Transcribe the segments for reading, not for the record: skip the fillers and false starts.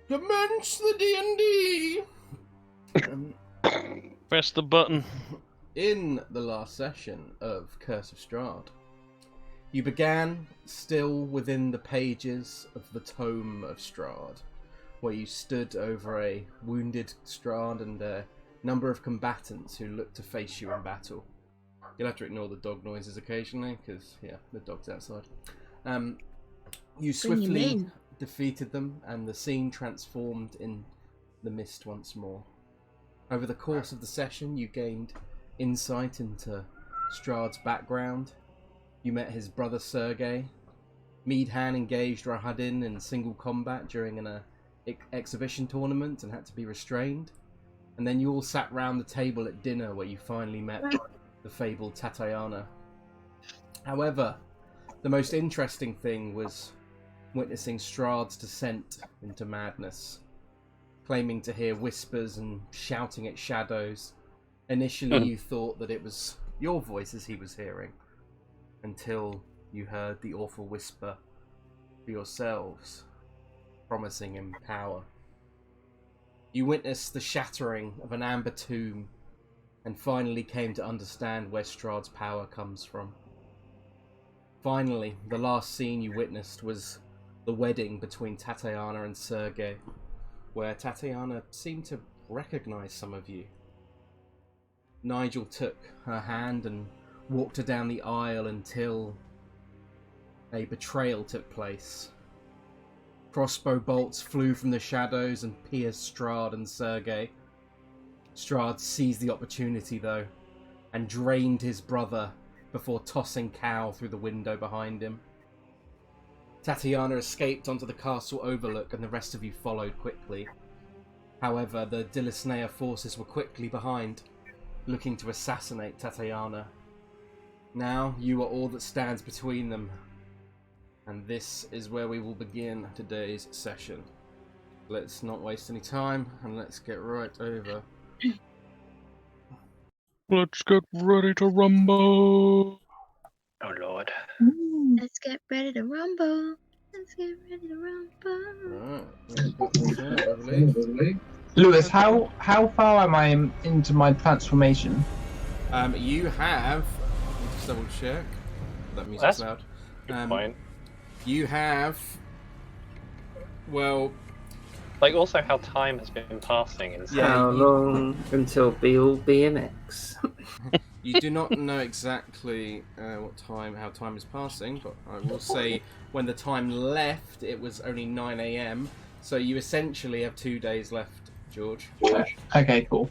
Commence the D&D! Press the button. In the last session of Curse of Strahd, you began still within the pages of the Tome of Strahd, where you stood over a wounded Strahd and a number of combatants who looked to face you in battle. You'll have to ignore the dog noises occasionally, because, yeah, the dog's outside. You swiftly defeated them, and the scene transformed in the mist once more. Over the course of the session, you gained insight into Strahd's background. You met his brother Sergei. Meadhan engaged Rahadin in single combat during an exhibition tournament and had to be restrained. And then you all sat round the table at dinner where you finally met the fabled Tatiana. However, the most interesting thing was witnessing Strahd's descent into madness, claiming to hear whispers and shouting at shadows. Initially you thought that it was your voices he was hearing, until you heard the awful whisper for yourselves, promising him power. You witnessed the shattering of an amber tomb, and finally came to understand where Strahd's power comes from. Finally, the last scene you witnessed was the wedding between Tatiana and Sergei, where Tatiana seemed to recognize some of you. Nigel took her hand and walked her down the aisle until a betrayal took place. Crossbow bolts flew from the shadows and pierced Strahd and Sergei. Strahd seized the opportunity, though, and drained his brother before tossing Cal through the window behind him. Tatiana escaped onto the castle overlook, and the rest of you followed quickly. However, the Dilisnea forces were quickly behind, looking to assassinate Tatiana. Now, you are all that stands between them, and this is where we will begin today's session. Let's not waste any time, and let's get right over. Let's get ready to rumble. Oh Lord. Let's get ready to rumble. Let's get ready to rumble. Alright, Lewis, how far am I into my transformation? you have... Just double check. That music's loud. Good point. You have... Well... Like, also how time has been passing and stuff. Yeah, How long until Beal BMX? You do not know exactly how time is passing, but I will say when the time left, it was only 9 AM. So you essentially have 2 days left, George. Okay, cool.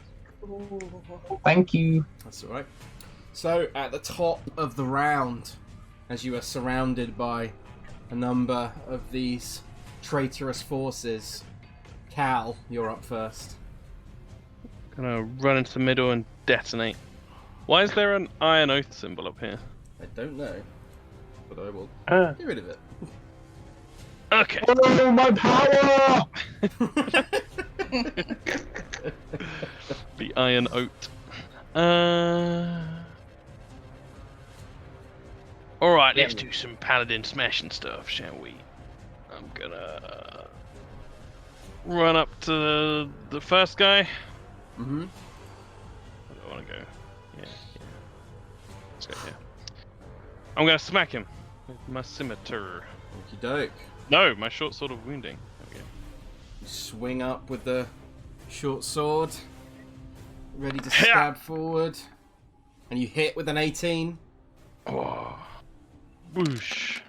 Thank you. That's all right. So at the top of the round, as you are surrounded by a number of these traitorous forces, Cal, you're up first. Gonna run into the middle and detonate. Why is there an iron oath symbol up here? I don't know, but I will get rid of it. Okay. Oh, my power! The iron oath. Alright, let's do some paladin smashing stuff, shall we? I'm gonna run up to the first guy. Mm-hmm. I don't want to go. Yeah. Let's go here. I'm gonna smack him with my scimitar. Okie doke. No, my short sword of wounding. There we go. You swing up with the short sword, ready to stab forward, and you hit with an 18. Oh. Whoosh.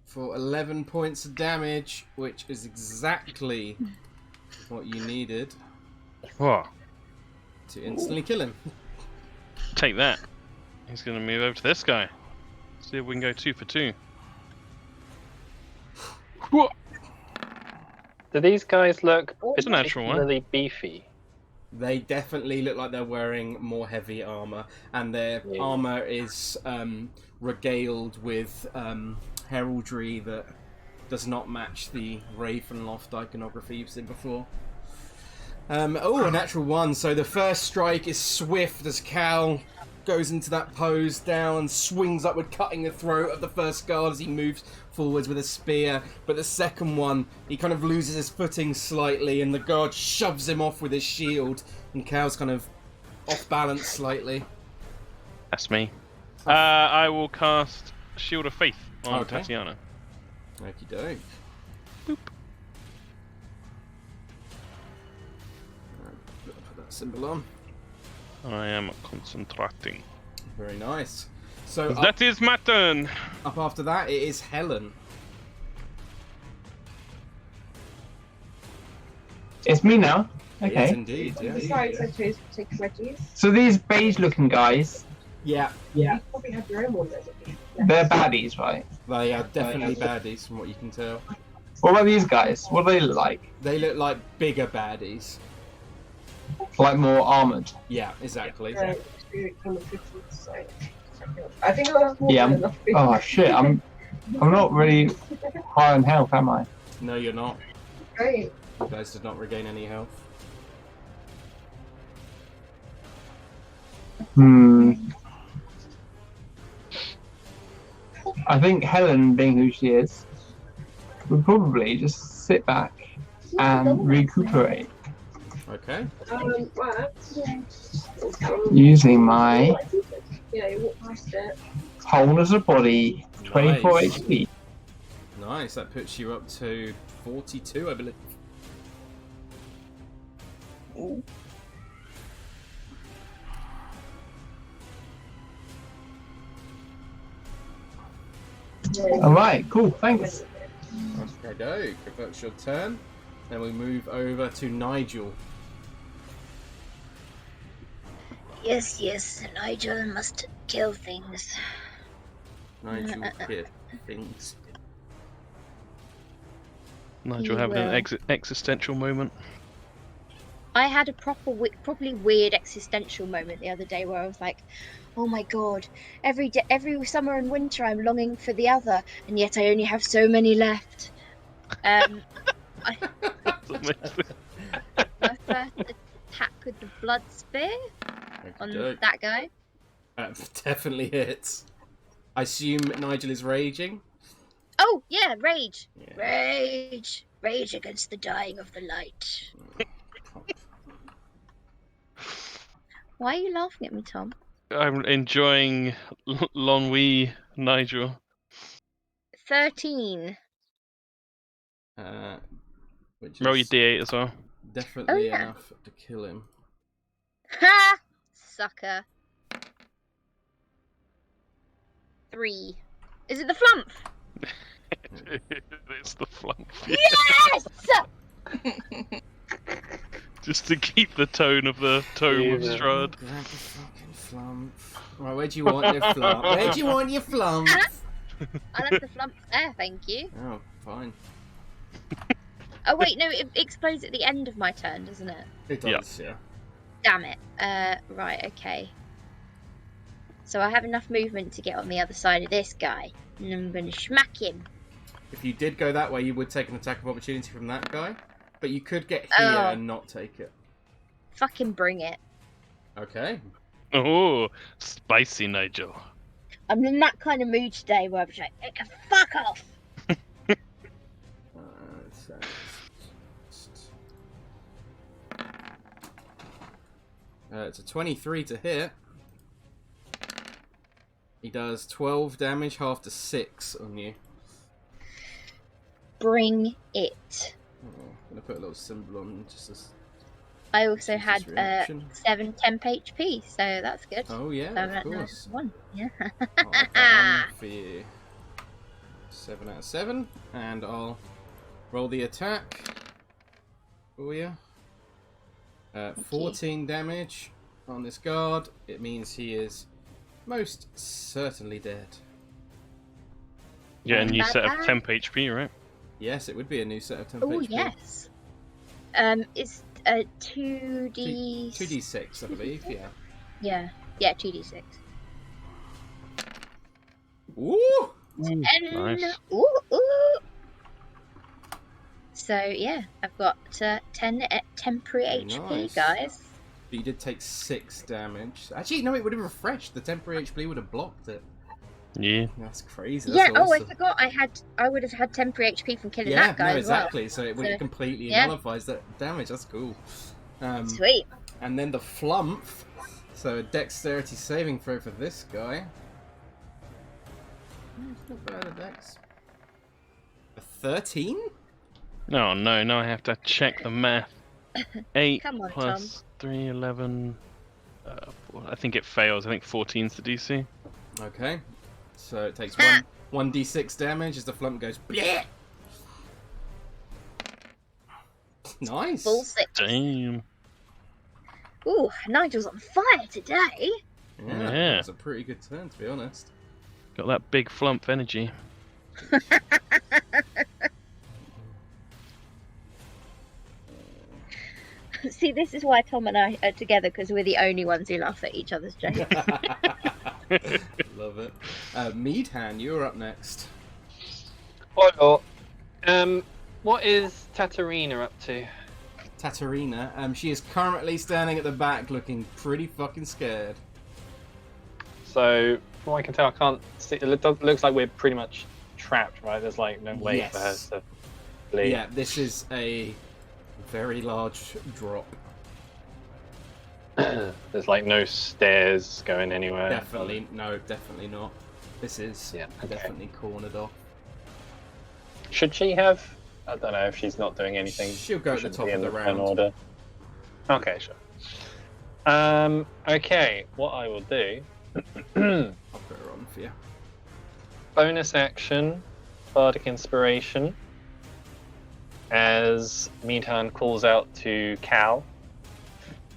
For 11 points of damage, which is exactly what you needed Oh. to instantly kill him. Take that. He's gonna move over to this guy. See if we can go 2 for 2. Whoa. Do these guys look It's a natural one. particularly beefy? They definitely look like they're wearing more heavy armor, and their armor is regaled with heraldry that does not match the Ravenloft iconography you've seen before. A natural 1. So the first strike is swift as Cal goes into that pose down, swings upward, cutting the throat of the first guard as he moves forwards with a spear. But the second one, he kind of loses his footing slightly, and the guard shoves him off with his shield, and Cal's kind of off balance slightly. That's me. I will cast Shield of Faith on Tatiana. Okie doke. Boop. Put that symbol on. I am concentrating. Very nice. So That is my turn. up after that, it is Helen. It's me now. Yes, Okay. indeed. Yes. Besides, I chose to take wedgies. So these beige-looking guys, Yeah, You probably have your own ones. they're baddies, right? they are definitely baddies from what you can tell. What about these guys? What do they look like? They look like bigger baddies. Like more armoured? Yeah, exactly. I think I'll have more Yeah. than enough. Oh shit! I'm not really high on health, am I? No, you're not. Great. You guys did not regain any health. I think Helen, being who she is, would probably just sit back and recuperate Okay. What? using my Yeah, you walk past it. wholeness of body, 24 Nice. HP. Nice. That puts you up to 42, I believe. Alright, cool, thanks. Okay, if that's your turn. Then we move over to Nigel. Yes, Nigel must kill things. Nigel hit things. Nigel You having an will. existential moment. I had a properly weird existential moment the other day where I was like, oh my god, every summer and winter I'm longing for the other, and yet I only have so many left. My first attack with the blood spear on Okey-doke. that guy. That definitely hits. I assume Nigel is raging. Oh yeah, rage, Yeah. rage against the dying of the light. Why are you laughing at me, Tom? I'm enjoying l'ennui, Nigel. 13. Which Roll your is D8 as well. definitely yeah. enough to kill him. Ha! Sucker. 3. Is it the flump? It's the flump. Yes! Just to keep the tone of the Tome of Jesus. Strahd. Grab the fucking flump. Right, where do you want your flump? Where do you want your flump? I left the flump there, thank you. Oh, fine. Oh wait, no, it explodes at the end of my turn, doesn't it? It does, yeah. Damn it. Right, okay. So I have enough movement to get on the other side of this guy, and I'm gonna smack him. If you did go that way, you would take an attack of opportunity from that guy. But you could get here Oh. and not take it. Fucking bring it. Okay. Oh, spicy, Nigel. I'm in that kind of mood today where I'm just like, fuck off! It's a 23 to hit. He does 12 damage, half to 6 on you. Bring it. Oh, I'm going to put a little symbol on just as... I also Choose had this reaction. 7 temp HP, so that's good. Oh yeah, So I'm of at course. 1. Yeah. I'll add that on for you. 7 out of 7. And I'll roll the attack for you. 14 damage on this guard. It means he is most certainly dead. Yeah, and you set up Bye-bye. temp HP, right? Yes, it would be a new set of 10 Oh HP. yes. It's 2d. 2d6, I believe, yeah. Yeah, 2d6. Ooh! And Nice. ooh. So yeah, I've got 10 temporary HP, Nice. guys. But you did take 6 damage. Actually, no, it would have refreshed. The temporary HP would have blocked it. Yeah. That's crazy. That's Yeah. Oh, I awesome. forgot. I would have had temporary HP from killing Yeah, that guy no, as well. exactly. So it completely yeah. nullifies that damage. That's cool. Sweet. And then the flump. So a dexterity saving throw for this guy. It's not bad at dex. A 13? No, no, now I have to check the math. 8 Come on, plus 3, 11. I think it fails. I think 14's the DC. Okay. So it takes 1d6 damage as the flump goes. Bleh! Nice. Full 6. Damn. Ooh, Nigel's on fire today. Yeah, that's a pretty good turn, to be honest. Got that big flump energy. See, this is why Tom and I are together, because we're the only ones who laugh at each other's jokes. Love it. Meadhan, you're up next. Hello. What is Tatarina up to? Tatarina, she is currently standing at the back looking pretty fucking scared. So, from what I can tell, I can't see. It looks like we're pretty much trapped, right? There's like no way for her to leave. Yeah, this is a very large drop. There's like no stairs going anywhere. Definitely not. This is definitely cornered off. Should she have? I don't know if she's not doing anything. She'll go at the top of the round. Order. Okay, sure. Okay, what I will do. I'll put her on for you. Bonus action, Bardic Inspiration. As Meadhan calls out to Cal.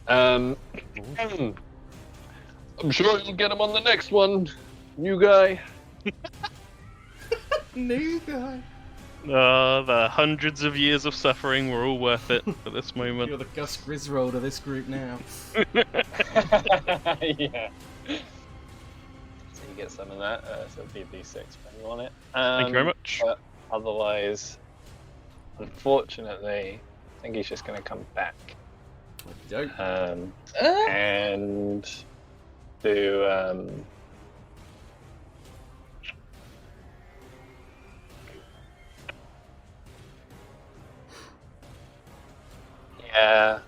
I'm sure you'll get him on the next one, new guy. New guy. The hundreds of years of suffering were all worth it at this moment. You're the Gus Griswold of this group now. Yeah. So you get some of that. So it'll be a D6 when you want it. Thank you very much. But otherwise, unfortunately, I think he's just going to come back. And do yeah.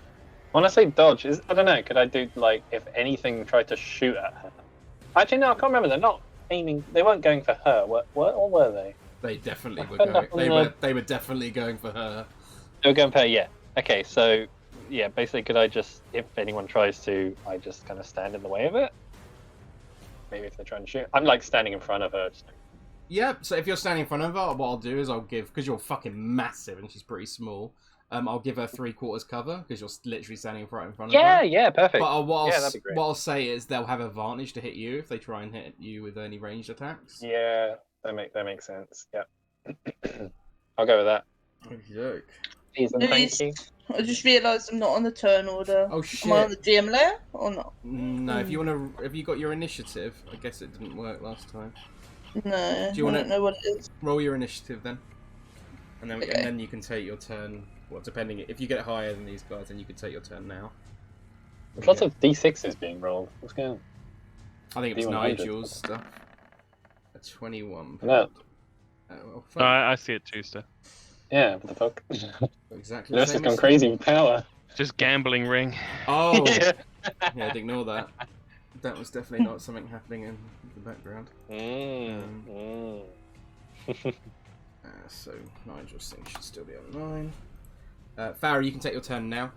When I say dodge, I don't know. Could I do like if anything tried to shoot at her? Actually, no, I can't remember. They're not aiming. They weren't going for her. What or were they? They definitely were going. They were definitely going for her. They were going for her. Yeah. Okay. So yeah, basically, could I just, if anyone tries to, I just kind of stand in the way of it? Maybe if they're trying to shoot, I'm like standing in front of her. Yeah. So if you're standing in front of her, what I'll do is I'll give, because you're fucking massive and she's pretty small. I'll give her 3/4 cover because you're literally standing right in front of her. Yeah, perfect. But that'd be great. What I'll say is they'll have advantage to hit you if they try and hit you with any ranged attacks. Yeah, that makes sense. Yeah, I'll go with that. Okay. Please and thank you. I just realised I'm not on the turn order. Oh shit! Am I on the DM layer or not? No, if you want to, have you got your initiative? I guess it didn't work last time. No, Do you want I don't know what it is. Roll your initiative then, and then you can take your turn. Well, depending, if you get higher than these guys, then you can take your turn now. There's lots of D6s being rolled. What's going on? I think it was Nigel's stuff. A 21. No. Well, No, I see it too, Steph. Yeah, what the fuck? Exactly. Nurse has gone crazy with power. Just gambling ring. Oh. Yeah, ignore that. That was definitely not something happening in the background. So Nigel's thing should still be on 9. Farrah, you can take your turn now.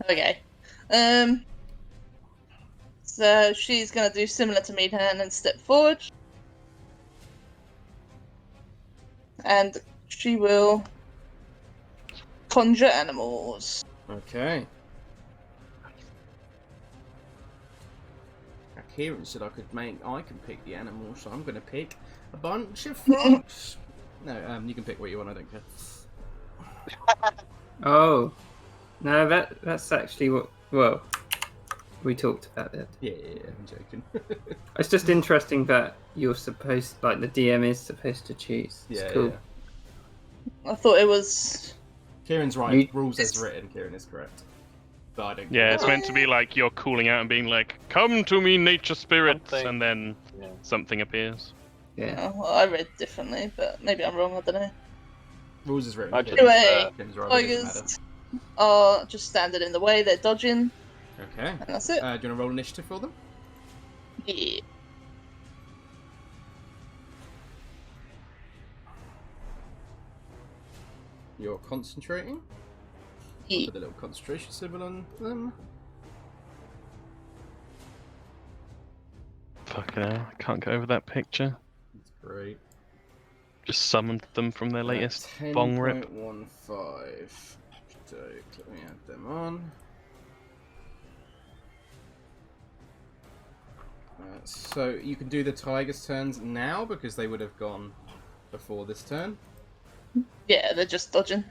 Okay. So she's gonna do similar to Meadhan and step forward. And she will conjure animals. Okay. Kieran said I can pick the animals, so I'm gonna pick a bunch of frogs. No, you can pick what you want, I don't care. Oh. No, that's actually what... Well, we talked about that. Yeah, I'm joking. It's just interesting that you're supposed... Like, the DM is supposed to choose. It's cool. I thought it was... Kieran's right. Rules as written. Kieran is correct. But I don't Yeah, care. it's meant to be like you're calling out and being like, "Come to me, nature spirits," Something. and then Yeah. something appears. Yeah. Well, I read differently, but maybe I'm wrong. I don't know. Rules is written. I Kim. just, Anyway, Kim's right, it doesn't matter. tigers are just standing in the way. They're dodging, Okay. and that's it. Do you want to roll initiative for them? Yeah. You're concentrating. Yeah. Put a little concentration symbol on them. Fucking hell, I can't get over that picture. That's great. Just summoned them from their latest bong rip. 10.15. So let me add them on. So you can do the tiger's turns now because they would have gone before this turn. Yeah, they're just dodging.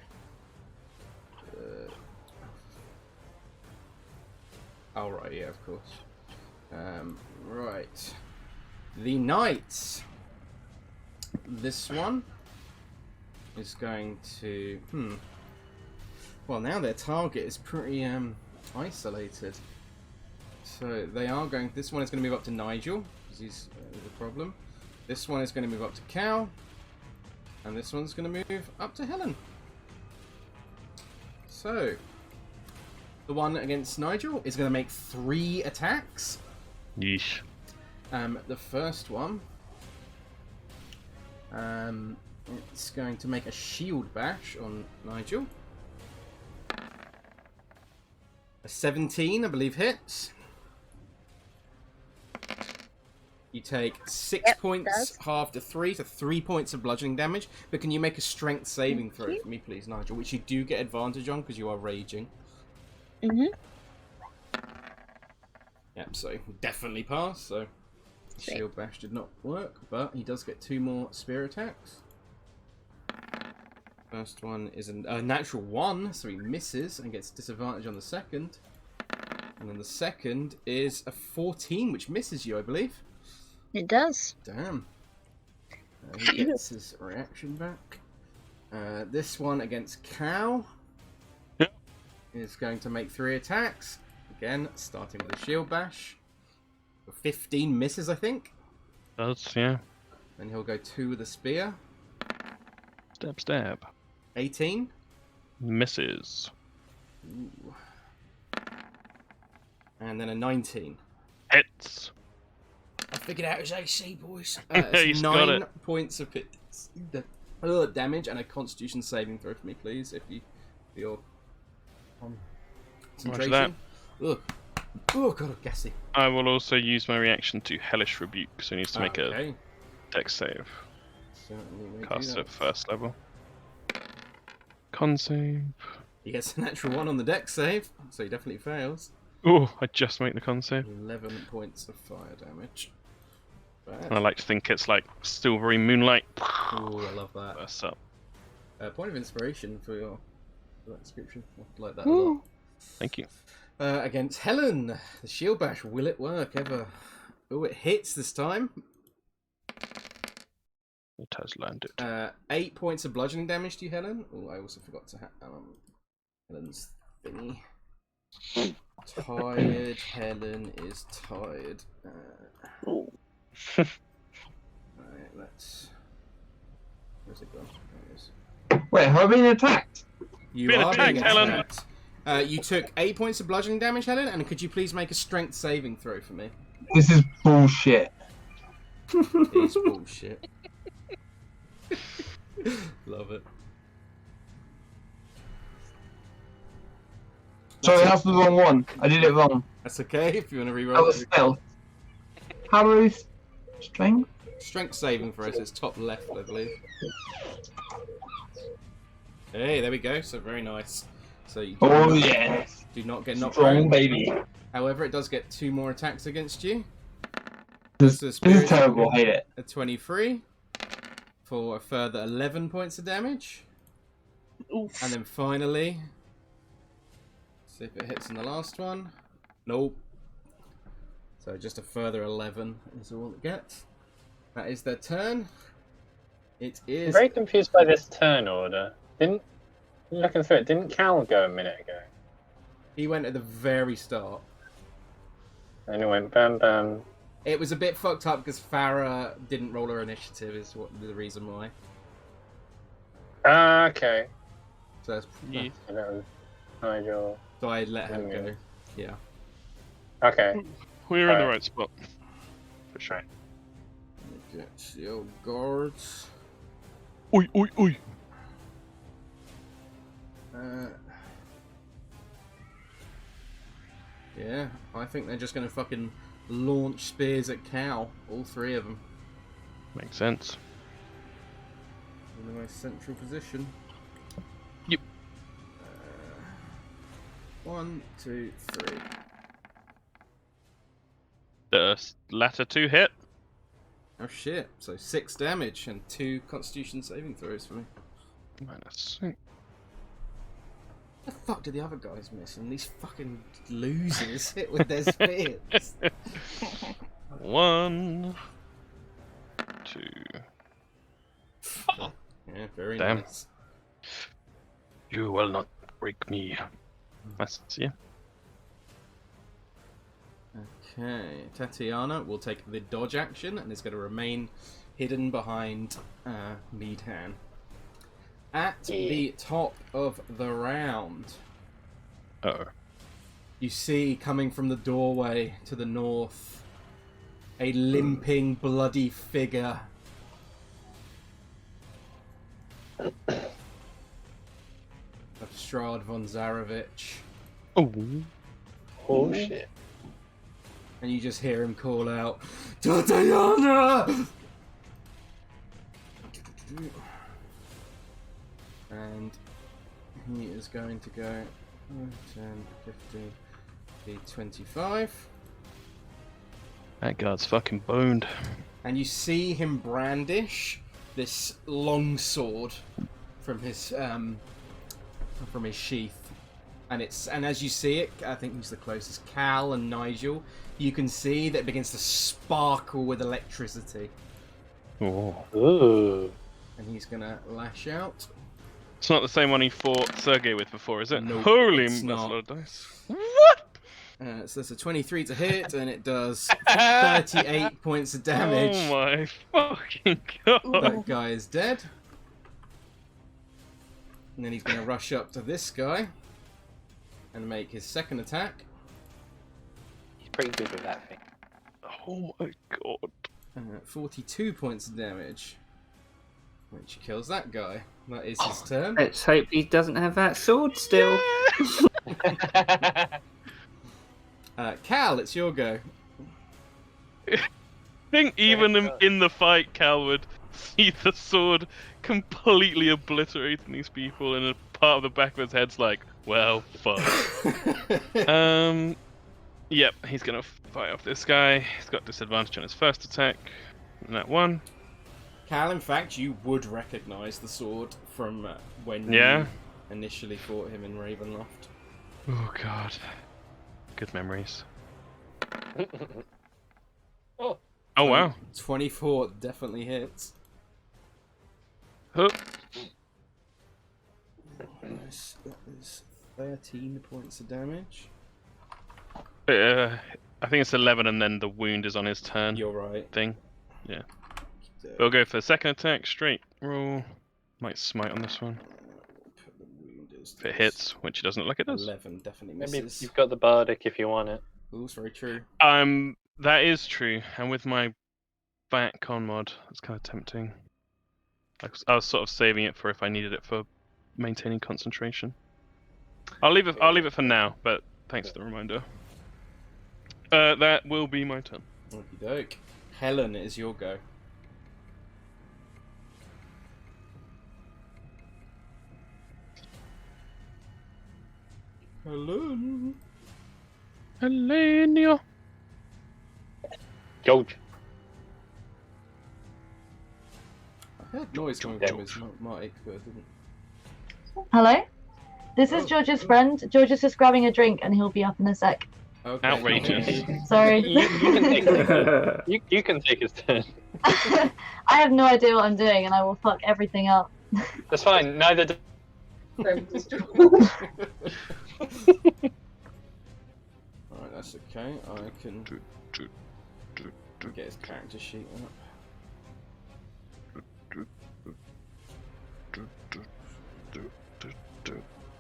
Oh right, yeah, of course. Right. The knights. This one is going to... Well, now their target is pretty isolated. So they are going... This one is going to move up to Nigel, because he's the problem. This one is going to move up to Cal. And this one's going to move up to Helen. So, the one against Nigel is going to make 3 attacks. Yeesh. The first one, it's going to make a shield bash on Nigel. A 17, I believe, hits. You take 6 points, half to 3, so 3 points of bludgeoning damage. But can you make a strength saving throw for me, please, Nigel? Which you do get advantage on because you are raging. Yep, so definitely pass. So shield bash did not work, but he does get 2 more spear attacks. First one is a natural 1, so he misses and gets disadvantage on the second. And then the second is a 14, which misses you, I believe. It does. Damn. He gets his reaction back. This one against Cal is going to make 3 attacks. Again, starting with a shield bash. 15 misses, I think. Does, yeah. Then he'll go 2 with a spear. Stab, stab. 18. Misses. Ooh. And then a 19. Hits. I figured out his AC, boys. He's got 9 it. points of damage and a Constitution saving throw for me, please, if you're on concentration. Ugh. Oh god, I'm gassy. I will also use my reaction to Hellish Rebuke, so he needs to make Okay. a dex save. Certainly may do Cast it that. at first level. Con save. He gets a natural 1 on the dex save, so he definitely fails. Oh, I just make the con save. 11 points of fire damage. Bad. And I like to think it's like silvery moonlight. Ooh, I love that. Bursts up. Point of inspiration for that description. I like that a lot. Thank you. Against Helen, the shield bash. Will it work ever? Oh, it hits this time. It has landed. 8 points of bludgeoning damage to you, Helen. Oh, I also forgot to have Helen's thingy. Tired. Helen is tired. Right, let's. Where's it gone? There it is. Wait, have I been attacked? You Been are attacked, being Helen. attacked. You took 8 points of bludgeoning damage, Helen, and could you please make a strength saving throw for me? This is bullshit. It's bullshit. Love it. Sorry, that's the wrong one. I did it wrong. That's okay if you want to That reroll was it. stealth. How do I strength? Strength saving for us is top left, I believe. Hey, there we go. So very nice. So you do, Oh not, yeah, do not get knocked strong out. baby. However, it does get 2 more attacks against you. This is is terrible. I hate it. A 23 for a further 11 points of damage. Oof. And then finally, see if it hits in the last one. Nope. So just a further 11 is all it gets. That is their turn. It I'm is... very confused by this turn order. Looking through it, didn't Cal go a minute ago? He went at the very start. And it went bam bam. It was a bit fucked up because Farrah didn't roll her initiative, is what the reason why. Okay. So, that's, Yeah. And that was Nigel. so I let her go. Yeah. Okay. We're in the right spot. For sure. Get your guards. Oi, oi, oi! Yeah, I think they're just going to fucking launch spears at Cal, all three of them. Makes sense. In the most central position. Yep. 1, 2, 3. The latter two hit. Oh shit, so 6 damage and 2 constitution saving throws for me. -6. The fuck did the other guys miss? And these fucking losers hit with their spears. 1, 2. Yeah, very Damn. nice. You will not break me. That's yeah. Okay, Tatiana will take the dodge action and is going to remain hidden behind Meadhan. At the top of the round, Uh-oh. you see coming from the doorway to the north a limping, bloody figure. Of Strahd von Zarovich. Oh. Oh shit. And you just hear him call out, Tatiana! And he is going to go 10, 15, be 25. That guard's fucking boned. And you see him brandish this long sword from his sheath. And as you see it, I think he's the closest, Cal and Nigel, you can see that it begins to sparkle with electricity. Oh. Ooh. And he's gonna lash out. It's not the same one he fought Sergei with before, is it? Nope, Holy, it's that's a not. lot of dice. What? So that's a 23 to hit, and it does 38 points of damage. Oh my fucking god. That guy is dead. And then he's going to rush up to this guy and make his second attack. He's pretty good with that thing. Oh my god. 42 points of damage, which kills that guy. That is his turn. Let's hope he doesn't have that sword still. Cal, it's your go. I think even in the fight, Cal would see the sword completely obliterating these people, and a part of the back of his head's like, well, fuck. Yep, he's gonna fight off this guy. He's got disadvantage on his first attack. And that one. Cal, in fact, you would recognise the sword from when you initially fought him in Ravenloft. Oh god. Good memories. Oh. Oh wow. 24 definitely hits. Huh. Nice. That is 13 points of damage. I think it's 11 and then the wound is on his turn You're right. thing. Yeah. We'll go for the second attack, straight roll. Might smite on this one. If it hits, which it doesn't look like it does. 11 definitely Maybe misses. you've got the bardic if you want it. Ooh, it's very true. That is true, and with my back con mod, it's kind of tempting. I was sort of saving it for if I needed it for maintaining concentration. I'll leave it for now, but thanks for the reminder. That will be my turn. Okie doke. Helen, it is your go. Helen. Helenia. George. I heard noise coming from his mic, but I didn't. Hello? This is George's friend. George is just grabbing a drink and he'll be up in a sec. Okay. Outrageous. Sorry. You can take his turn. I have no idea what I'm doing and I will fuck everything up. That's fine. Neither do can get his character sheet up.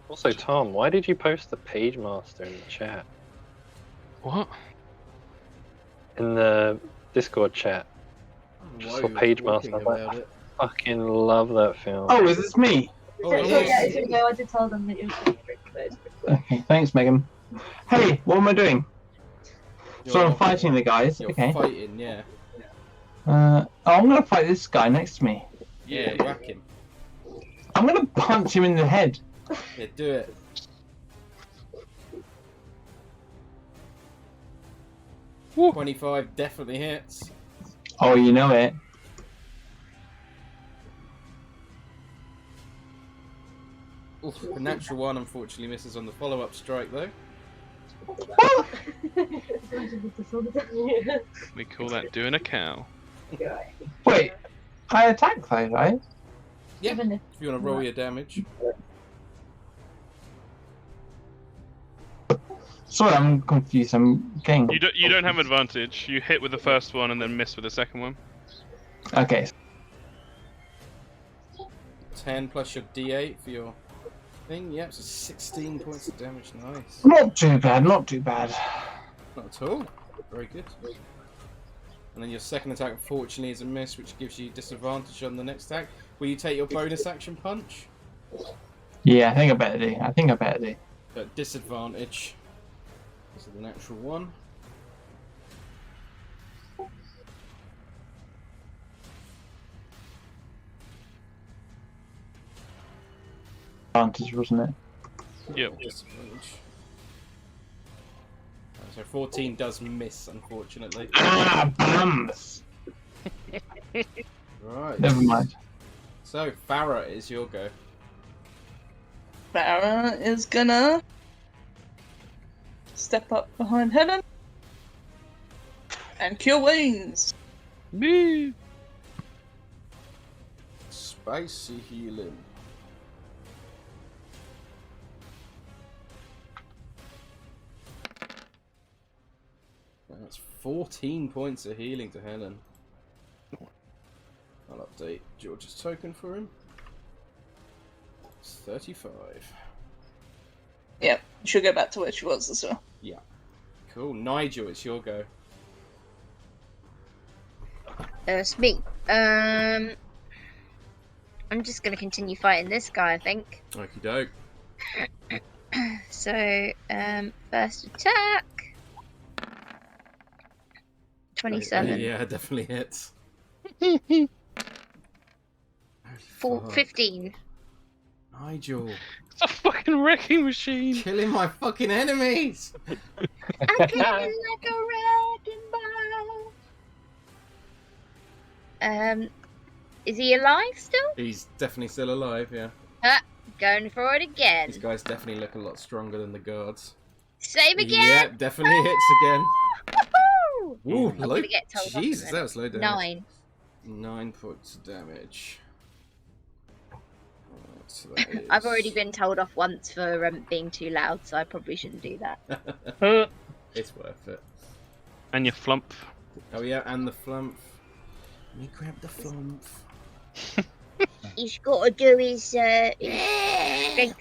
Also, Tom, why did you post the Page Master in the chat? What? In the Discord chat. Just saw Page Master. About it. I fucking love that film. Oh, is this me? Oh, So, it yeah, is. here we go. I did tell them that you were getting a drink. Okay, thanks, Megan. Hey, what am I doing? So I'm You're- fighting the guys. You're Okay. fighting, yeah. I'm gonna fight this guy next to me. Yeah, whack him. I'm gonna punch him in the head. Yeah, do it. Woo. 25 definitely hits. Oh, you know it. Oof, a natural one unfortunately misses on the follow-up strike though. We call that doing a cow. Wait, I attack though, right? Yeah, Even if you want to roll your damage. Sorry, I'm confused. I'm getting. You don't have advantage. You hit with the first one and then miss with the second one. Okay. 10 plus your d8 for your thing. Yep, so 16 points of damage. Nice. Not too bad. Not too bad. Not at all. Very good. And then your second attack, unfortunately, is a miss, which gives you disadvantage on the next attack. Will you take your bonus action punch? Yeah, I think I better do. At disadvantage. This is the natural one. Advantage, wasn't it? Yep. Disadvantage. So 14 does miss, unfortunately. Ah, bums. Right. Never mind. So, Farrah, is your go. Farrah is gonna step up behind Helen and cure wounds. Me. Spicy healing. That's 14 points of healing to Helen. I'll update George's token for him. It's 35. Yep, she'll go back to where she was as well. Yeah. Cool. Nigel, it's your go. It's me. I'm just gonna continue fighting this guy, I think. Okie doke. So, first attack. 27. Yeah, definitely hits. 15. Nigel, It's a fucking wrecking machine. killing my fucking enemies! I'm killing like a wrecking ball. Is he alive still? He's definitely still alive, yeah. Going for it again. These guys definitely look a lot stronger than the guards. Same again. Yeah, definitely hits again. Woohoo! Ooh, I'm low. gonna get told off in a Jesus, minute. that was low damage. 9. 9 points of damage. Right, so that is... I've already been told off once for being too loud, so I probably shouldn't do that. It's worth it. And your flump. Oh yeah, and the flump. Let me grab the flump. He's got to do his strength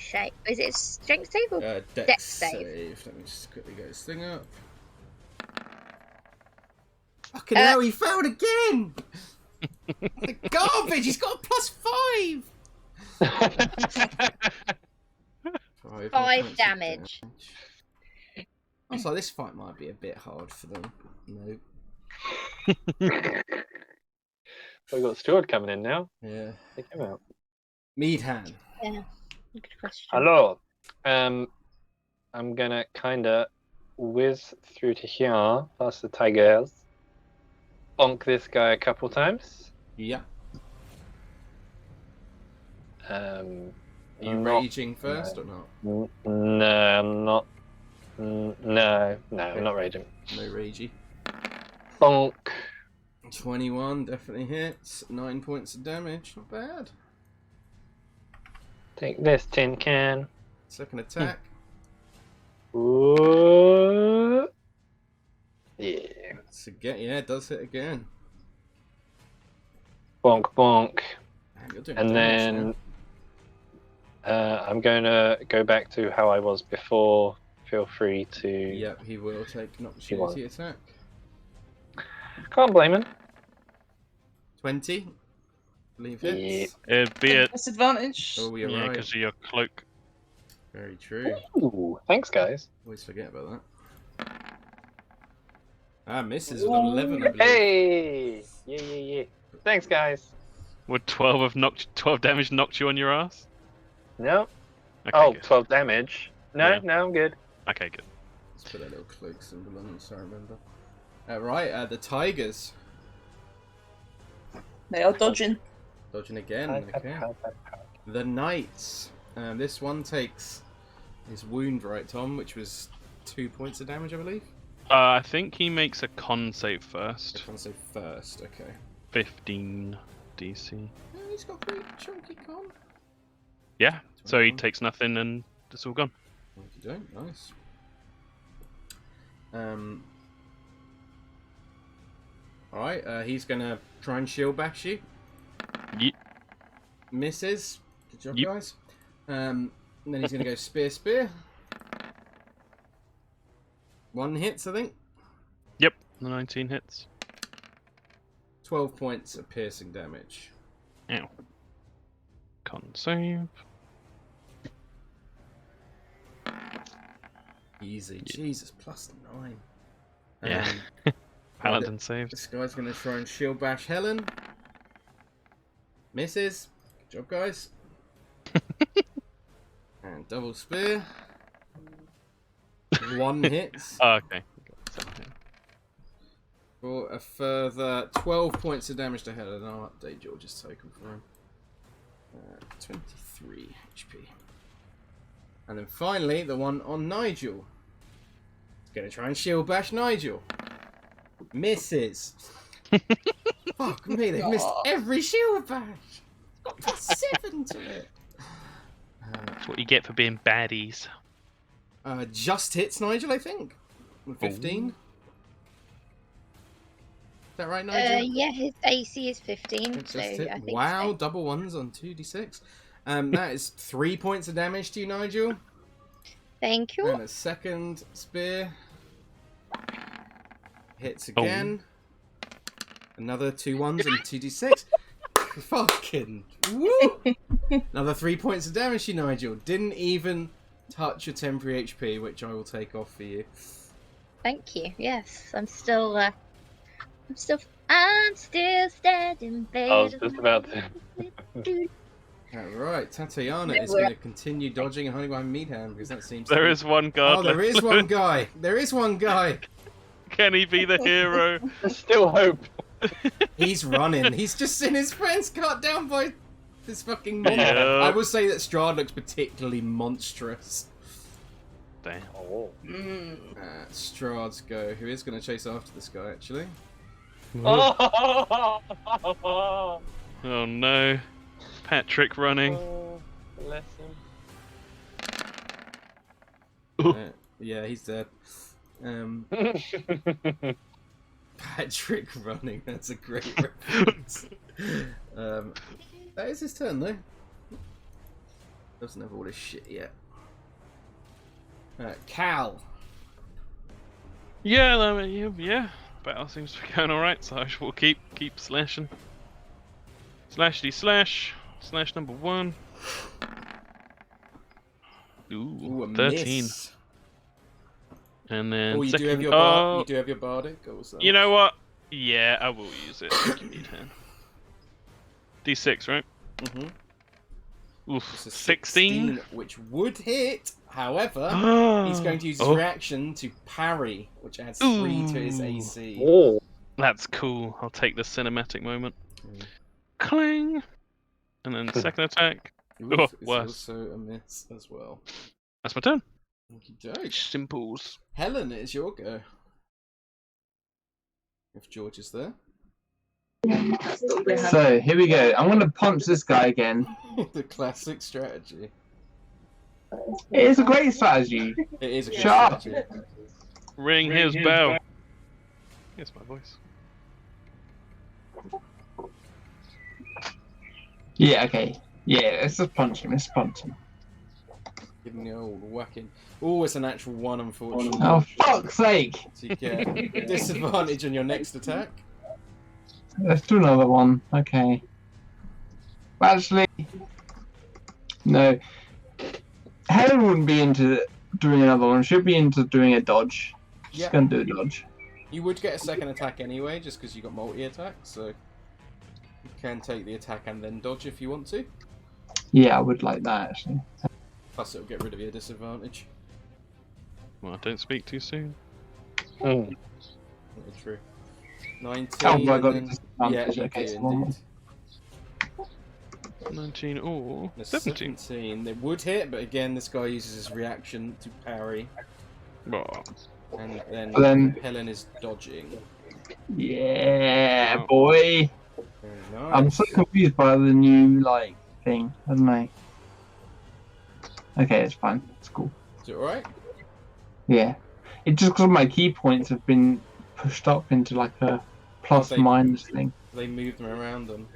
save. Is it strength save or Dex Dex save. save. Let me just quickly get this thing up. Fucking hell, he failed again! The garbage! He's got a +5! 5 damage. I was like, this fight might be a bit hard for them. No. We've got Stuart coming in now. Yeah. Take him out. Meadhan. Yeah. Good question. Hello. I'm gonna kinda whiz through to here, past the tigers. Bonk this guy a couple times. Yeah. Are you not- raging first or not? No, I'm not. No, I'm not raging. No ragey. Bonk. 21 definitely hits. 9 points of damage. Not bad. Take this tin can. Second attack. Ooh. It's again, yeah, it does hit again. Bonk, bonk. Man, you're doing And damage then I'm going to go back to how I was before. Feel free to... now. Yep, he will take an opportunity attack. Can't blame him. 20. Believe hits. It'd be a Disadvantage. Oh, you're yeah, right. because of your cloak. Very true. Ooh, thanks, guys. Always forget about that. Misses with 11, I believe. Hey! Yeah. Thanks, guys. Would 12 damage knocked you on your ass? No. Okay, good. 12 damage. No, Yeah. no, I'm good. Okay, good. Let's put a little cloak symbol on, so I remember. Right, the tigers. They are dodging. Dodging again, okay. The knights. This one takes his wound, right, Tom, which was 2 points of damage, I believe? I think he makes a con save first. I can't say first, okay. 15 DC. Oh, he's got pretty chunky con. Yeah, so he 21. takes nothing and it's all gone. Okey doke, nice. Alright, he's gonna try and shield bash you. Yeet. Misses. Good job, Yep. guys. And then he's gonna go spear. 1 hits, I think. Yep, the 19 hits. 12 points of piercing damage. Ow. Con save. Easy. Jesus, +9. Yeah. Paladin saved. This guy's gonna try and shield bash Helen. Misses. Good job, guys. And double spear. 1 hits. Oh, okay. For a further 12 points of damage to Helen. I'll update George's token for him. 23 HP. And then finally, the one on Nigel. He's going to try and shield bash Nigel. Misses. Fuck me, they've missed every shield bash. Got +7 to it. That's what you get for being baddies. Just hits Nigel, I think. With 15. Is that right, Nigel? Yeah, his AC is 15. It So just hit. I think Wow, so. double ones on 2d6. That is 3 points of damage to you, Nigel. Thank you. And a second spear. Hits again. Another 2 ones and 2d6. Fucking woo! Another 3 points of damage to you, Nigel. Didn't even touch your temporary HP, which I will take off for you. Thank you. Yes, I'm still standing there. I was just about to. Alright, Tatiana is going to continue dodging and hiding behind Meadhan because that seems There is one guard. Oh, there left. is one guy! There is one guy! Can he be the hero? There's still hope. He's running. He's just seen his friends cut down by this fucking monster. Yeah. I will say that Strahd looks particularly monstrous. Damn. Oh. Strahd's go, who is going to chase after this guy, actually. Oh, Oh no. Patrick running. bless Yeah, he's dead. him. Patrick running, that's a great reference. That is his turn, though. Doesn't have all this shit yet. Cal. Yeah. Battle seems to be going alright, so I will keep slashing. Slashity slash. Slash number 1. Ooh, a 13. miss. And then Oh, you second... do have your you do have your bardic. Also. You know what? Yeah, I will use it. Thank you, Meadhan. D6, right? Oof, This is 16? which would hit. However, he's going to use his reaction to parry, which adds 3 to his AC. Oh. That's cool. I'll take the cinematic moment. Clang! And then second attack. Oof, Oh, it's worse. also a miss as well. That's my turn. Okey-doke. Simples. Helen, it's your go. If George is there. So here we go. I'm gonna punch this guy again. The classic strategy. It is a great strategy. It is a good Shut up. strategy. Ring his bell. Here's my voice. Yeah, okay. Yeah, let's just punch him. Let's punch him. Give him the old whacking. Oh, it's an actual 1, unfortunately. Oh, fuck's sake! So you get disadvantage on your next attack. Let's do another one. Okay. Actually, no. Helen wouldn't be into doing another one. She'd be into doing a dodge. She's Yeah. gonna do a dodge. You would get a second attack anyway, just because you got multi-attack, so you can take the attack and then dodge if you want to. Yeah, I would like that actually. Plus, it'll get rid of your disadvantage. Well, don't speak too soon. Hmm. Very true. 19. Oh my god, and then... disadvantage. Yeah, Okay, you do so one more. indeed. 19 or The 17. 17. They would hit, but again, this guy uses his reaction to parry. Oh, And then, Then- Helen is dodging. Yeah, Wow. boy. Very nice. I'm so confused by the new like thing. I don't know. Okay, it's fine. It's cool. Is it alright? Yeah. It's just because my key points have been pushed up into like a plus They- minus thing. They moved them around on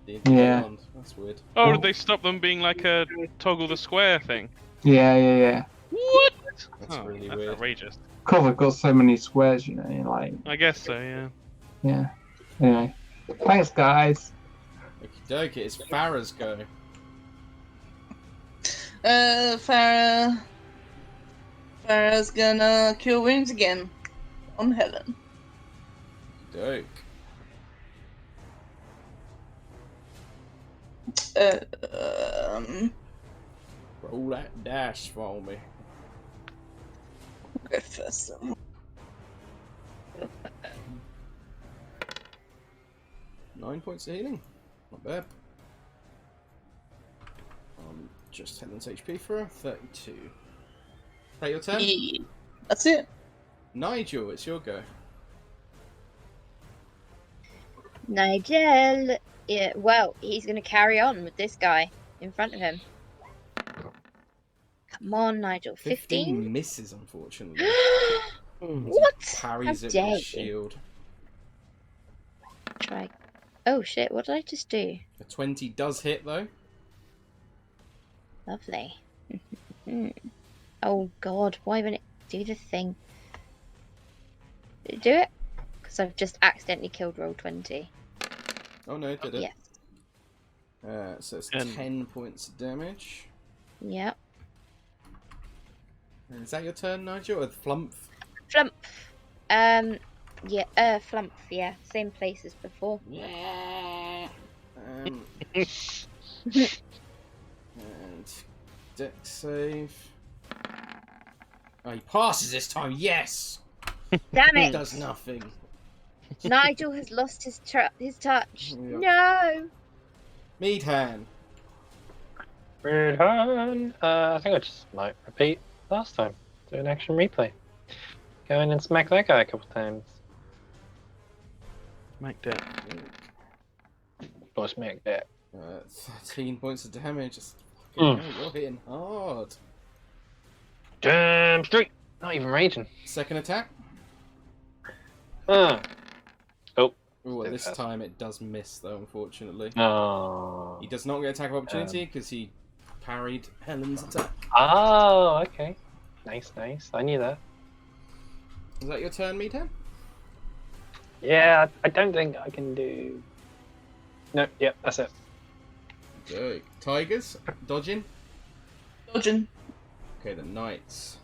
the Yeah. round. That's weird. oh, did they stop them being like a toggle the square thing? Yeah. What? That's Oh, really that's weird. outrageous. Because I've got so many squares, you know, like, I guess so, yeah. yeah. Anyway. Thanks, guys. Okie dokie, it's Farrah's go. Farrah's gonna cure wounds again on Helen. Doke. Roll that dash for me. Go first. 9 points of healing. Not bad. Just Helen's HP for her. 32. Take your turn. Yeah, that's it. Nigel, it's your go. Nigel. Yeah, well, he's going to carry on with this guy in front of him. Come on, Nigel. 15? misses, unfortunately. What? Parries How it dare with a you. shield. Try. Oh shit, what did I just do? A 20 does hit, though. Lovely. Oh god, why won't it do the thing? Did it do it? Because I've just accidentally killed roll 20. Oh no, it did it. Yes. So it's 10. 10 points of damage. Yep. And is that your turn, Nigel? Or Flump? Flump. Yeah, Flump, yeah. Same place as before. Yeah. And dex save. Oh, he passes this time. Yes. Damn He it! does nothing. Nigel has lost his touch. Yep. No! Meadhan. Meadhan. I think I just might repeat last time. Do an action replay. Go in and smack that guy a couple times. Make that. Or smack that. 13 points of damage. Just Mm. you're hitting hard. Damn straight. Not even raging. Second attack. Oh. Ooh, at Too this fast. time it does miss though, unfortunately. Oh. He does not get attack of opportunity because he parried Helen's attack. Oh, okay. Nice. I knew that. Is that your turn, Meadhan? Yeah, I don't think I can do. No, yep, that's it. Go. Tigers, dodging. Dodging. Okay, the knights.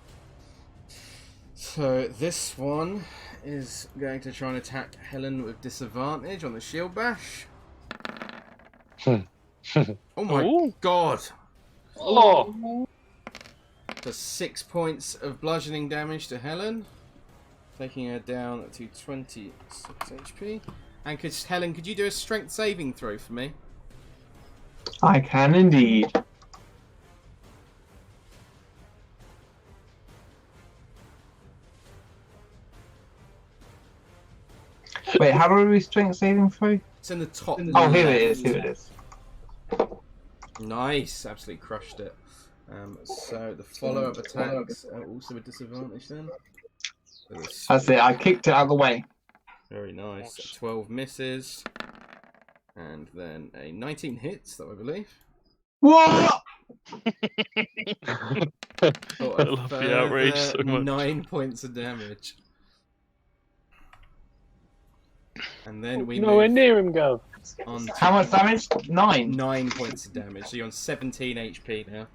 So this one is going to try and attack Helen with disadvantage on the shield bash. Oh my Ooh. god! Oh, Does 6 points of bludgeoning damage to Helen, taking her down to 26 HP. And Helen, could you do a strength saving throw for me? I can indeed. Wait, how do we strength saving throw? It's in the top. Oh, here it left. is. Here it is. Nice, absolutely crushed it. So the follow-up attacks are also a disadvantage then. So That's it. I kicked it out of the way. Very nice. 12 misses. And then a 19 hits, though, I believe. What? For I a love the outrage so further much. 9 points of damage. And then we Nowhere move near him go. on to How much damage? 9. 9 points of damage. So you're on 17 HP now.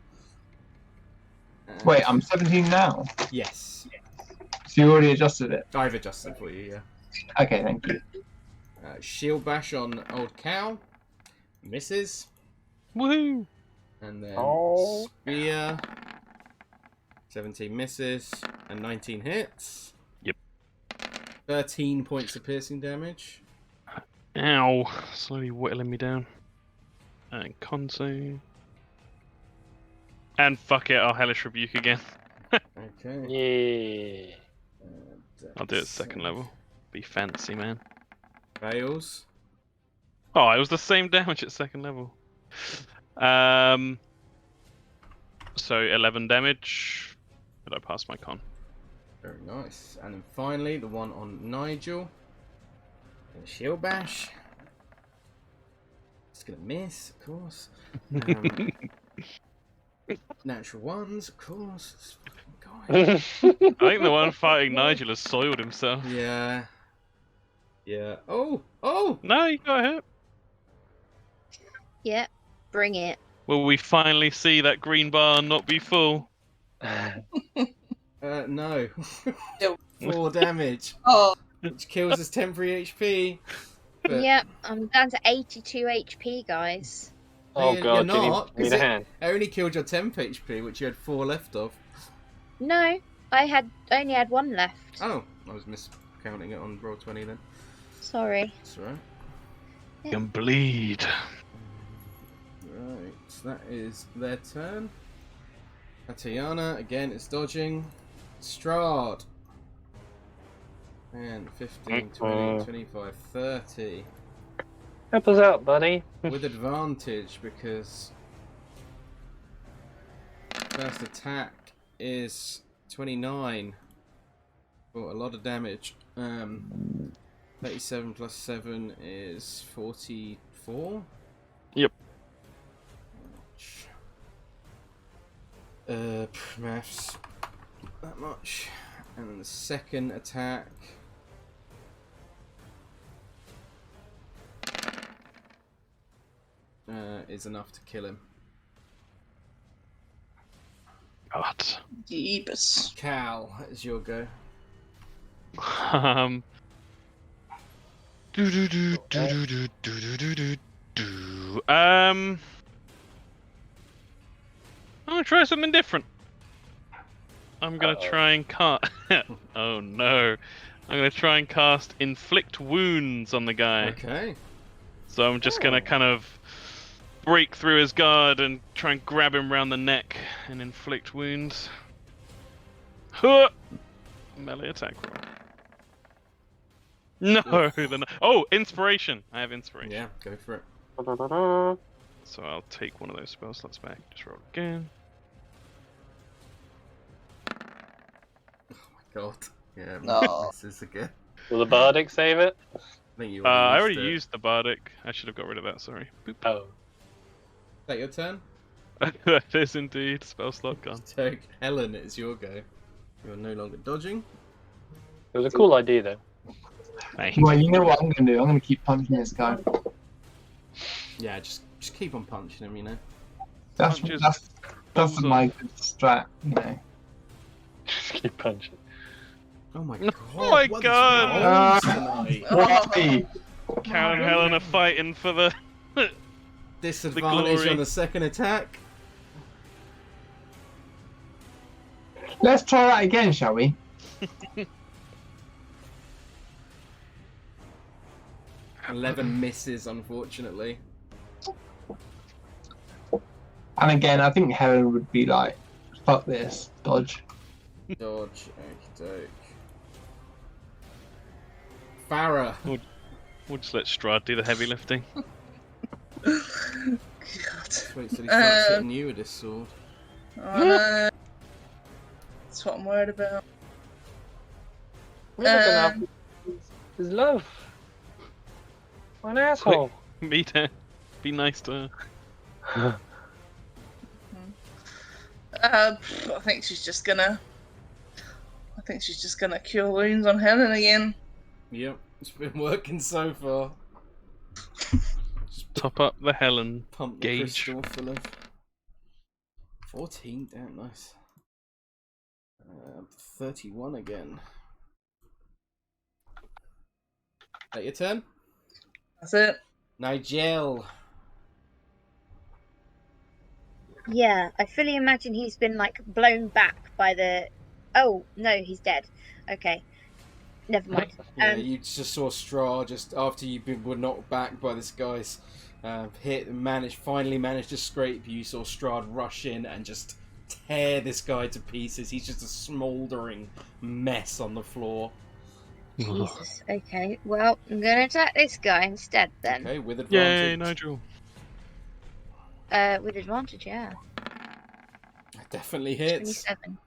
Wait, I'm 17 now. Yes. So you already adjusted it. I've adjusted for you, yeah. Okay, thank you. Shield bash on Old Cow. Misses. Woohoo! And then Oh. spear. 17 misses. And 19 hits. Yep. 13 points of piercing damage. Ow! Slowly whittling me down. And con save. And fuck it, I'll Hellish Rebuke again. Okay. Yeah. I'll do it second level. Be fancy, man. Fails. Oh, it was the same damage at second level. So 11 damage. But I passed my con. Very nice. And then finally, the one on Nigel. And shield bash. It's gonna miss, of course. Natural ones, of course. It's fucking going. I think the one fighting Nigel has soiled himself. Yeah. Yeah. Oh! Oh! No, you got hit. Yep, bring it. Will we finally see that green bar not be full? No. Ew. 4 damage. Oh, Which kills his temporary HP. But Yep, I'm down to 82 HP, guys. Oh you're god, not, you need 'cause a it- hand. I only killed your temp HP, which you had 4 left of. No, I only had 1 left. Oh, I was miscounting it on Roll20 then. Sorry. That's right. You can bleed. Right, so that is their turn. Tatiana, again, is dodging. Strahd. And 15, 20, 25, 30. Help us out, buddy. With advantage, because first attack is 29. Oh, a lot of damage. 37 plus 7 is 44. Yep. Maths. That much. And then the second attack. Is enough to kill him. God. Jeebus. Cal, it's your go. I'm gonna try something different. I'm gonna try and cast. Oh no! I'm gonna try and cast Inflict Wounds on the guy. Okay. So I'm just gonna kind of break through his guard and try and grab him round the neck and inflict wounds. Huh! Melee attack roll. No, oh, inspiration! I have inspiration. Yeah, go for it. So I'll take one of those spell slots back. Just roll again. God. Yeah, No. this is again. Will the Bardic save it? I think you I already it. used the Bardic. I should have got rid of that, sorry. Boop. Oh. Is that your turn? That is indeed. Spell slot gone. Take Helen, it's your go. You're no longer dodging. It was a cool idea, though. Thanks. Well, you know what I'm going to do? I'm going to keep punching this guy. Yeah, just keep on punching him, you know. That's Punches. that's my good strat, you know. Just keep punching. Oh my god. Oh my what is God. wrong tonight? Why? Cal and Helen are fighting for the... Disadvantage glory. on the second attack. Let's try that again, shall we? $11 misses, unfortunately. And again, I think Helen would be like, fuck this, dodge. Dodge, okey-doke. Farrah. We'll just let Strahd do the heavy lifting. God. Wait till he starts hitting you with this sword. Oh, no. That's what I'm worried about. We're not gonna have His love. What an asshole. Meadhan, be nice to her. I think she's just gonna cure wounds on Helen again. Yep, it's been working so far. Top up the Helen Pump the gauge. crystal full of 14. Damn nice. 31 again. That your turn? That's it. Nigel. Yeah, I fully imagine he's been like blown back by the. Oh no, he's dead. Okay, never mind. Yeah, you just saw Strahd just after were knocked back by this guy's finally managed to scrape you. You saw Strahd rush in and just tear this guy to pieces. He's just a smouldering mess on the floor. Jesus. Okay, well, I'm gonna attack this guy instead then. Okay, with Yay, advantage. Nigel. With advantage, yeah. Definitely hits. 27.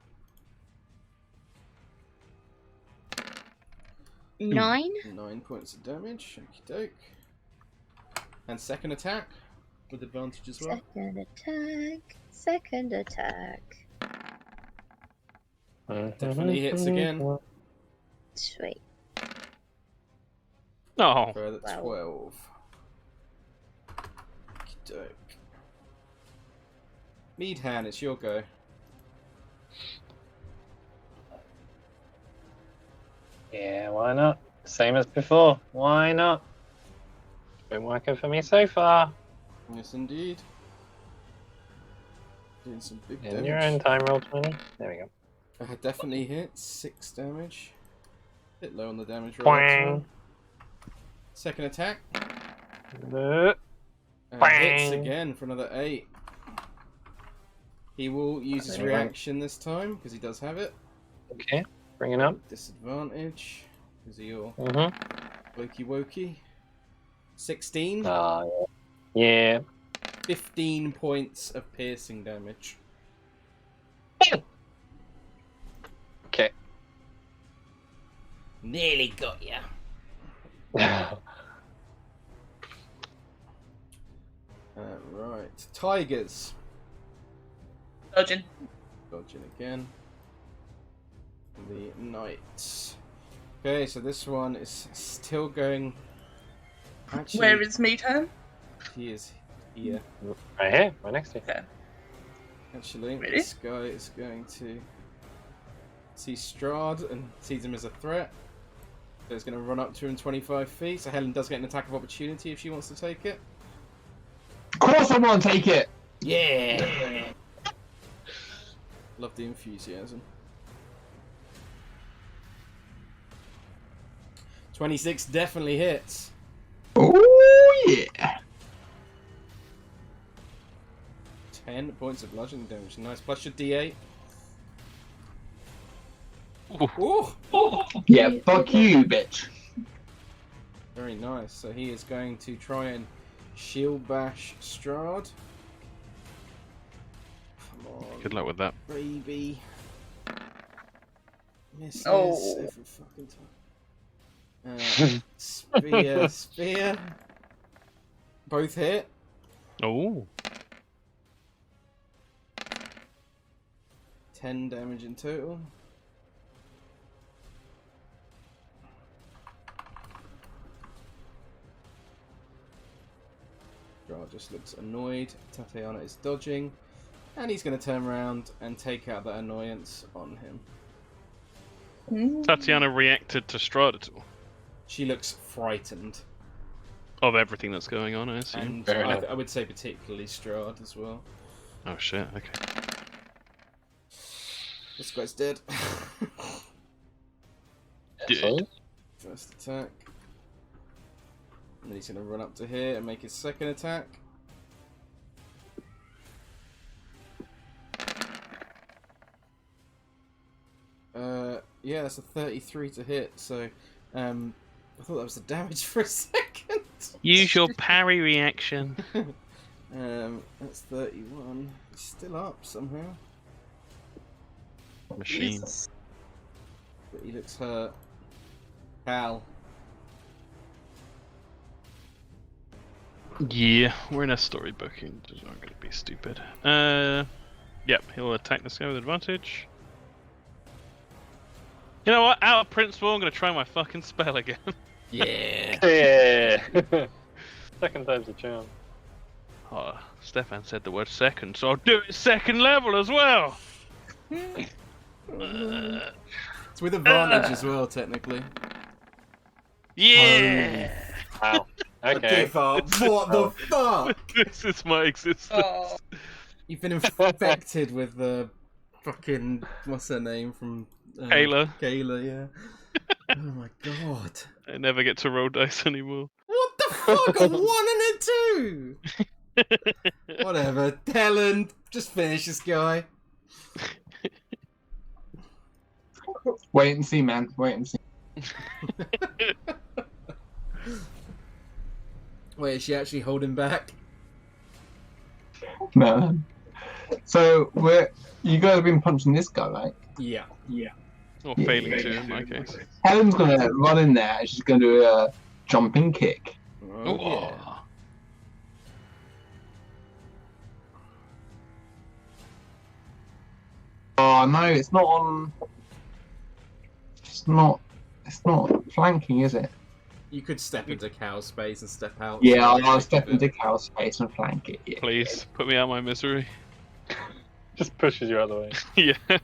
9. 9 points of damage. Okie doke. And second attack with advantage as well. Second attack. Second attack. Definitely hits again. Sweet. Oh. Further Wow. 12. Okie doke. Meadhan, it's your go. Yeah, why not? Same as before. Why not? Been working for me so far. Yes, indeed. Doing some big In damage. your own time, roll 20. There we go. Definitely hits. 6 damage. Bit low on the damage roll. that Boing. time. Second attack. Uh, Hits Bang. again for another 8. He will use his Okay. reaction this time because he does have it. Okay, bring it up. Disadvantage because of your Mm-hmm. wokey wokey. 16. Yeah. 15 points of piercing damage. Okay. Nearly got ya. Right. Tigers. Dodging. Dodging again. The knights. Okay, so this one is still going. Actually, Where is Meadhan? he is here. Right here, right next to you. Okay. Actually, Really? this guy is going to see Strahd and sees him as a threat. So it's going to run up to him 25 feet. So Helen does get an attack of opportunity if she wants to take it. Of course I want to take it! Yeah! Love the enthusiasm. 26 definitely hits. Oh yeah! 10 points of bludgeoning damage. Nice. Plus your D8. Ooh. Yeah, fuck you, bitch. Very nice. So he is going to try and shield bash Strahd. Come on. Good luck with that. Baby. Misses Oh. every fucking time. Spear. Both hit. Oh. 10 damage in total. Strahd just looks annoyed. Tatiana is dodging. And he's going to turn around and take out that annoyance on him. Tatiana reacted to Strahd at all? She looks frightened. Of everything that's going on, I assume. And Fair enough. I would say particularly Strahd as well. Oh shit, okay. This guy's dead. Good. First attack. And then he's going to run up to here and make his second attack. Yeah, that's a 33 to hit, so I thought that was the damage for a second. Use your parry reaction. That's 31. He's still up somehow. Machine. Jesus. But he looks hurt. Cal. Yeah, we're in a storybook. I'm not going to be stupid. Yep, he'll attack this guy with advantage. You know what? Out of principle, I'm going to try my fucking spell again. Yeah. Yeah. Second time's a charm. Oh, Stefan said the word second, so I'll do it second level as well. It's with advantage as well, technically. Yeah. Wow. I Okay. give up. What the fuck? This is my existence. Oh. You've been infected with the fucking what's her name from Kayla. Kayla, yeah. Oh my god. I never get to roll dice anymore. What the fuck? A 1 and a 2. Whatever. Helen, just finish this guy. Wait and see, man. Wait and see. Wait, is she actually holding back? No. So you guys have been punching this guy, right? Yeah. Or Yeah, failing yeah, to, yeah. in my case. Helen's gonna run in there and she's gonna do a jumping kick. Oh, yeah. Oh no, it's not on. It's not flanking, is it? You could step into cow space and step out. Yeah, so I'll it's step a bit- into Cal's space and flank it. Yeah. Please, put me out of my misery. Just pushes you out of the way. Yeah.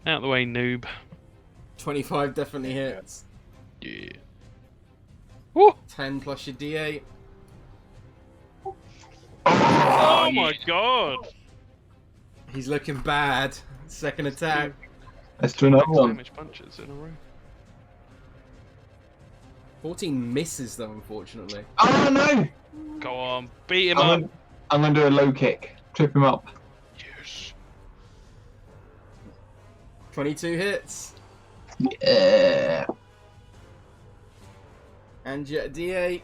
Out of the way, noob. 25 definitely hits. Yeah. Woo! 10 plus your D8. Oh my god! He's looking bad. Second attack. Let's do another one. Damage punches in a row. 14 misses though, unfortunately. Oh no! Go on, beat him up. I'm gonna do a low kick. Trip him up. Yes. 22 hits. Yeah. And your D8.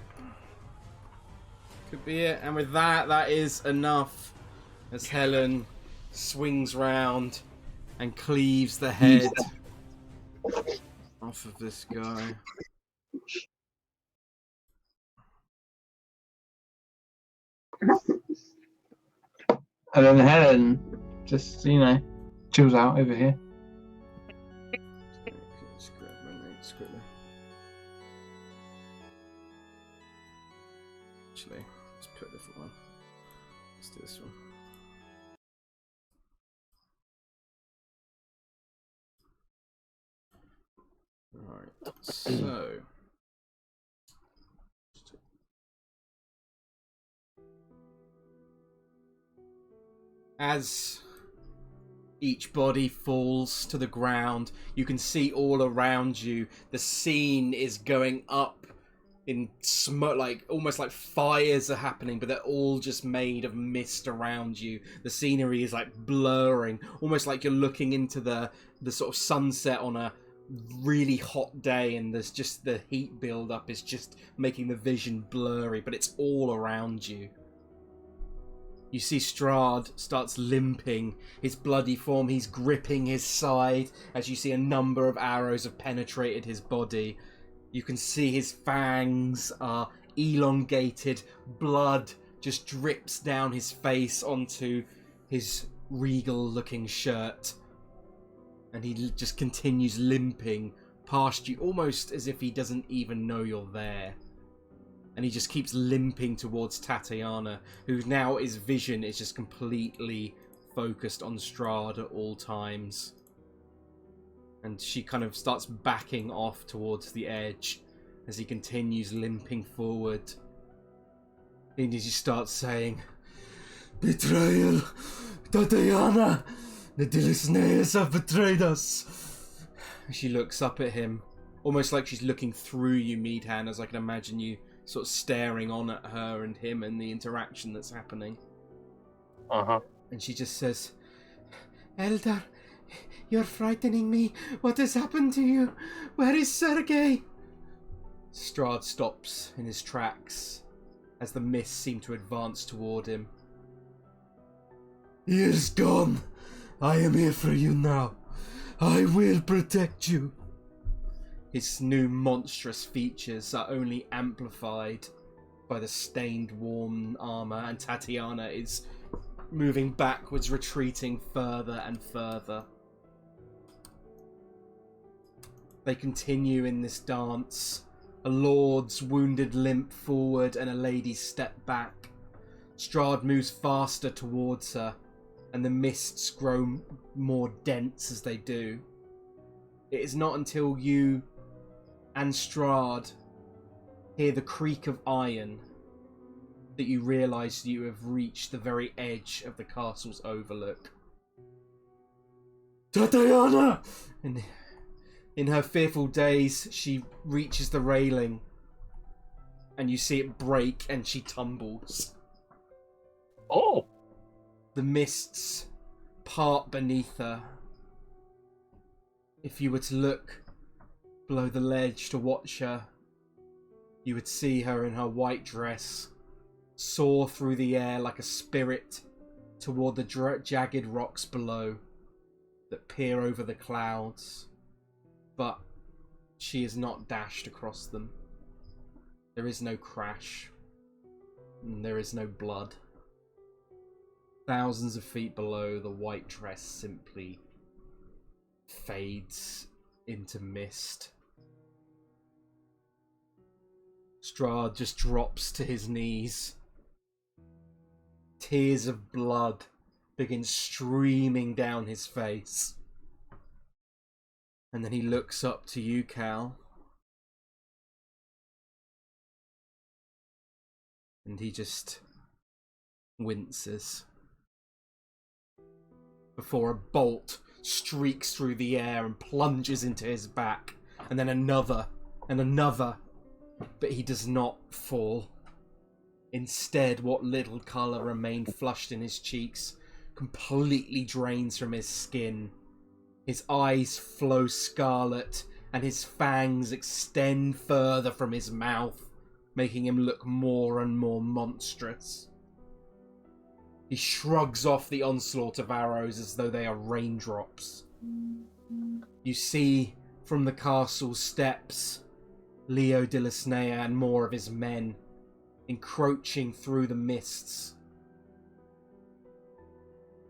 Could be it. And with that, that is enough. As Helen swings round and cleaves the head off of this guy. And then Helen just, chills out over here. Let's grab my notes quickly. Actually, let's put a different one. Let's do this one. Right, so as each body falls to the ground, you can see all around you the scene is going up in smoke, like almost like fires are happening, but they're all just made of mist around you. The scenery is like blurring, almost like you're looking into the sort of sunset on a really hot day, and there's just the heat build up is just making the vision blurry, but it's all around you. You see Strahd starts limping, his bloody form, he's gripping his side as you see a number of arrows have penetrated his body. You can see his fangs are elongated, blood just drips down his face onto his regal looking shirt. And he just continues limping past you, almost as if he doesn't even know you're there. And he just keeps limping towards Tatiana, who now his vision is just completely focused on Strahd at all times. And she kind of starts backing off towards the edge as he continues limping forward. And he starts saying, "Betrayal! Tatiana! The Dilisneas have betrayed us!" She looks up at him, almost like she's looking through you, Meadhan, as I can imagine you sort of staring on at her and him and the interaction that's happening. Uh-huh. And she just says, "Eldar, you're frightening me. What has happened to you? Where is Sergei?" Strahd stops in his tracks as the mists seem to advance toward him. "He is gone. I am here for you now. I will protect you." His new monstrous features are only amplified by the stained, warm armour, and Tatiana is moving backwards, retreating further and further. They continue in this dance. A lord's wounded limp forward and a lady's step back. Strahd moves faster towards her, and the mists grow more dense as they do. It is not until you and Strahd hear the creak of iron that you realise you have reached the very edge of the castle's overlook. Tatiana! In her fearful daze, she reaches the railing, and you see it break, and she tumbles. Oh! The mists part beneath her. If you were to look below the ledge to watch her, you would see her in her white dress, soar through the air like a spirit toward the jagged rocks below that peer over the clouds. But she is not dashed across them. There is no crash. And there is no blood. Thousands of feet below, the white dress simply fades into mist. Strahd just drops to his knees. Tears of blood begin streaming down his face. And then he looks up to you, Cal. And he just winces. Before a bolt streaks through the air and plunges into his back. And then another, and another. But he does not fall. Instead, what little colour remained flushed in his cheeks completely drains from his skin. His eyes flow scarlet, and his fangs extend further from his mouth, making him look more and more monstrous. He shrugs off the onslaught of arrows as though they are raindrops. You see from the castle steps Leo de Lusnea and more of his men encroaching through the mists.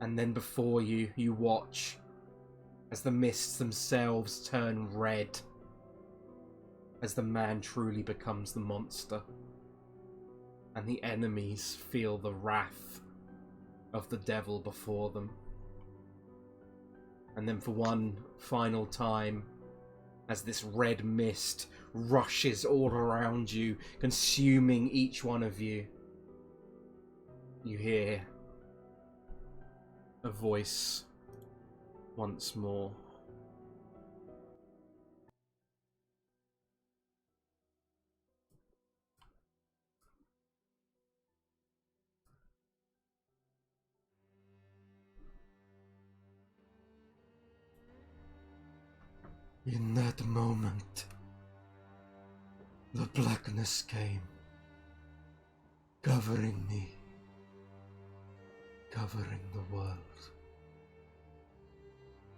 And then before you, you watch as the mists themselves turn red, as the man truly becomes the monster, and the enemies feel the wrath of the devil before them. And then for one final time, as this red mist rushes all around you, consuming each one of you, you hear a voice once more. In that moment, the blackness came, covering me, covering the world,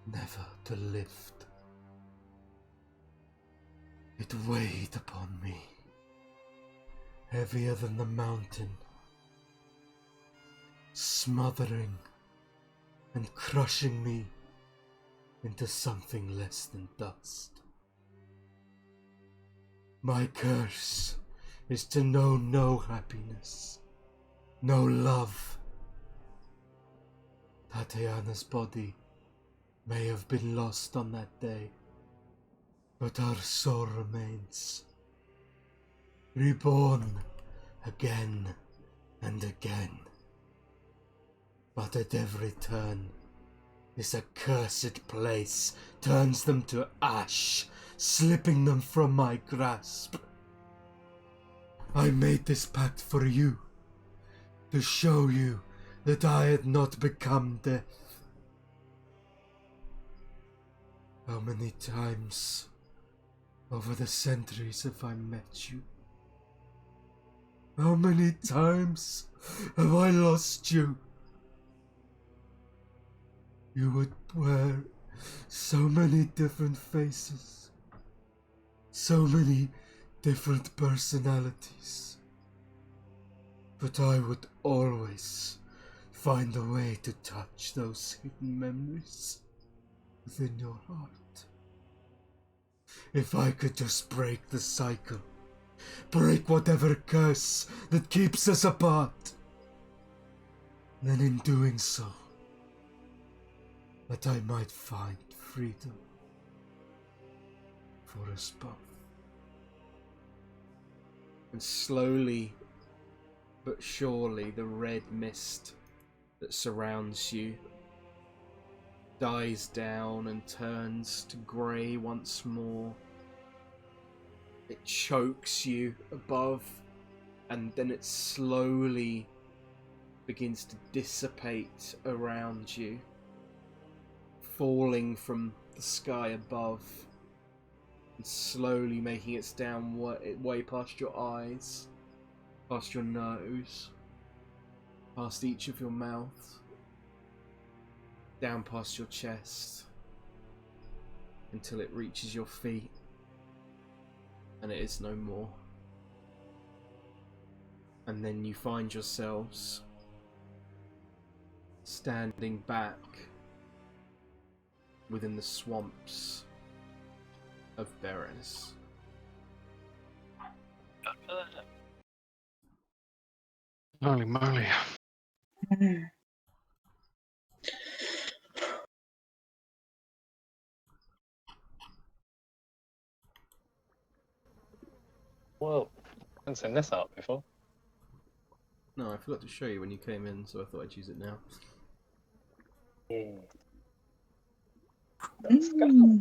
never to lift. It weighed upon me, heavier than the mountain, smothering and crushing me into something less than dust. My curse is to know no happiness, no love. Tatiana's body may have been lost on that day, but our soul remains, reborn again and again. But at every turn, this accursed place turns them to ash, slipping them from my grasp. I made this pact for you, to show you that I had not become death. How many times over the centuries have I met you? How many times have I lost you? You would wear so many different faces, so many different personalities. But I would always find a way to touch those hidden memories within your heart. If I could just break the cycle, break whatever curse that keeps us apart, then in doing so, that I might find freedom for us both. And slowly but surely the red mist that surrounds you dies down and turns to grey once more. It chokes you above, and then it slowly begins to dissipate around you, falling from the sky above and slowly making its way past your eyes, past your nose, past each of your mouths, down past your chest, until it reaches your feet, and it is no more. And then you find yourselves standing back within the swamps of Berez. Holy moly. Whoa, I haven't seen this art before. No, I forgot to show you when you came in, so I thought I'd use it now. Let's go.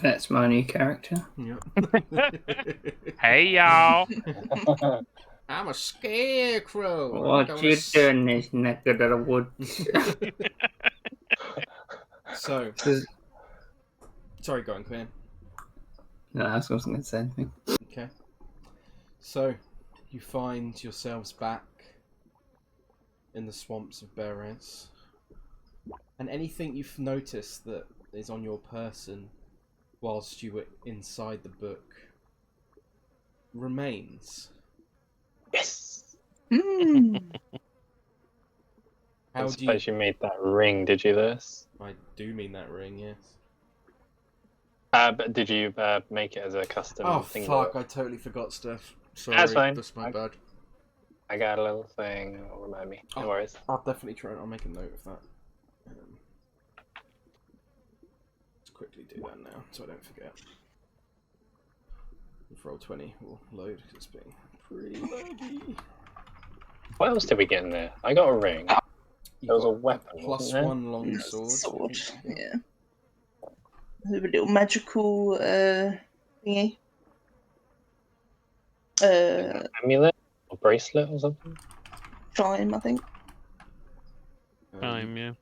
That's my new character. Yep. Hey, y'all. I'm a scarecrow. What you doing this neck of the woods? So, sorry, go on, Quinn. No, I wasn't going to say anything. Okay. So, you find yourselves back in the swamps of Berez. And anything you've noticed that is on your person whilst you were inside the book remains. Yes! How I do suppose you made that ring, did you, Lewis? I do mean that ring, yes. But did you make it as a custom thing? Fuck, I totally forgot stuff. Sorry, That's fine. That's my bad. I got a little thing. It'll remind me. No worries. I'll definitely try and I'll make a note of that. Let's quickly do that now, so I don't forget. If Roll20 will load, because it's been pretty laggy. What else did we get in there? I got a ring. You There was a got weapon. plus wasn't there? one long sword. Sword, yeah. There's a little magical thingy. Amulet or bracelet or something. Chime, I think. Time, yeah.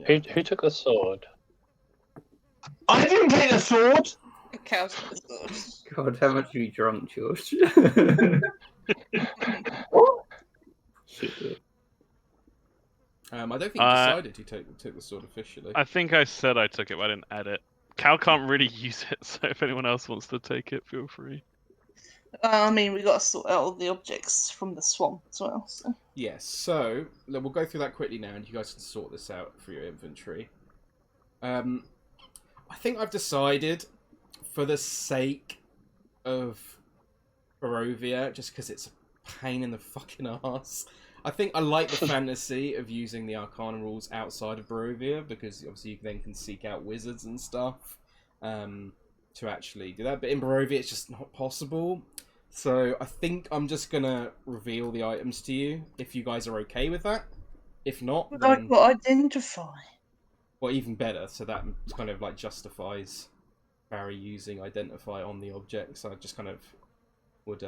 Who took the sword? I didn't take the sword! A cow's got the sword. God, how much have you drunk, George? Shit. I don't think you decided who took the sword officially. I think I said I took it, but I didn't add it. Cal can't really use it, so if anyone else wants to take it, feel free. I mean, we got to sort out all the objects from the swamp as well. So. Yes, so we'll go through that quickly now, and you guys can sort this out for your inventory. I think I've decided, for the sake of Barovia, just because it's a pain in the fucking ass, I think I like the fantasy of using the Arcana rules outside of Barovia, because obviously you then can seek out wizards and stuff to actually do that. But in Barovia, it's just not possible. So I think I'm just going to reveal the items to you, if you guys are okay with that. If not, Would then... I identify? Well, even better, so that kind of like justifies Barry using identify on the object, so I just kind of would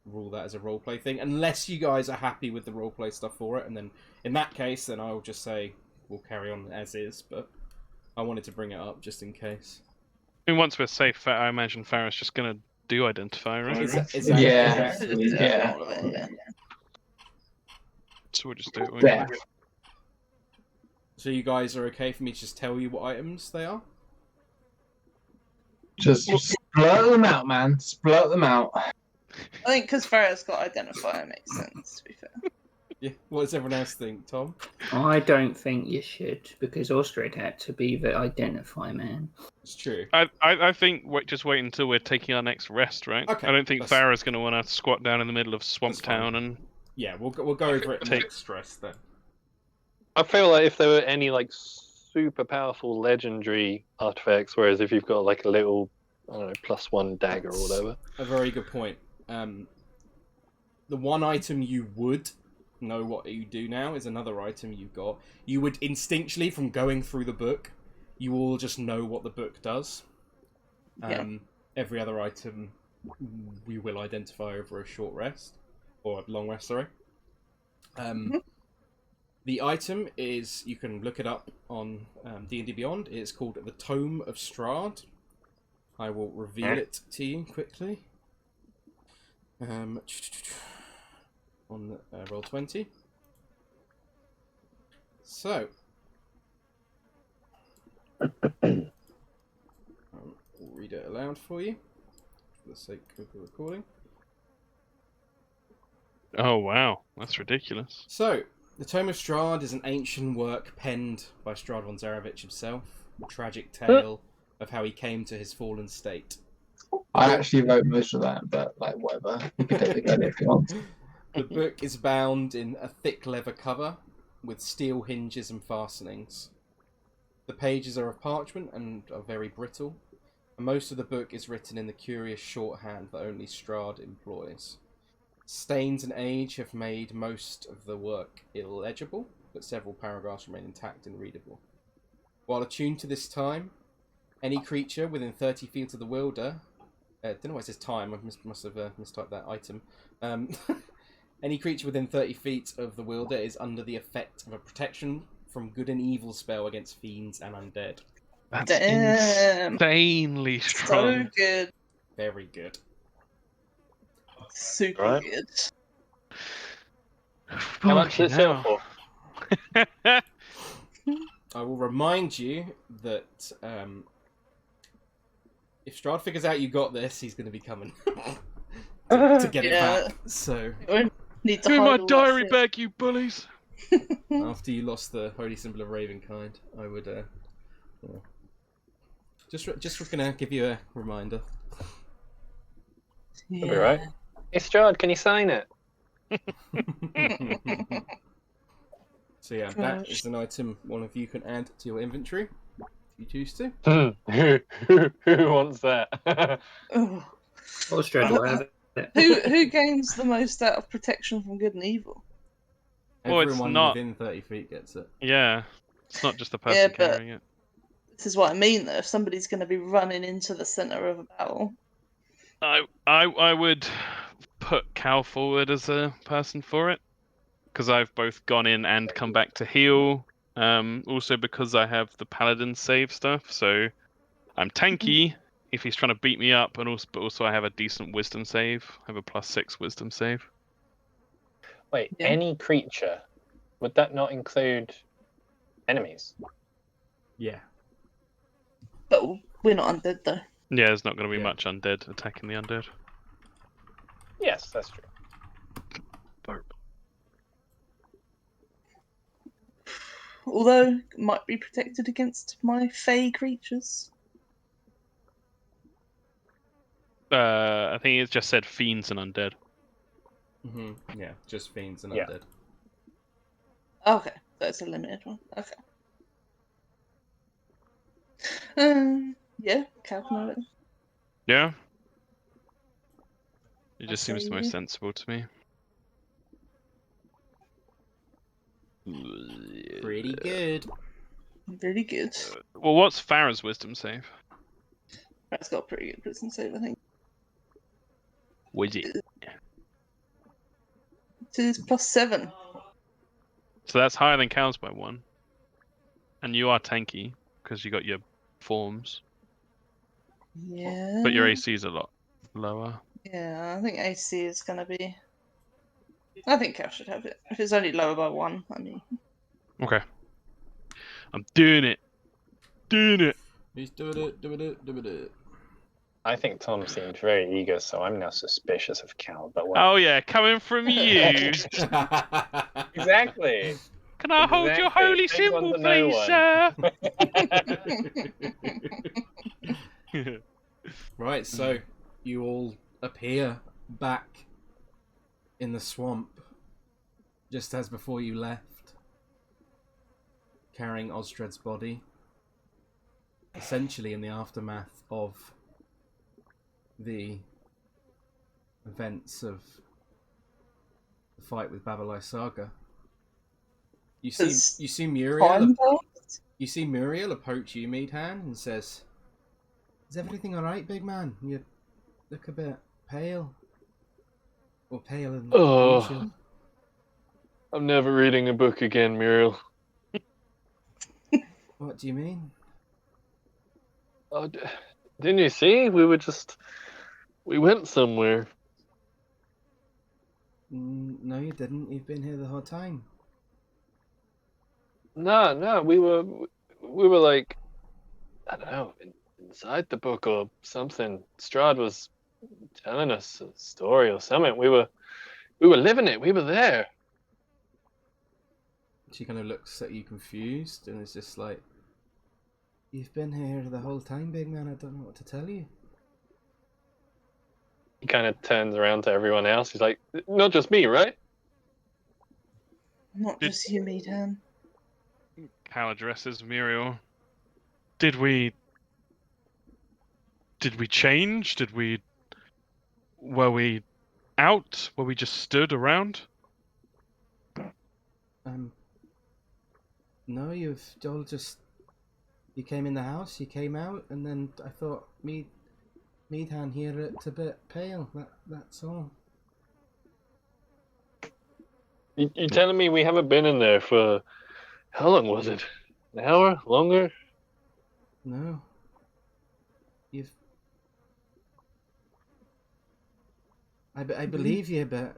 rule that as a roleplay thing, unless you guys are happy with the roleplay stuff for it, and then in that case, then I'll just say we'll carry on as is, but I wanted to bring it up just in case. I mean, once we're safe, I imagine Farrah's just going to do identify, right? Exactly. Yeah. So we'll just do it. Yeah. So you guys are okay for me to just tell you what items they are? Just splurt them out, man. Splurt them out. I think because Farrah's got identifier makes sense, to be fair. Yeah. What does everyone else think, Tom? I don't think you should, because Osdred had to be the identify man. It's true. I think just wait until we're taking our next rest, right? Okay, I don't think that's- Farrah's going to want to squat down in the middle of Swamp That's fine. Town and. Yeah, we'll go over it Take- next stress then. I feel like if there were any like super powerful legendary artifacts, whereas if you've got like a little, I don't know, +1 dagger or whatever. A very good point. The one item you would know what you do now is another item you've got. You would instinctually, from going through the book, you all just know what the book does. Every other item we will identify over a short rest. Or a long rest, sorry. The item is, you can look it up on D&D Beyond. It's called the Tome of Strahd. I will reveal it to you quickly. On roll 20. So, I'll read it aloud for you, for the sake of the recording. Oh wow, that's ridiculous. So, the Tome of Strahd is an ancient work penned by Strahd von Zarovich himself, a tragic tale of how he came to his fallen state. I actually wrote most of that, but like whatever. You can take the credit if you want. The book is bound in a thick leather cover with steel hinges and fastenings. The pages are of parchment and are very brittle, and most of the book is written in the curious shorthand that only Strahd employs. Stains and age have made most of the work illegible, but several paragraphs remain intact and readable. While attuned to this time, any creature within 30 feet of the wielder... I don't know why it says time, I must have mistyped that item. Any creature within 30 feet of the wielder is under the effect of a protection from good and evil spell against fiends and undead. That's Damn. insanely strong. So good. Very good. Super Right. good. How much does it sell for? I will remind you that if Strahd figures out you got this, he's going to be coming to get it back. So Need to Give me hide my all that diary shit. back, you bullies! after you lost the holy symbol of Ravenkind, I would just gonna give you a reminder. Yeah. That'll be right. Hey Strahd, can you sign it? So yeah, that is an item one of you can add to your inventory if you choose to. Who wants that? Oh. Osdred will have it. Who gains the most out of protection from good and evil? Well, it's Everyone not- within 30 feet gets it. Yeah, it's not just the person Yeah, but- carrying it. This is what I mean, though. If somebody's going to be running into the center of a battle, I would put Cal forward as a person for it, because I've both gone in and come back to heal. Also because I have the paladin save stuff, so I'm tanky if he's trying to beat me up, but also I have a decent wisdom save. I have a +6 wisdom save. Wait, Yeah. any creature? Would that not include enemies? Yeah. but we're not undead, though. Yeah, there's not going to be Yeah. much undead attacking the undead. Yes, that's true. Although, it might be protected against my fey creatures. I think it just said fiends and undead. Yeah, just fiends and Yeah. undead. Okay, so it's a limited one. Okay. Yeah, Cal can have it. Yeah? It just I'll seems the say most you. sensible to me. Pretty good. Really good. Well, what's Farrah's wisdom save? That's got a pretty good wisdom save, I think. Was it? It is +7. So that's higher than Cal's by 1. And you are tanky, because you got your forms. Yeah. But your AC is a lot lower. Yeah, I think AC is going to be... I think Cal should have it. If it's only lower by 1, I mean... Okay. I'm doing it. Doing it. He's doing it. I think Tom seemed very eager, so I'm now suspicious of Cal. But what? Oh yeah, coming from you. Exactly. Can I hold your Exactly. holy Big one symbol, to no please, one. sir? Right, so you all appear back in the swamp just as before you left, carrying Osdred's body, essentially in the aftermath of the events of the fight with Babalai Saga. You see Muriel. You see Muriel approach you, Meadhan, and says, "Is everything all right, big man? You look a bit pale, or paler than usual." I'm never reading a book again, Muriel. What do you mean? Oh, didn't you see? We went somewhere. No, you didn't. You've been here the whole time. No, we were like, I don't know, inside the book or something. Strahd was telling us a story or something. We were living it. We were there. She kind of looks at you confused and is just like, "You've been here the whole time, big man. I don't know what to tell you." He kind of turns around to everyone else. He's like, not just me, right? Not just you, Meadhan. Cal addresses Muriel. Did we change? Were we out? Were we just stood around? No, you came in the house, you came out, and then I thought Meadhan here looked a bit pale. That's all. You telling me we haven't been in there for how long was it? An hour? Longer? No. I believe you, but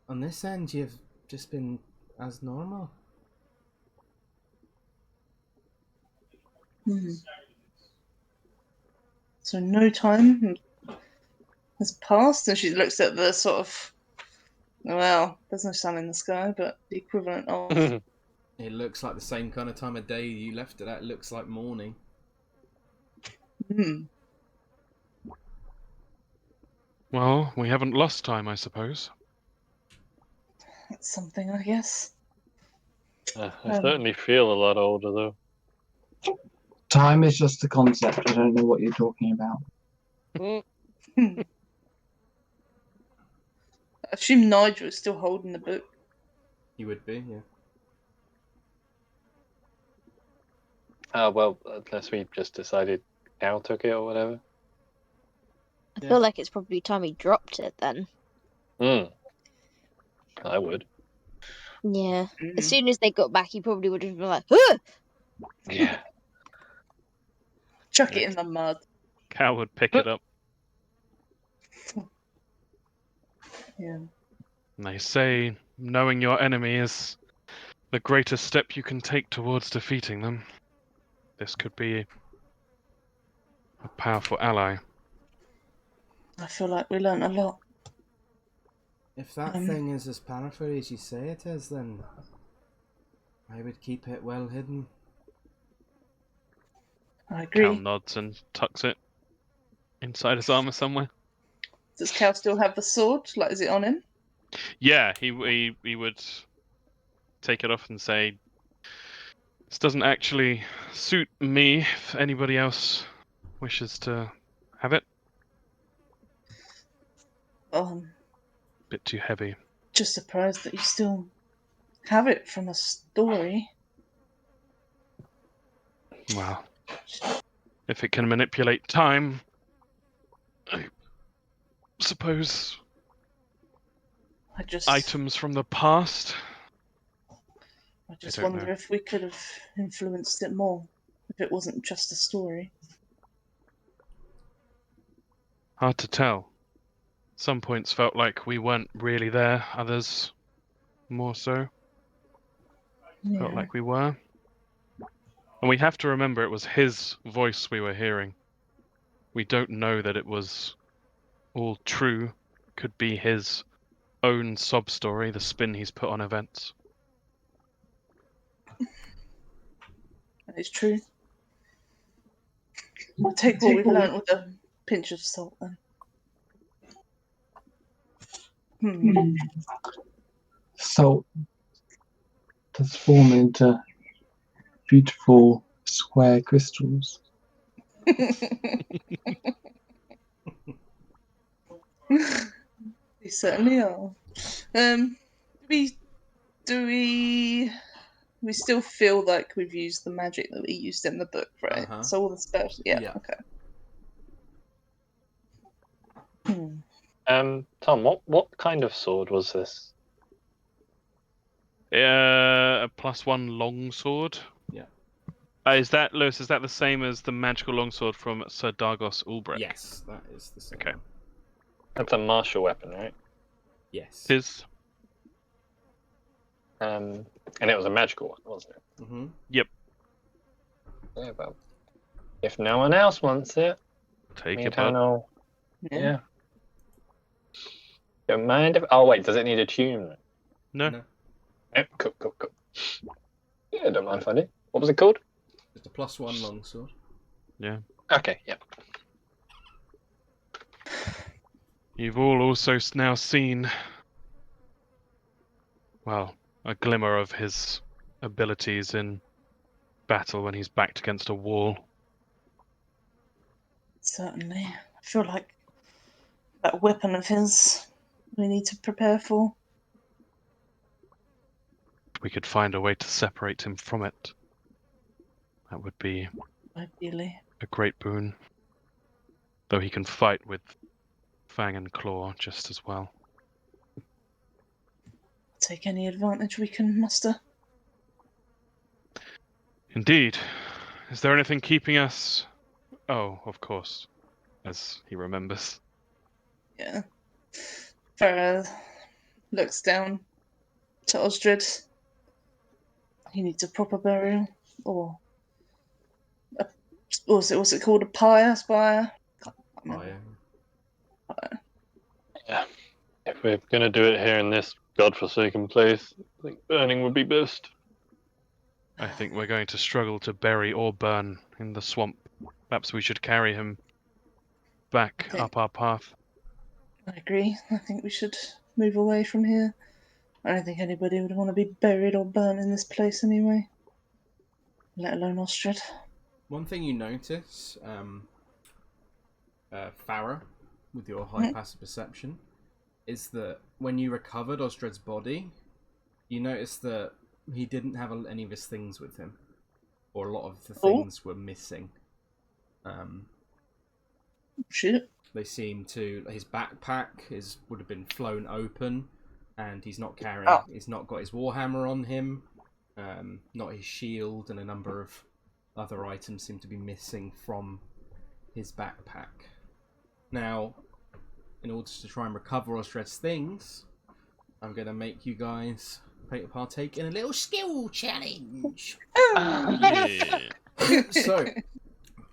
on this end, you've just been as normal. So no time has passed, and she looks at the sort of, well, there's no sun in the sky, but the equivalent of. It looks like the same kind of time of day you left it at. It looks like morning. Well, we haven't lost time, I suppose. That's something, I guess. I certainly feel a lot older, though. Time is just a concept. I don't know what you're talking about. I assume Nigel is still holding the book. He would be, yeah. Well, unless we just decided Cal took it or whatever. I feel like it's probably time he dropped it then. I would. Yeah. As soon as they got back, he probably would have been like, "Huh!" Yeah. Chuck it in the mud. Cal would pick it up. Yeah. And they say knowing your enemy is the greatest step you can take towards defeating them. This could be a powerful ally. I feel like we learnt a lot. If that thing is as powerful as you say it is, then I would keep it well hidden. I agree. Cal nods and tucks it inside his armor somewhere. Does Cal still have the sword? Like, is it on him? Yeah, he would take it off and say, "This doesn't actually suit me. If anybody else wishes to have it." Bit too heavy. Just surprised that you still have it from a story. Well, if it can manipulate time, I suppose items from the past. I just wonder know. if we could have influenced it more, if it wasn't just a story. Hard to tell. Some points felt like we weren't really there, others more so. Yeah. Felt like we were. And we have to remember it was his voice we were hearing. We don't know that it was all true. Could be his own sob story, the spin he's put on events. That is true. We'll take what we've learned with a pinch of salt then. Salt does form into beautiful square crystals. They certainly are. Do we still feel like we've used the magic that we used in the book, right? Uh-huh. So all the spells, yeah. Okay. Tom, what kind of sword was this? A +1 longsword. Yeah. Is that, Lewis? Is that the same as the magical longsword from Sir Dargos Ulbrich? Yes, that is the same. Okay. That's a martial weapon, right? Yes. It is. And it was a magical one, wasn't it? Mm-hmm. Yep. Yeah, but if no one else wants it, Take me it and up. I'll- Yeah. Don't mind if. Oh wait, does it need a tune? No. No. Cool. Yeah, don't mind if I do. What was it called? Just a +1 longsword. Yeah. Okay, yeah. You've all also now seen, well, a glimmer of his abilities in battle when he's backed against a wall. Certainly. I feel like that weapon of his we need to prepare for. We could find a way to separate him from it. That would be Ideally. a great boon. Though he can fight with fang and claw just as well. Take any advantage we can muster. Indeed. Is there anything keeping us? Oh, of course. As he remembers. Yeah. Farrah looks down to Osdred. He needs a proper burial, or what's it called? A pyre, spire? Yeah. If we're gonna do it here in this godforsaken place, I think burning would be best. I think we're going to struggle to bury or burn in the swamp. Perhaps we should carry him back Okay. up our path. I agree. I think we should move away from here. I don't think anybody would want to be buried or burned in this place anyway. Let alone Osdred. One thing you notice, Farrah, with your high passive perception, is that when you recovered Osdred's body, you notice that he didn't have any of his things with him, or a lot of the things were missing. Shit. They seem to. His backpack would have been flown open, and he's not carrying. He's not got his warhammer on him. Not his shield, and a number of other items seem to be missing from his backpack. Now, in order to try and recover Osdred's things, I'm going to make you guys partake in a little skill challenge. So,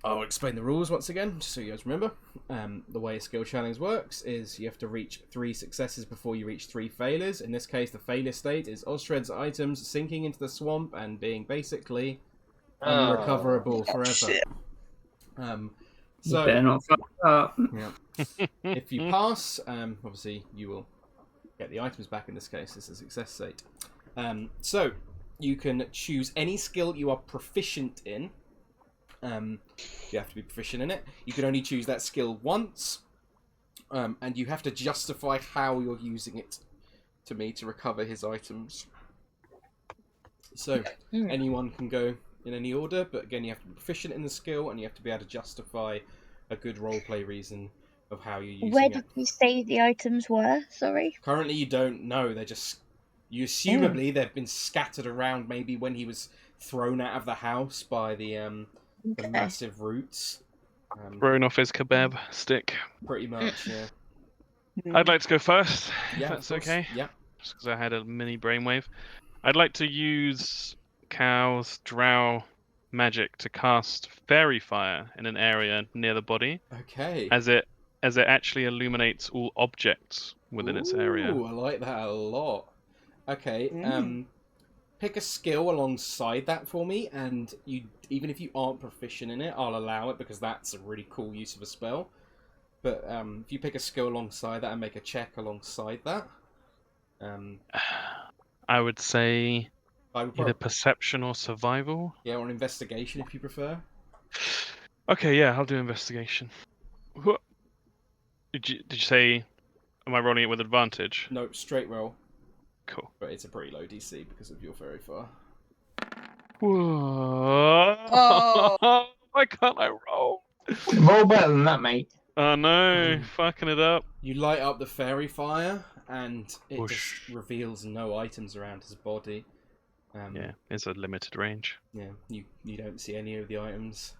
I'll explain the rules once again, just so you guys remember. The way a skill challenge works is you have to reach 3 successes before you reach 3 failures. In this case, the failure state is Osdred's items sinking into the swamp and being basically unrecoverable forever. You better not fuck up. Yeah. If you pass, obviously you will get the items back. In this case, it's a success state. So you can choose any skill you are proficient in. You have to be proficient in it. You can only choose that skill once, and you have to justify how you're using it to me to recover his items. So anyone can go in any order, but again, you have to be proficient in the skill, and you have to be able to justify a good roleplay reason of how you're using it. Where did you say the items were? Sorry. Currently, you don't know. They're just... Assumably, they've been scattered around maybe when he was thrown out of the house by the massive roots. Thrown off his kebab stick. Pretty much, yeah. I'd like to go first, if Yeah, that's of course. okay. Yeah. Just because I had a mini brainwave. I'd like to use cows, drow, magic to cast fairy fire in an area near the body, Okay. as it actually illuminates all objects within its area. Ooh, I like that a lot. Okay. Mm. Pick a skill alongside that for me, and even if you aren't proficient in it, I'll allow it because that's a really cool use of a spell. But if you pick a skill alongside that and make a check alongside that, I would say I would either perception or survival. or an investigation if you prefer. Okay, yeah, I'll do investigation. Did you say? Am I rolling it with advantage? No, straight roll. Cool. But it's a pretty low DC because of your very far. Whoa! Oh. Why can't I roll? Roll better than that, mate. Oh no, fucking it up. You light up the fairy fire, and it Whoosh. just reveals no items around his body. Yeah, it's a limited range. Yeah, you don't see any of the items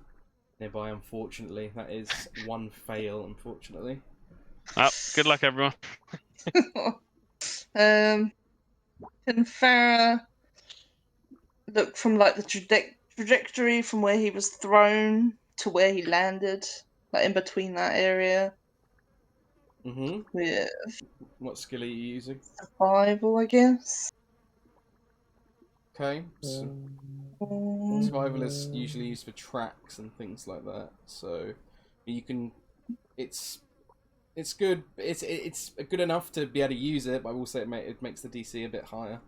nearby, unfortunately. That is one fail, unfortunately. Oh, good luck, everyone. Can Farrah look from like the trajectory from where he was thrown to where he landed, like in between that area? Mm-hmm. With What skill are you using? survival, I guess. Okay. Survival is usually used for tracks and things like that. So you can. It's good. It's good enough to be able to use it, but I will say it makes the DC a bit higher.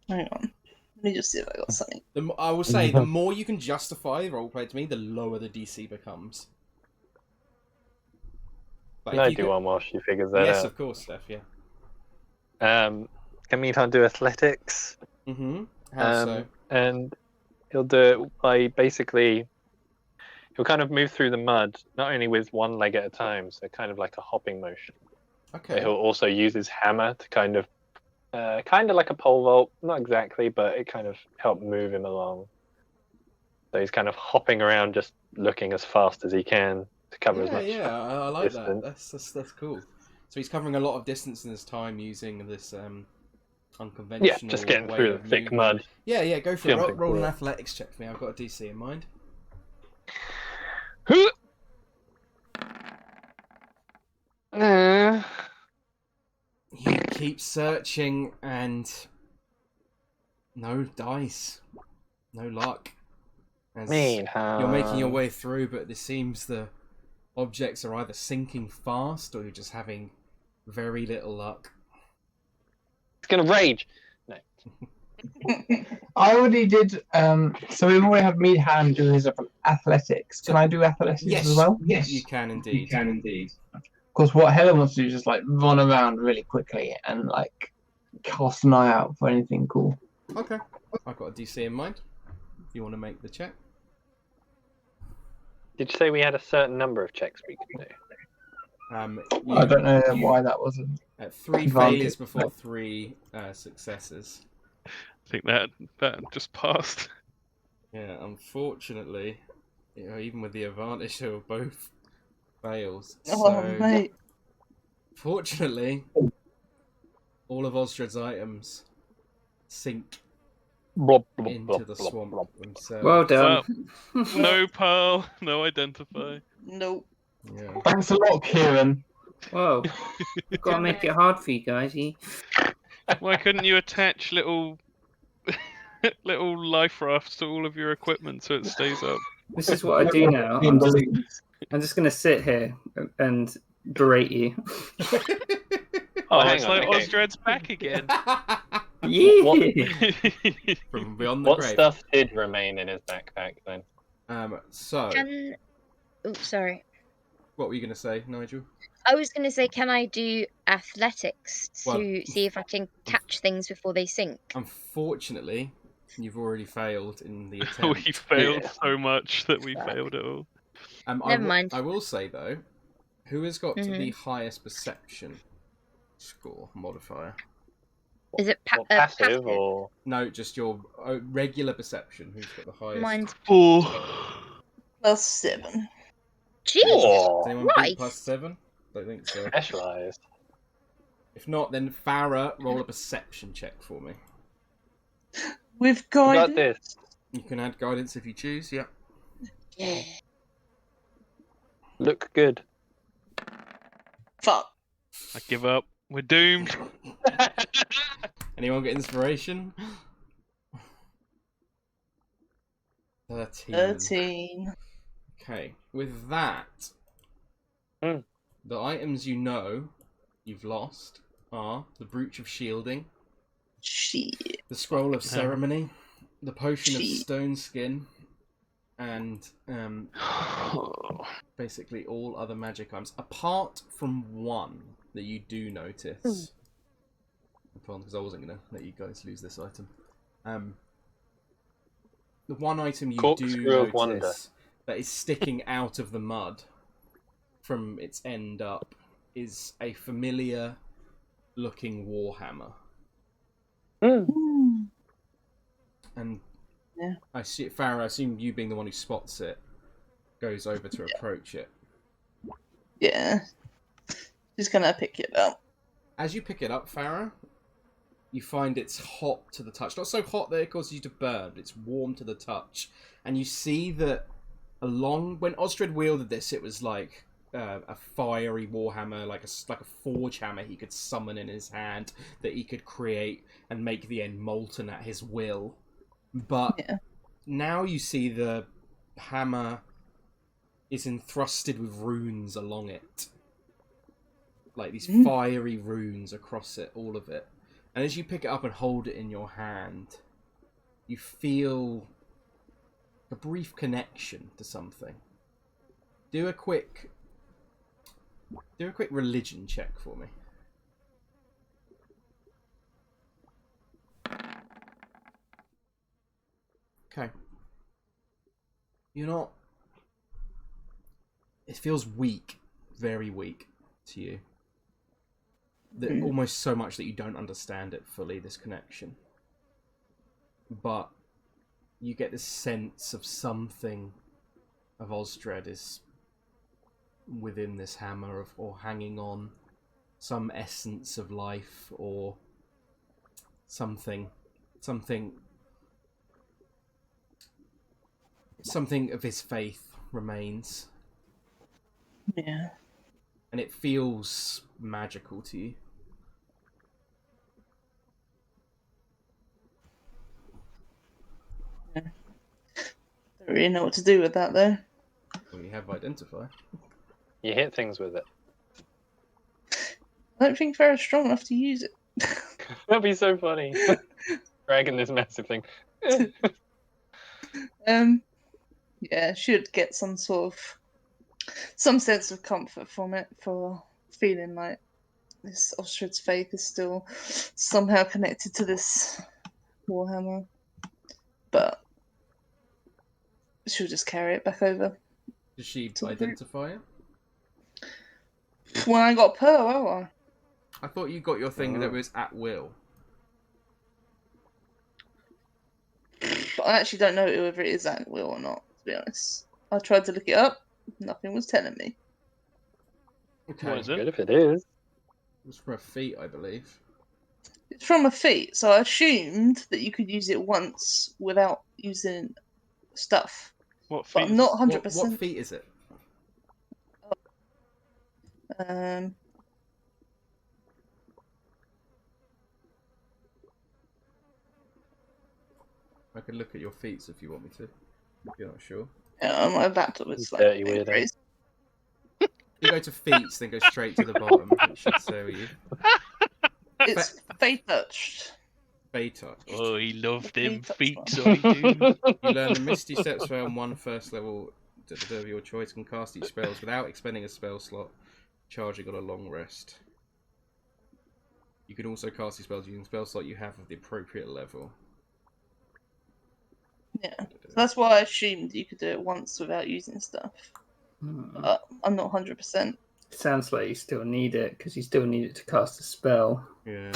Hang on. Let me just see if I got something. I will say the more you can justify roleplay to me, the lower the DC becomes. Can I do one while she figures that out? Yes, of course, Steph. Yeah. Can Meadhan do athletics? Mm-hmm. How so? And he'll do it by basically, he'll kind of move through the mud, not only with one leg at a time, so kind of like a hopping motion. Okay. But he'll also use his hammer to kind of like a pole vault, not exactly, but it kind of helped move him along. So he's kind of hopping around, just looking as fast as he can to cover as much. Yeah, I like distance. that. That's cool. So he's covering a lot of distance in his time using this unconventional. Yeah, just getting way through the of thick moving. mud. Yeah, go for it. Jumping Roll an through it. athletics check for me. I've got a DC in mind. You keep searching and no dice, no luck. As you're making your way through, but it seems the objects are either sinking fast or you're just having very little luck. It's gonna rage. No. I already did. So we already have Meadhan do his athletics. Can I do athletics as well? Yes, you can indeed. You can indeed. Of course, what Helen wants to do is just like run around really quickly and like cast an eye out for anything cool. Okay, I've got a DC in mind. If you want to make the check. Did you say we had a certain number of checks we could do? I don't know why that wasn't. 3 failures before 3 successes. I think that just passed. Yeah, unfortunately, even with the advantage, they were both fails. Oh, mate. Fortunately, all of Osdred's items sink into the swamp themselves. Well done. No pearl, no identify. Nope. Yeah. Thanks a lot, Kieran. Whoa. Gotta make it hard for you guys. Why couldn't you attach little life rafts to all of your equipment so it stays up? This is what I do now. I'm just gonna sit here and berate you. Oh, hang it's on, like okay. Osdred's back again. Yeah. From beyond the What grave. stuff did remain in his backpack then? So, Sorry. what were you going to say, Nigel? I was going to say, can I do athletics to Well, see if I can catch things before they sink? Unfortunately, you've already failed in the attempt. We failed so much that we failed it all. Never mind. I will say, though, who has got the highest perception score modifier? Is it passive or? No, just your regular perception. Who's got the highest? Mine's 4. +7. Jeez. Does anyone beat Christ. +7? Don't think so. Specialized. If not, then Farrah, roll a perception check for me. We've Got guided. this. You can add guidance if you choose, yeah. Yeah. Look good. Fuck. I give up. We're doomed. Anyone get inspiration? 13. 13. Okay, with that, the items you know you've lost are the Brooch of Shielding, Shit. the Scroll of Ceremony, the Potion of Shit. Stone Skin, and basically all other magic items, apart from one that you do notice. Because I wasn't going to let you guys lose this item. The one item you Corkscrew of do Wonder. notice that is sticking out of the mud from its end up is a familiar looking warhammer. And Yeah. Farrah, I assume you being the one who spots it, goes over to approach it. Yeah. Just gonna pick it up. As you pick it up, Farrah, you find it's hot to the touch. Not so hot that it causes you to burn, but it's warm to the touch. And you see that when Osdred wielded this, it was like a fiery warhammer, like a forge hammer he could summon in his hand that he could create and make the end molten at his will. But now you see the hammer is encrusted with runes along it. Like these fiery runes across it, all of it. And as you pick it up and hold it in your hand, you feel a brief connection to something. Do a quick religion check for me. Okay. You're not... It feels weak, very weak to you. Almost so much that you don't understand it fully, this connection. But you get this sense of something of Osdred is within this hammer, or hanging on, some essence of life, or something of his faith remains. Yeah. And it feels magical to you. Don't really know what to do with that though. Well, you have identify. You hit things with it. I don't think Farrah's strong enough to use it. That'd be so funny. Dragging this massive thing. Yeah, should get some sense of comfort from it, for feeling like this Osdred's faith is still somehow connected to this warhammer. But she'll just carry it back over. Does she identify it? When I got Pearl, oh, I thought you got your thing that was at will. but I actually don't know whether it is at will or not, to be honest. I tried to look it up, nothing was telling me. Okay. What is it? Good if it is. It was for a feat, I believe. It's from a feat, so I assumed that you could use it once without using stuff. What But feat? I'm not What 100%. feat is it? I can look at your feats if you want me to. If you're not sure. On my laptop, it's like Dirty weirdo. crazy. You go to feats, then go straight to the bottom. It should show you. It's fate touched. Beta. Oh, he loved them That's feet, one. so he do. You learn the Misty Step spell on one first level of your choice, can cast each spells without expending a spell slot, charging on a long rest. You can also cast these spells using a spell slot you have of the appropriate level. Yeah. So that's why I assumed you could do it once without using stuff. But I'm not 100%. Sounds like you still need it, because you still need it to cast a spell. Yeah.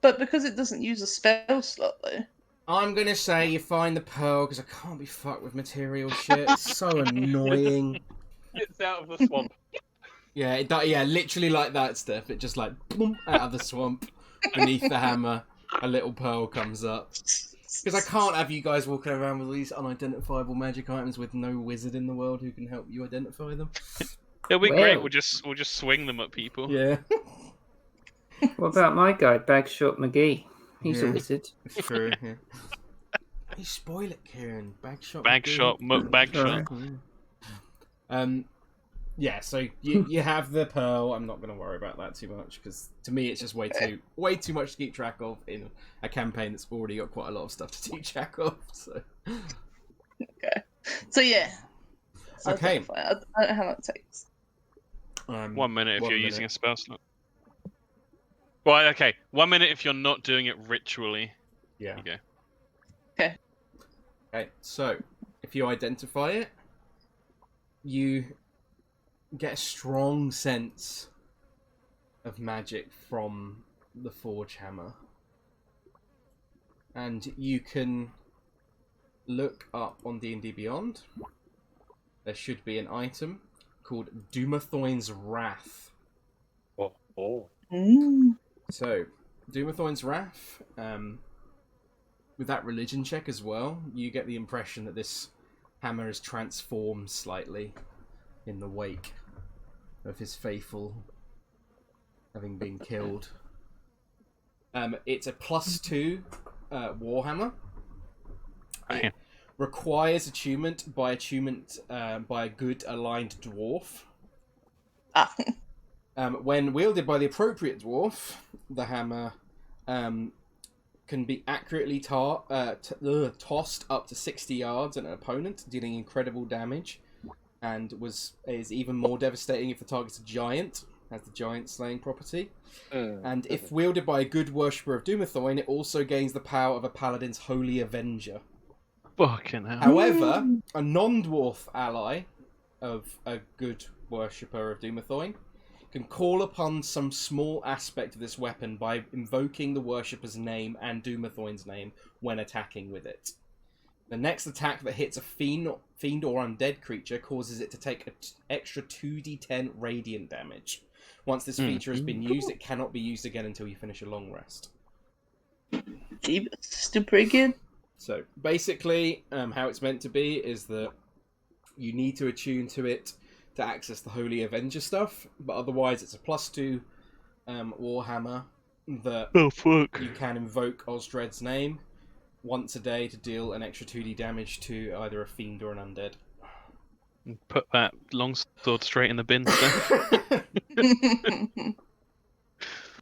But because it doesn't use a spell slot, though. I'm gonna say you find the pearl because I can't be fucked with material shit. It's so annoying. It's out of the swamp. Yeah, yeah, literally like that, Steph. It just like boom, out of the swamp beneath the hammer. A little pearl comes up. Because I can't have you guys walking around with all these unidentifiable magic items with no wizard in the world who can help you identify them. It'll be great. Well. We'll just swing them at people. Yeah. What about my guy, Bagshot McGee? He's a Yeah. wizard. It's true, yeah. You spoil it, Kieran. Bagshot. Bagshot. Yeah, so you have the pearl. I'm not going to worry about that too much, because to me it's just way too much to keep track of in a campaign that's already got quite a lot of stuff to keep track of. So. Okay. So yeah. So Okay. I don't know how long it takes. 1 minute if you're using a spell slot. Well, okay. 1 minute if you're not doing it ritually. Yeah. There you Okay. Okay, so if you identify it, you get a strong sense of magic from the Forge Hammer. And you can look up on D&D Beyond. There should be an item called Dumathoin's Wrath. Oh. So, Dumathoin's Wrath, with that religion check as well, you get the impression that this hammer is transformed slightly in the wake of his faithful having been killed. It's a +2 warhammer. It requires attunement by a good aligned dwarf. When wielded by the appropriate dwarf, the hammer can be accurately tossed up to 60 yards at an opponent, dealing incredible damage, and is even more devastating if the target's a giant, has the giant slaying property. And if wielded by a good worshipper of Dumathoin, it also gains the power of a paladin's holy avenger. Fucking hell. However, a non-dwarf ally of a good worshipper of Dumathoin can call upon some small aspect of this weapon by invoking the worshipper's name and Dumathoin's name when attacking with it. The next attack that hits a fiend or undead creature causes it to take an extra 2d10 radiant damage. Once this feature has been used, it cannot be used again until you finish a long rest. Gee, that's still pretty good. So, basically, how it's meant to be is that you need to attune to it to access the Holy Avenger stuff, but otherwise it's a +2 warhammer that you can invoke Osdred's name once a day to deal an extra 2d damage to either a fiend or an undead. Put that longsword straight in the bin.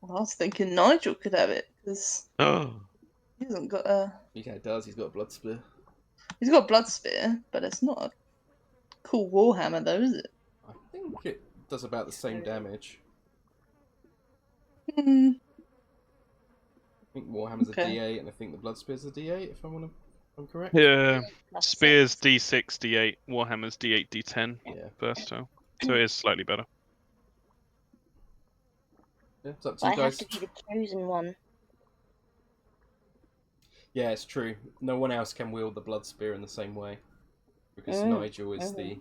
Well, I was thinking Nigel could have it, because he hasn't got a... Yeah, it does. He's got a blood spear. He's got a blood spear, but it's not a cool warhammer, though, is it? I think it does about the same damage. I think Warhammer's a D8, and I think the blood spear's a D8, if I'm correct. Yeah. Spear's D6, D8. Warhammer's D8, D10. Yeah. Versatile. So it is slightly better. Yeah, it's up to I you guys. have to be the chosen one. Yeah, it's true. No one else can wield the blood spear in the same way, because Nigel is the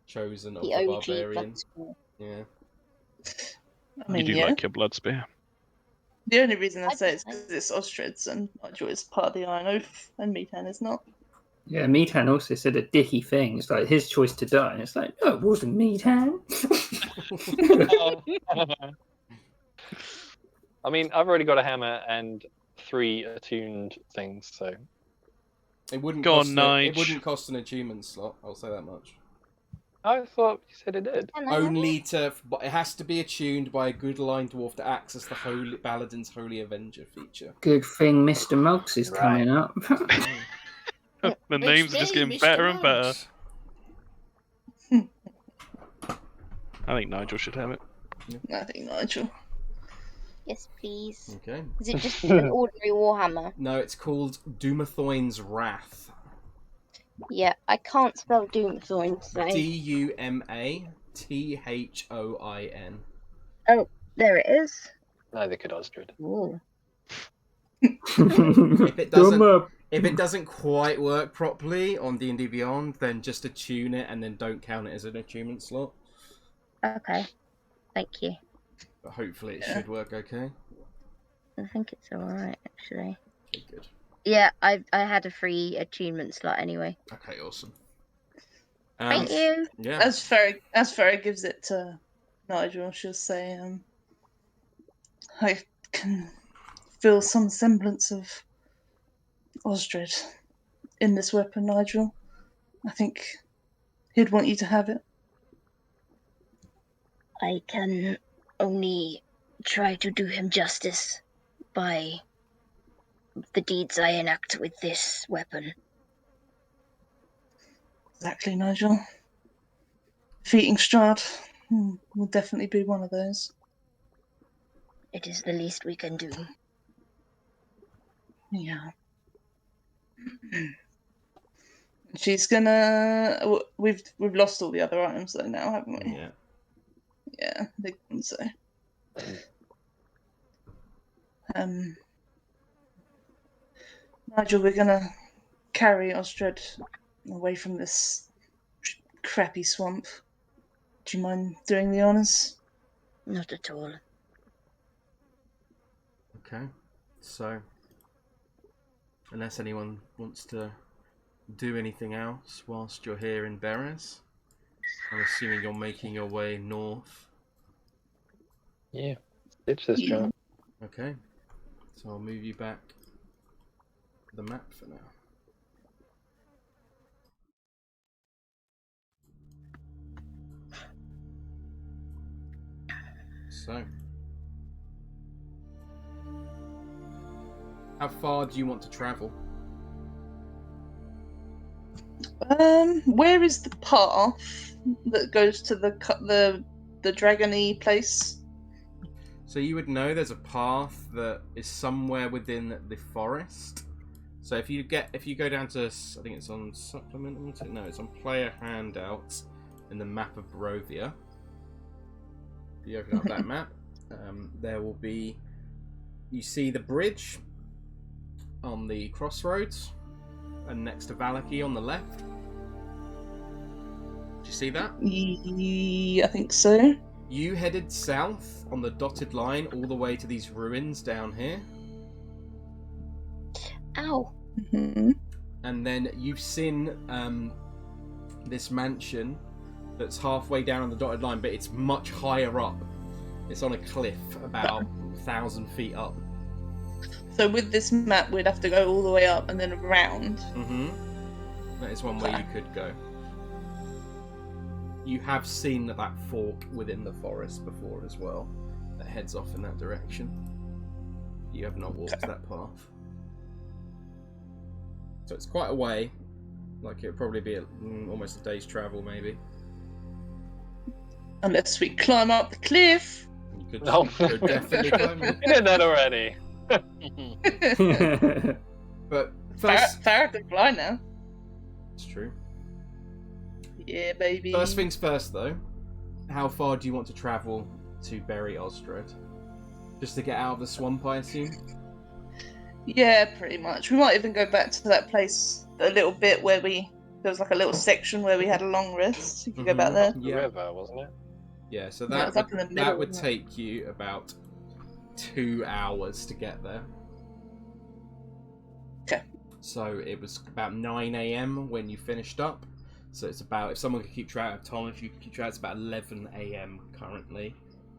chosen of the OG barbarian. blood. Yeah. I mean, You do like your blood spear. The only reason I say it's because it's Ostred's and Nigel is part of the Iron Oath and Meadhan is not. Yeah, Meadhan also said a dicky thing. It's like his choice to die. And it's like, no, it wasn't Meadhan. I mean, I've already got a hammer and 3 attuned things, so... It wouldn't Go cost on, Nige. it wouldn't cost an attunement slot, I'll say that much. I thought you said it did. But it has to be attuned by a good aligned dwarf to access the Holy Paladin's Holy Avenger feature. Good thing Mr. Muggs is coming up. The names are just getting better and better. I think Nigel should have it. I think Nigel. Yes, please. Okay. Is it just an ordinary warhammer? No, it's called Dumathoin's Wrath. Yeah, I can't spell Dumathoin, so... Dumathoin. Oh, there it is. Neither could Osdred. Ooh. If it doesn't quite work properly on D&D Beyond, then just attune it and then don't count it as an attunement slot. Okay. Thank you. But hopefully it should work okay. I think it's alright, actually. Okay, good. Yeah, I had a free attunement slot anyway. Okay, awesome. Thank you. Yeah. As Farrah gives it to Nigel, she'll say, I can feel some semblance of Osdred in this weapon, Nigel. I think he'd want you to have it. I can only try to do him justice by the deeds I enact with this weapon. Exactly, Nigel. Defeating Strahd will definitely be one of those. It is the least we can do. Yeah. She's gonna. We've lost all the other items though now, haven't we? Yeah. Yeah, I think so. Nigel, we're gonna carry Osdred away from this crappy swamp. Do you mind doing the honors? Not at all. Okay. So, unless anyone wants to do anything else whilst you're here in Beres, I'm assuming you're making your way north. Yeah. Ditch this job. Okay. So I'll move you back the map for now. So, how far do you want to travel? Where is the path that goes to the dragony place? So you would know there's a path that is somewhere within the forest. So if you go down to, I think it's on supplemental. No, it's on player handouts in the map of Barovia. If you open up that map, there will be. You see the bridge on the crossroads, and next to Valaki on the left. Do you see that? Yeah, I think so. You headed south on the dotted line all the way to these ruins down here. Ow. Mm-hmm. And then you've seen this mansion that's halfway down on the dotted line, but it's much higher up. It's on a cliff about 1,000 feet up. So with this map, we'd have to go all the way up and then around. Mm-hmm. That is one way you could go. You have seen that fork within the forest before as well, that heads off in that direction. You have not walked that path. So it's quite a way. Like, it would probably be almost a day's travel, maybe. Unless we climb up the cliff. You could, No. could definitely climb it. We did that already. But first... Farrah can fly now. It's true. Yeah, baby. First things first, though. How far do you want to travel to bury Osdred? Just to get out of the swamp, I assume? Yeah, pretty much. We might even go back to that place a little bit where there was like a little section where we had a long rest. You could go back there. Yeah. River, wasn't it? Yeah, so Yeah, that it's up in the middle, that would isn't it? take you about 2 hours to get there. Okay. So it was about 9 a.m. when you finished up. So it's about, if someone could keep track, Tom, if you could keep track, it's about 11 a.m. currently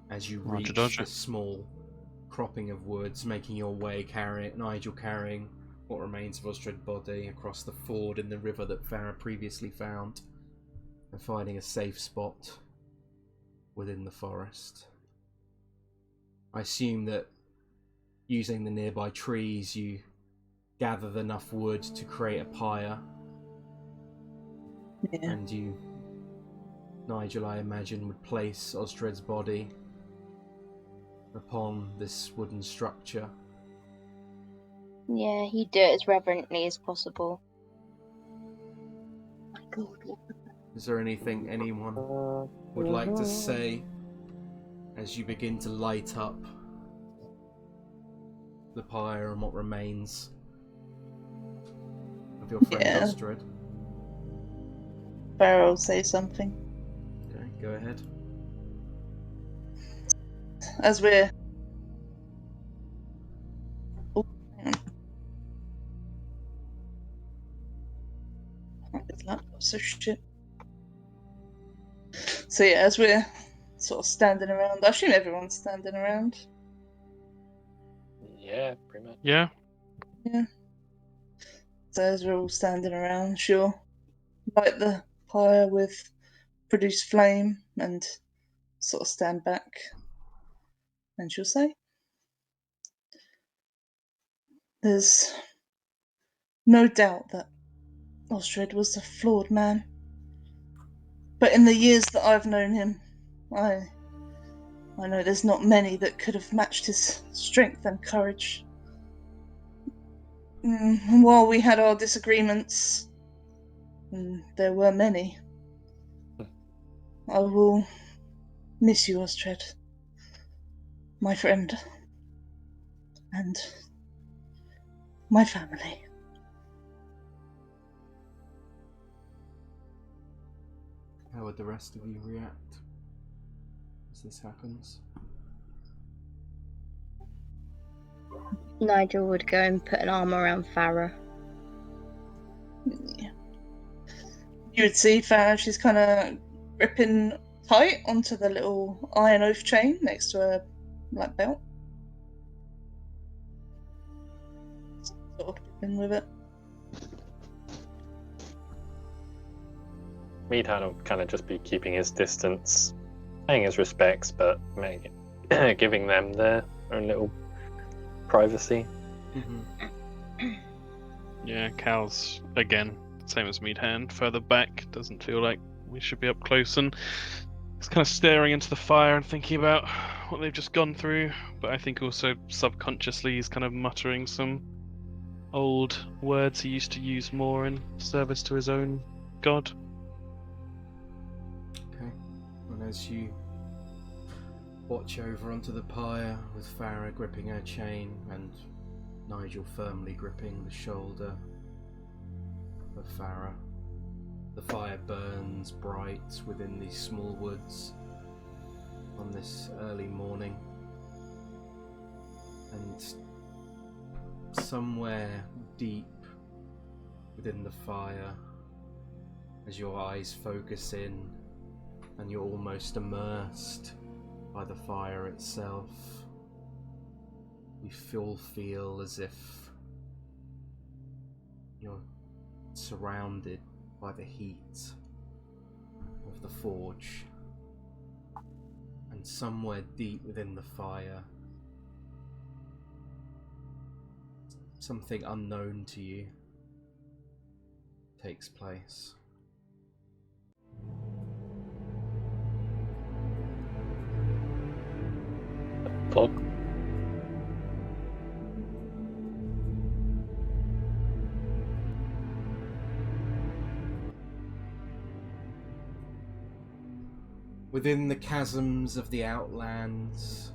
as you reach Roger. this small cropping of woods, making your way, Nigel carrying what remains of Osdred's body across the ford in the river that Farrah previously found, and finding a safe spot within the forest. I assume that using the nearby trees, you gathered enough wood to create a pyre. Yeah. And you, Nigel, I imagine, would place Osdred's body upon this wooden structure. Yeah, he'd do it as reverently as possible. My God. Is there anything anyone would like to say as you begin to light up the pyre and what remains of your friend Yeah. Osdred? Farrah will say something. Okay, go ahead. As we're... Oh, hang on. His laptop's so shit. So yeah, as we're sort of standing around, I assume everyone's standing around. Yeah, pretty much. Yeah. Yeah. So as we're all standing around, she'll light the pyre with produce flame and sort of stand back, and she'll say, "There's no doubt that Osdred was a flawed man, but in the years that I've known him, I know there's not many that could have matched his strength and courage. And while we had our disagreements, and there were many, I will miss you, Osdred, my friend, and my family." How would the rest of you react as this happens? Nigel would go and put an arm around Farrah. Yeah. You would see Farrah, she's kind of gripping tight onto the little iron oath chain next to her black belt. Sort of gripping with it. Meadhan will kind of just be keeping his distance, paying his respects, but giving them their own little privacy. Yeah, Cal's, again, same as Meadhan, further back, doesn't feel like we should be up close, and he's kind of staring into the fire and thinking about what they've just gone through, but I think also subconsciously he's kind of muttering some old words he used to use more in service to his own god. Okay, and as you watch over onto the pyre with Farrah gripping her chain and Nigel firmly gripping the shoulder of Farrah, the fire burns bright within these small woods on this early morning, and somewhere deep within the fire, as your eyes focus in and you're almost immersed by the fire itself, you feel as if you're surrounded by the heat of the forge, and somewhere deep within the fire, something unknown to you takes place. Fog. Within the chasms of the Outlands,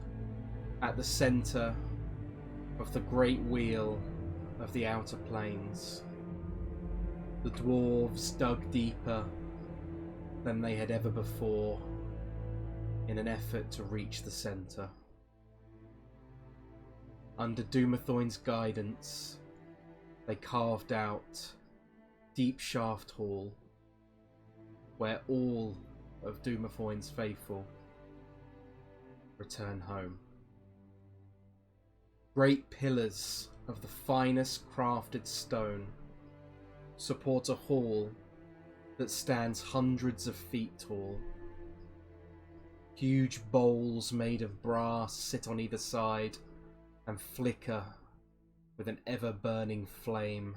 at the centre of the great wheel of the Outer Plains, the dwarves dug deeper than they had ever before in an effort to reach the centre. Under Dumathoin's guidance, they carved out Deep Shaft Hall, where all of Dumathoin's faithful return home. Great pillars of the finest crafted stone support a hall that stands hundreds of feet tall. Huge bowls made of brass sit on either side and flicker with an ever-burning flame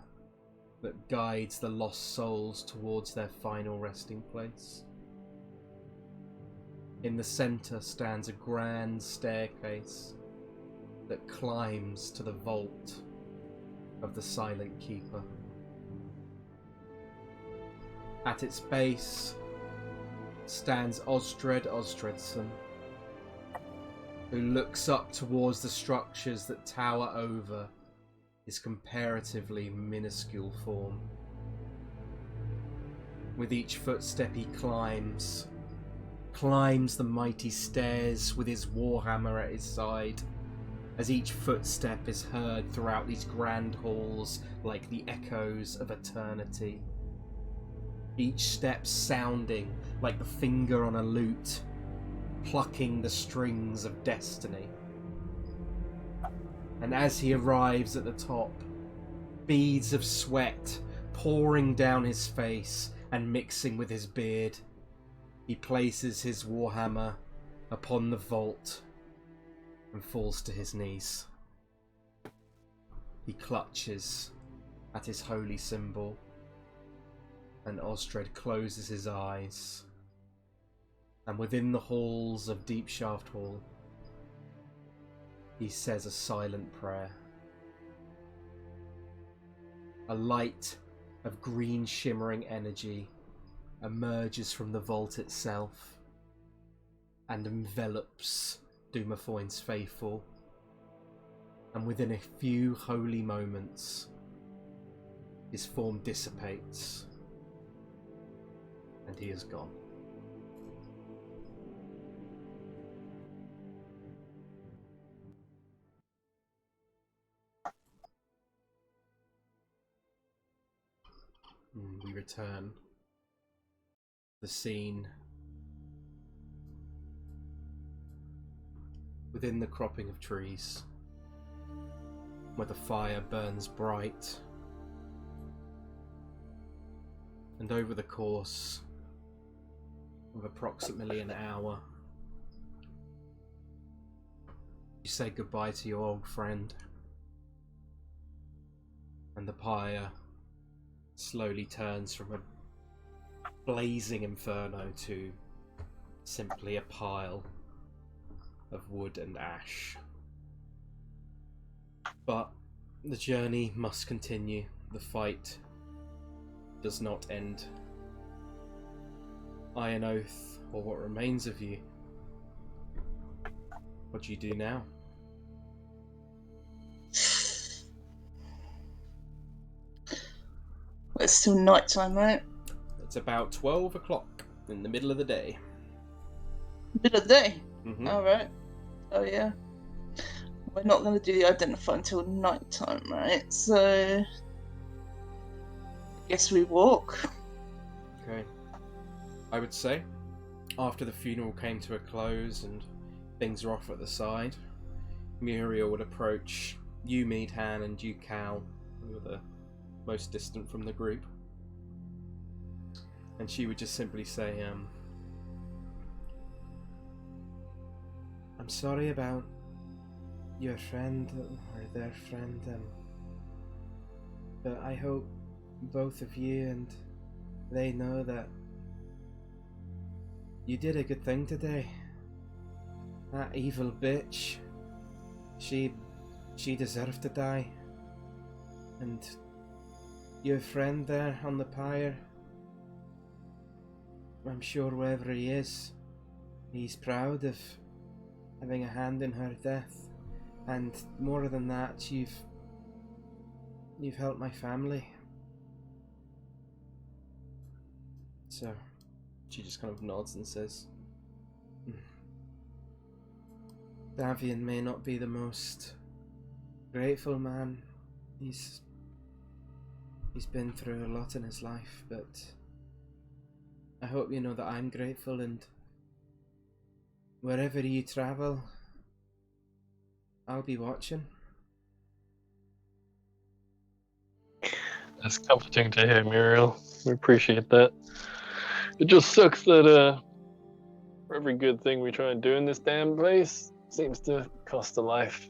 that guides the lost souls towards their final resting place. In the centre stands a grand staircase that climbs to the vault of the Silent Keeper. At its base stands Osdred Osdredson, who looks up towards the structures that tower over his comparatively minuscule form. With each footstep he climbs the mighty stairs with his warhammer at his side, as each footstep is heard throughout these grand halls like the echoes of eternity. each step sounding like the finger on a lute, plucking the strings of destiny. And as he arrives at the top, beads of sweat pouring down his face and mixing with his beard, he places his warhammer upon the vault and falls to his knees. He clutches at his holy symbol, and Osdred closes his eyes, and within the halls of Deep Shaft Hall, he says a silent prayer. A light of green shimmering energy emerges from the vault itself and envelops Dumafoin's faithful, and within a few holy moments his form dissipates and he is gone. We return. The scene within the cropping of trees, where the fire burns bright, and over the course of approximately an hour, you say goodbye to your old friend, and the pyre slowly turns from a blazing inferno to simply a pile of wood and ash. But the journey must continue. The fight does not end. Iron Oath, or what remains of you, what do you do now? It's still night time, right? It's about 12 o'clock in the middle of the day. Middle of the day? Mm-hmm. Alright. Oh yeah. We're not going to do the identify until night time, right? So I guess we walk. Okay. I would say, after the funeral came to a close and things are off at the side, Muriel would approach you, Meadhan, and you, Cal, who were the most distant from the group. And she would just simply say, I'm sorry about your friend, or their friend, but I hope both of you and they know that you did a good thing today. That evil bitch, she deserved to die. And your friend there on the pyre, I'm sure wherever he is, he's proud of having a hand in her death. And more than that, you've helped my family. So she just kind of nods and says, Davian may not be the most grateful man. He's been through a lot in his life, but I hope you know that I'm grateful, and wherever you travel, I'll be watching. That's comforting to hear, Muriel. We appreciate that. It just sucks that for every good thing we try and do in this damn place, seems to cost a life.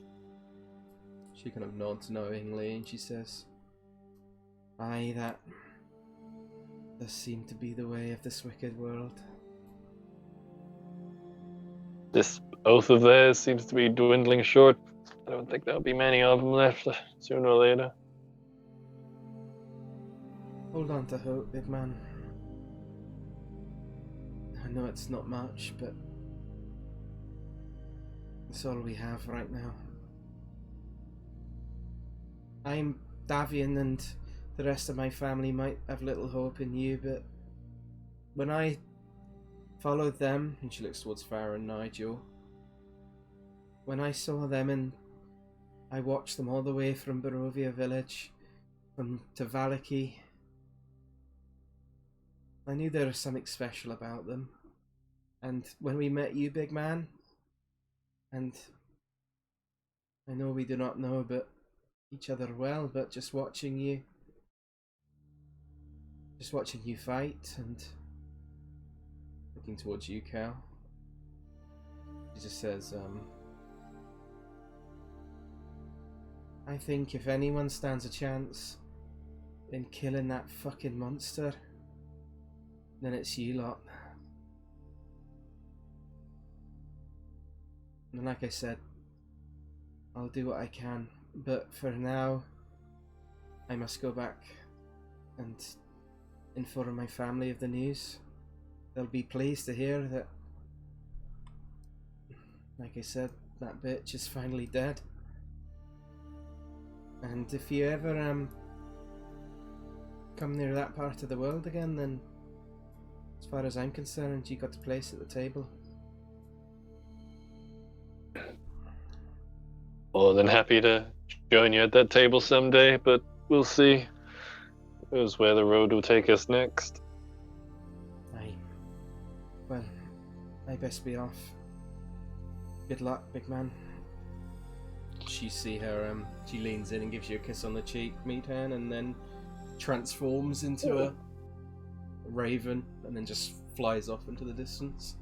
She kind of nods knowingly and she says, aye, that does seem to be the way of this wicked world. This oath of theirs seems to be dwindling short. I don't think there'll be many of them left sooner or later. Hold on to hope, big man. I know it's not much, but it's all we have right now. I'm Davian, and the rest of my family might have little hope in you, but when I followed them, and she looks towards Farrah and Nigel, when I saw them and I watched them all the way from Barovia village to Valaki, I knew there was something special about them. And when we met you, big man, and I know we do not know about each other well, but just watching you fight and looking towards you, Cal, he just says, I think if anyone stands a chance in killing that fucking monster, then it's you lot. And like I said, I'll do what I can, but for now, I must go back and inform my family of the news. They'll be pleased to hear that, like I said, that bitch is finally dead. And if you ever come near that part of the world again, then as far as I'm concerned, you got a place at the table. More than happy to join you at that table someday, but we'll see. Who's where the road will take us next. Well, I best be off. Good luck, big man. You see her, she leans in and gives you a kiss on the cheek, Meadhan, and then transforms into a raven, and then just flies off into the distance.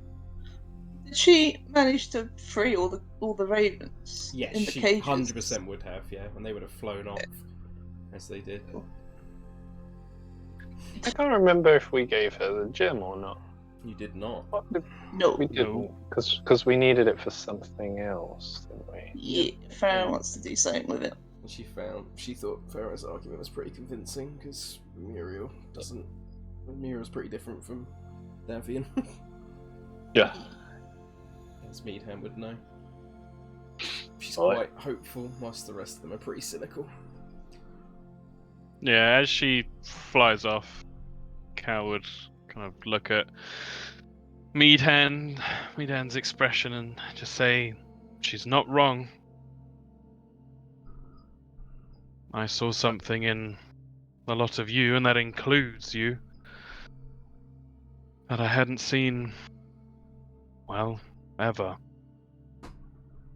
Did she manage to free all the ravens? Yes, in the she cages? 100% would have, yeah, and they would have flown off as they did. I can't remember if we gave her the gem or not. You did not. No, we didn't, because we needed it for something else, didn't we? Yeah, Farrah wants to do something with it. She thought Farrah's argument was pretty convincing because Muriel's pretty different from Davian. Yeah. As Meadhan would know. She's quite hopeful, whilst the rest of them are pretty cynical. Yeah, as she flies off, Cal would kind of look at Meadhan's expression and just say, she's not wrong. I saw something in a lot of you, and that includes you, that I hadn't seen, well, ever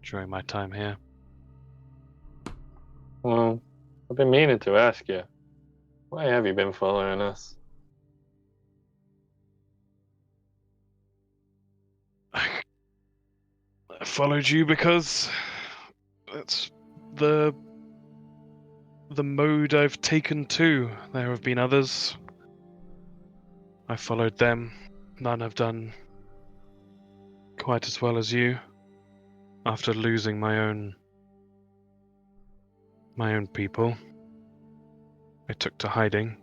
during my time here. Well, I've been meaning to ask you, why have you been following us? I followed you because that's the mode I've taken too. There have been others. I followed them. None have done quite as well as you. After losing my own people, I took to hiding.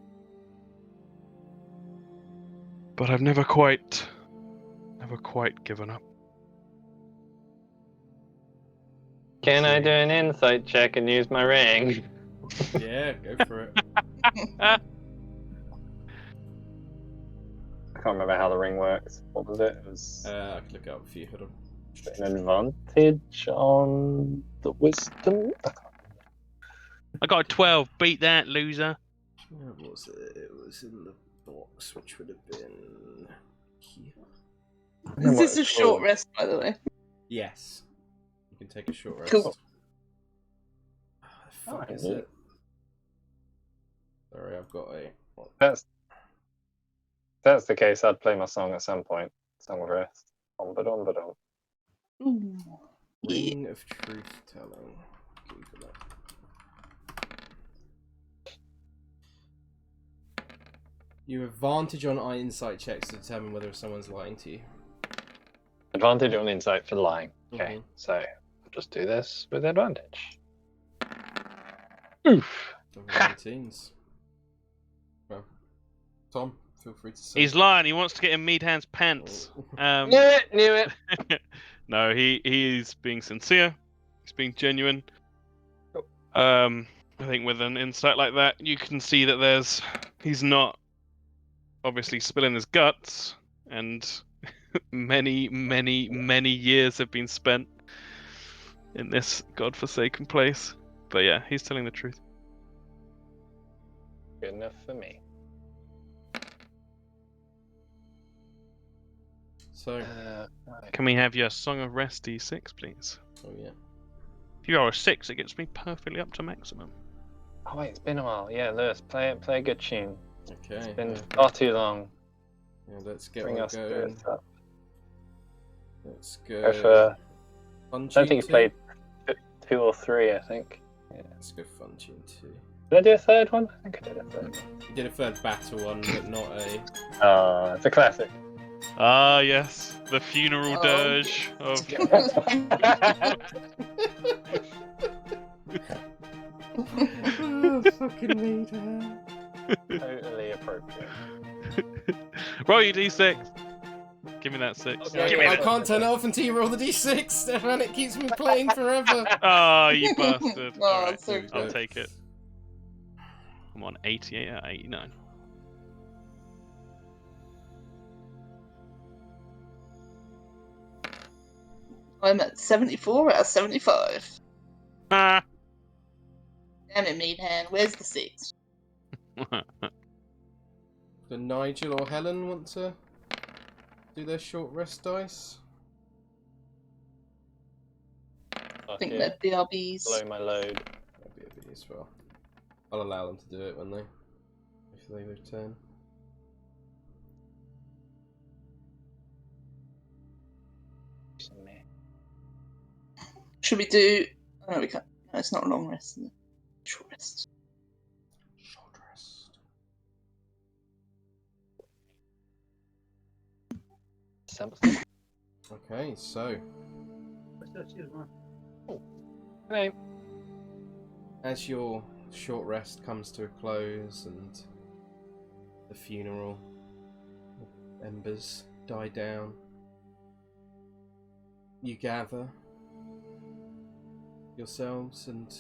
But I've never quite given up. Can I do an insight check and use my ring? Yeah, go for it. I can't remember how the ring works. What was it? It was I could look it up for you. Hold on. an advantage on the wisdom. I got a 12. Beat that, loser. Where was it? It was in the box, which would have been here. Is this a short rest, by the way? Yes. You can take a short rest. Cool. The fuck is it? Sorry, I've got a... That's the case, I'd play my song at some point. Song of Rest. Ooh. Ring of Truth Telling. Google it. You have advantage on insight checks to determine whether someone's lying to you. Advantage on insight for lying. Okay, so I'll just do this with advantage. Oof. 19s. Well, Tom, feel free to say. He's lying. He wants to get in Meadhan's pants. Knew it. No, he's being sincere. He's being genuine. I think with an insight like that, you can see that he's not obviously spilling his guts, and many years have been spent in this godforsaken place. But yeah, he's telling the truth. Good enough for me. So, Can we have your Song of Rest D6, please? oh yeah. If you are a 6, it gets me perfectly up to maximum. Oh wait, it's been a while. Yeah, Lewis, play a good tune. Okay. It's been Yeah, far too long. let's get Bring one us going. spirits up. Let's Go go. for. Fun I don't tune think you've 2. played 2 or 3. I think. Yeah. Let's go fun tune 2. Did I do a third one? I think I did a third one. You did a third battle one, but not a. Oh, it's a classic. Ah, yes. The funeral Oh. dirge of. Oh, fucking Meadhan. Totally appropriate. Roll your D6. Give me that 6. Okay. Give me I that. can't turn it off until you roll the d6, Stefan. It keeps me playing forever. Oh, you bastard. Oh, Alright, so Here we I'll go. take it. I'm on 88 out of 89. I'm at 74 out of 75. Ah! Damn it, Meadhan. Where's the 6? Do Nigel or Helen want to do their short rest dice? I think they're BRBs. Blow my load. That'll be a bit as well. I'll allow them to do it when if they return. Should we do... Oh, no, we can't. No, it's not a long rest, is it? Short rest. Short rest. Okay, so Hey. as your short rest comes to a close and the funeral embers die down, you gather yourselves and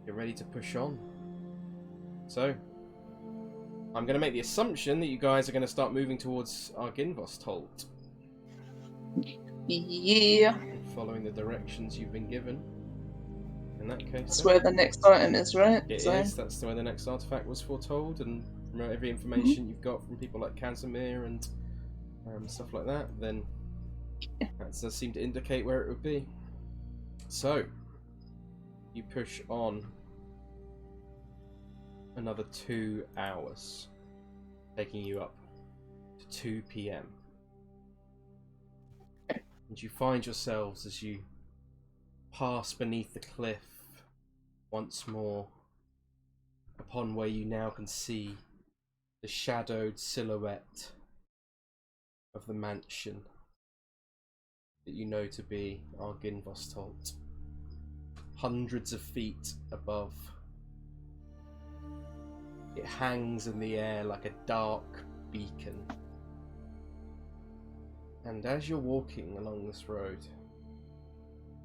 you're ready to push on. So, I'm going to make the assumption that you guys are going to start moving towards Arginvostolt, Yeah. following the directions you've been given. In that case, That's then. where the next item is, right? It is. That's where the next artifact was foretold, and from every information you've got from people like Casimir and stuff like that, then that does seem to indicate where it would be. So, you push on another 2 hours, taking you up to 2 PM. And you find yourselves as you pass beneath the cliff once more, upon where you now can see the shadowed silhouette of the mansion that you know to be Arginvostolt, hundreds of feet above. It hangs in the air like a dark beacon. And as you're walking along this road,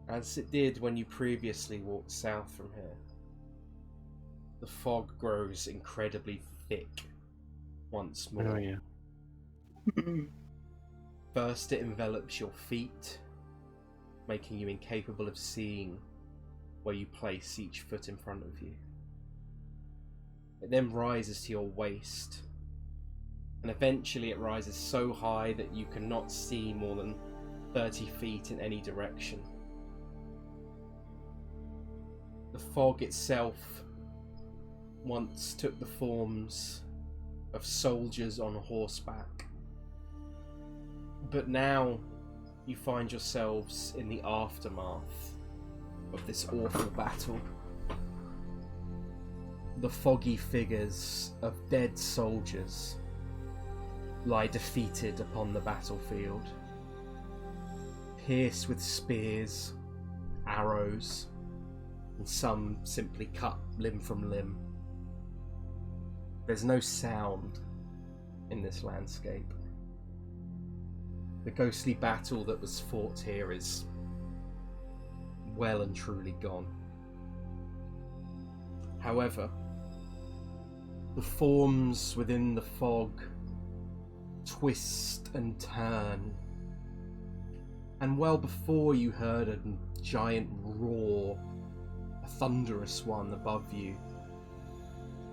as it did when you previously walked south from here, the fog grows incredibly thick once more. Oh, yeah. First it envelops your feet, making you incapable of seeing where you place each foot in front of you. It then rises to your waist, and eventually it rises so high that you cannot see more than 30 feet in any direction. The fog itself once took the forms of soldiers on horseback, but now you find yourselves in the aftermath of this awful battle. The foggy figures of dead soldiers lie defeated upon the battlefield, pierced with spears, arrows, and some simply cut limb from limb. There's no sound in this landscape. The ghostly battle that was fought here is well and truly gone. However, the forms within the fog twist and turn, and well before you heard a giant roar, a thunderous one above you,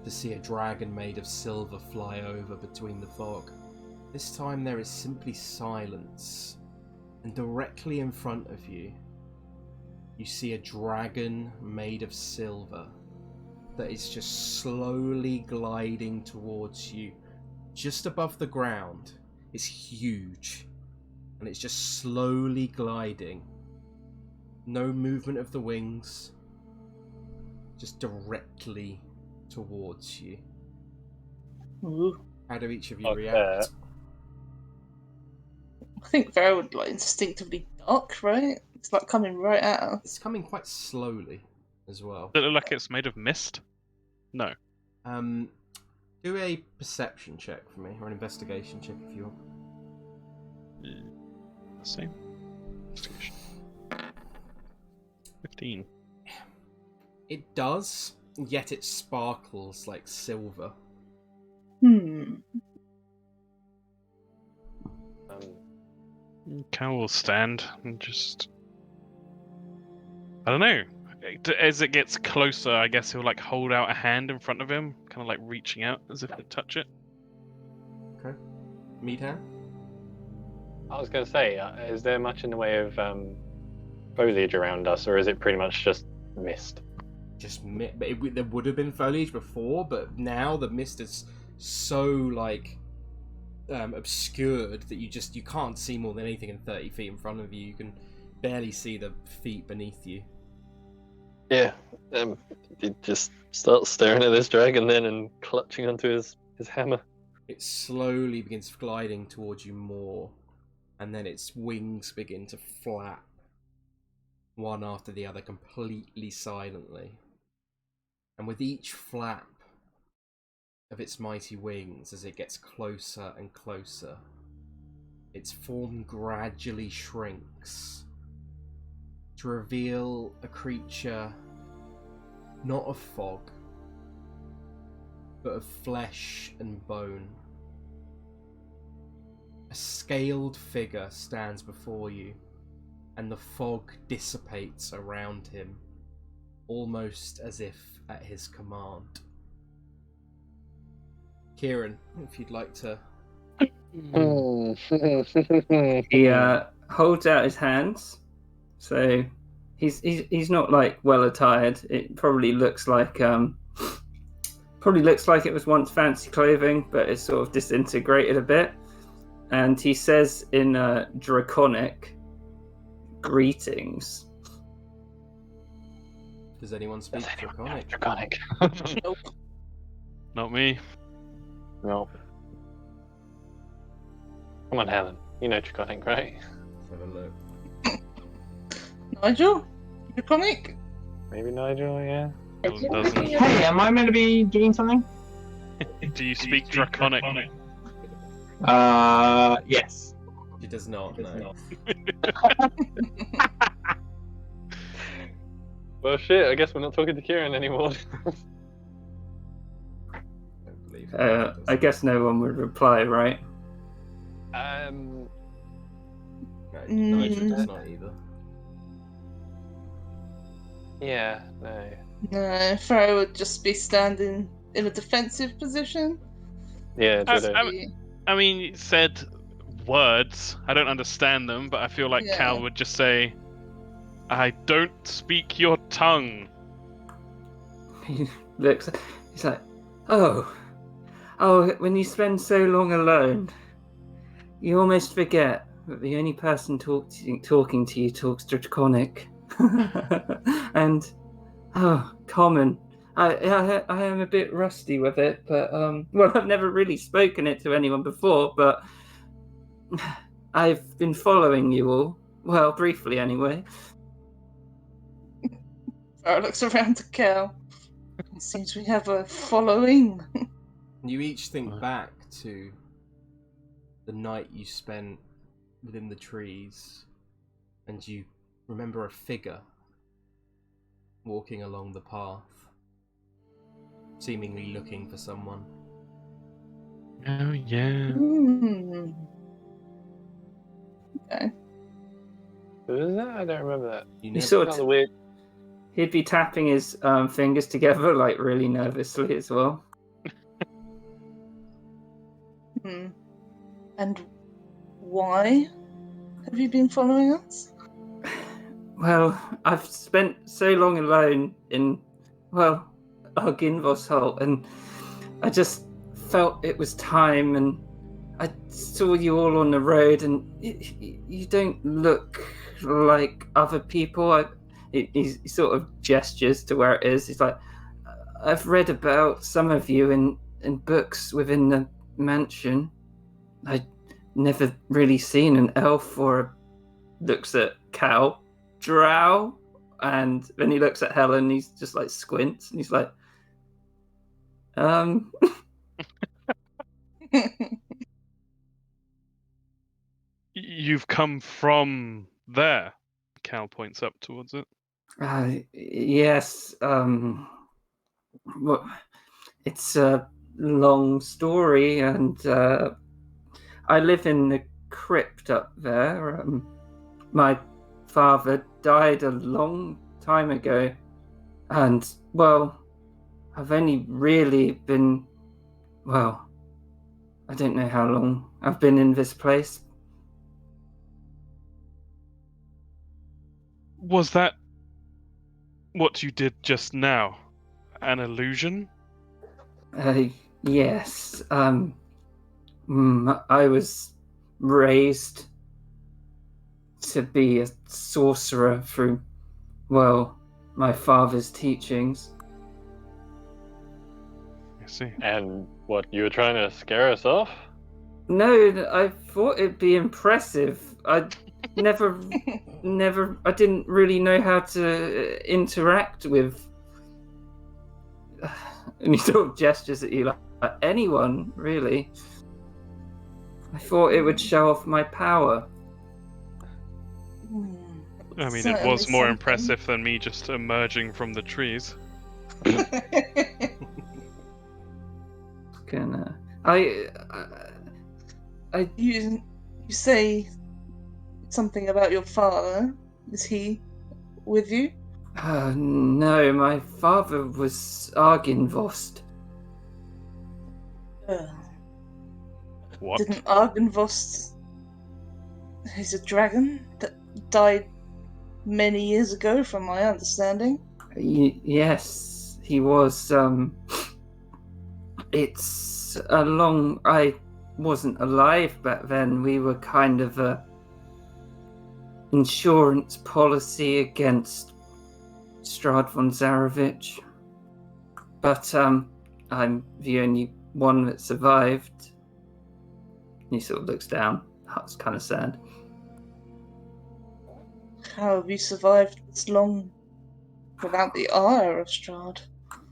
to see a dragon made of silver fly over between the fog. This time there is simply silence, and directly in front of you, you see a dragon made of silver that is just slowly gliding towards you. Just above the ground. It's huge, and it's just slowly gliding. No movement of the wings, just directly towards you. Ooh. How do each of you Okay. react? I think Farrah would like instinctively duck, right? It's like coming right at us. It's coming quite slowly as well. Does it look like it's made of mist? No. Do a perception check for me, or an investigation check if you want. Same. Investigation. 15. It does, yet it sparkles like silver. Cal will stand and just... I don't know. As it gets closer, I guess he'll like hold out a hand in front of him, kind of like reaching out as if to touch it. Okay. Meadhan? I was going to say, is there much in the way of foliage around us, or is it pretty much just mist? There would have been foliage before, but now the mist is so like obscured that you can't see more than anything in 30 feet in front of you. You can barely see the feet beneath you. Yeah, he just starts staring at this dragon then and clutching onto his hammer. It slowly begins gliding towards you more, and then its wings begin to flap, one after the other, completely silently. And with each flap of its mighty wings, as it gets closer and closer, its form gradually shrinks to reveal a creature not of fog, but of flesh and bone. A scaled figure stands before you, and the fog dissipates around him, almost as if at his command. Kieran, if you'd like to... He holds out his hands, so he's not like well attired. It probably looks like it was once fancy clothing, but it's sort of disintegrated a bit. And he says in Draconic, "Greetings." Does anyone speak Draconic? Draconic. Nope. Not me. No. Come on, Helen. You know Draconic, right? Let's have a look. Nigel? Draconic? Maybe Nigel, yeah. Helen doesn't. Hey, am I meant to be doing something? Do you speak Draconic? Yes. She does not, no. Well, shit, I guess we're not talking to Kieran anymore. Don't believe I guess no one would reply, right? No, Nigel does not either. Yeah, no. No, Farrah would just be standing in a defensive position. Yeah, ditto. I mean, you said words. I don't understand them, but I feel like Yeah. Cal would just say, "I don't speak your tongue." He looks. He's like, oh, when you spend so long alone, you almost forget that the only person talking to you talks Draconic. And common. I am a bit rusty with it, but well, I've never really spoken it to anyone before, but I've been following you all. Well, briefly anyway. Farrah looks around to Cal. It seems we have a following. You each think back to the night you spent within the trees, and you remember a figure walking along the path, seemingly looking for someone. Oh yeah. Okay. Who is that? I don't remember that. You sort of. Weird. He'd be tapping his fingers together, like really nervously as well. And why have you been following us? Well, I've spent so long alone in, Arginvos Holt, and I just felt it was time, and I saw you all on the road, and you don't look like other people. He sort of gestures to where it is. He's like, I've read about some of you in books within the mansion. I'd never really seen an elf or looks at Cal, drow, and then he looks at Helen, he's just like squints, and he's like, You've come from there. Cal points up towards it. Yes, well, it's a long story, and I live in the crypt up there. My father died a long time ago, and, well, I've only really been, well, I don't know how long I've been in this place. Was that what you did just now? An illusion? Yes. I was raised to be a sorcerer through, well, my father's teachings. I see. And what, you were trying to scare us off? No, I thought it'd be impressive. I never, I didn't really know how to interact with, and he sort of gestures at you like anyone, really. I thought it would show off my power. I mean, it was more impressive than me just emerging from the trees. You say something about your father. Is he with you? No, my father was Arginvost. What? Didn't Arginvost... He's a dragon that died many years ago, from my understanding. Yes, he was. It's a long... I wasn't alive back then. We were kind of a insurance policy against Strahd von Zarovich. But I'm the only one that survived. He sort of looks down. That's kind of sad. How have you survived this long without the ire of Strahd?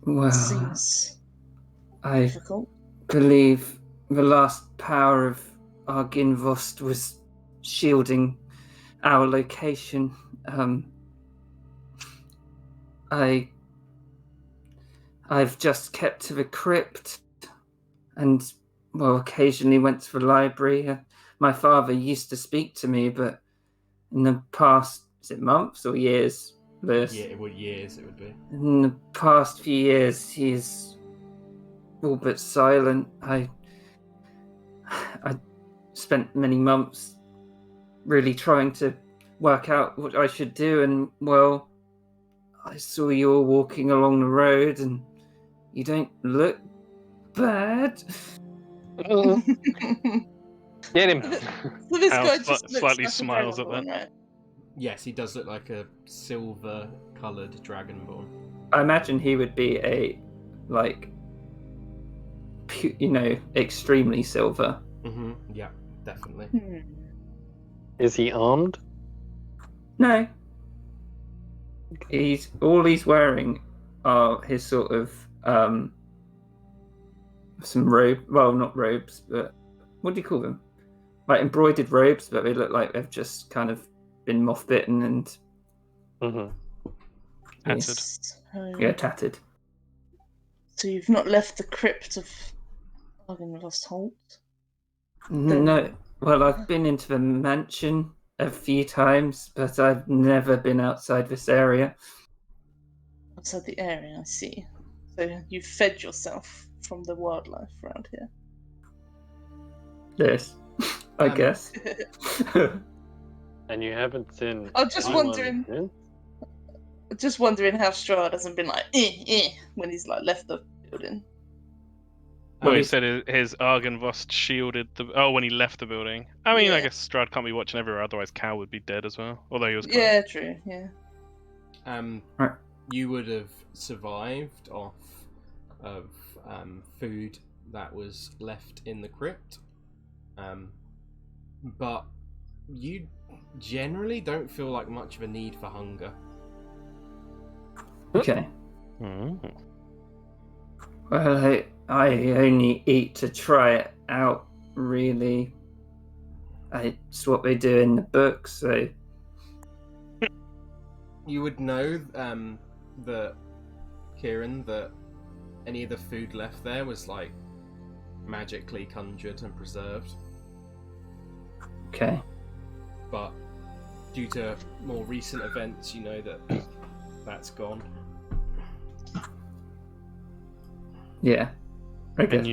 Well, It seems difficult. I believe the last power of Arginvost was shielding our location. I've just kept to the crypt, and, well, occasionally went to the library. My father used to speak to me, but in the past, is it months or years, Lewis? Yeah, years it would be. In the past few years, he's all but silent. I spent many months really trying to work out what I should do, and, well, I saw you all walking along the road, and you don't look bad. Get him. So this Al guy just looks slightly like a smiles at dragonborn, that. right? Yes, he does look like a silver-coloured dragonborn. I imagine he would be a, like, extremely silver. Mm-hmm. Yeah, definitely. Is he armed? No. All he's wearing are his sort of some robe. Well, not robes, but what do you call them? Like embroidered robes, but they look like they've just kind of been moth-bitten and Tattered. Yeah, tattered. So you've not left the crypt of Arginvost Holt? No. Well, I've been into the mansion a few times, but I've never been outside this area. Outside the area, I see. So you've fed yourself from the wildlife around here. This. I guess. And you haven't seen. I'm just anyone wondering. since? Just wondering how Strahd hasn't been like when he's like left the building. Well, he he's- said his Argynvost shielded the. Oh, when he left the building. I mean, I Yeah. guess Strahd can't be watching everywhere, otherwise Cal would be dead as well. Although he was. Yeah, true. Yeah. Right. You would have survived off of food that was left in the crypt, but you generally don't feel like much of a need for hunger. Okay. Mm. Well, I only eat to try it out, really. It's what they do in the book, so... You would know that, Kieran, that any of the food left there was like magically conjured and preserved, Okay. but due to more recent events, you know that that's gone. Yeah. I guess.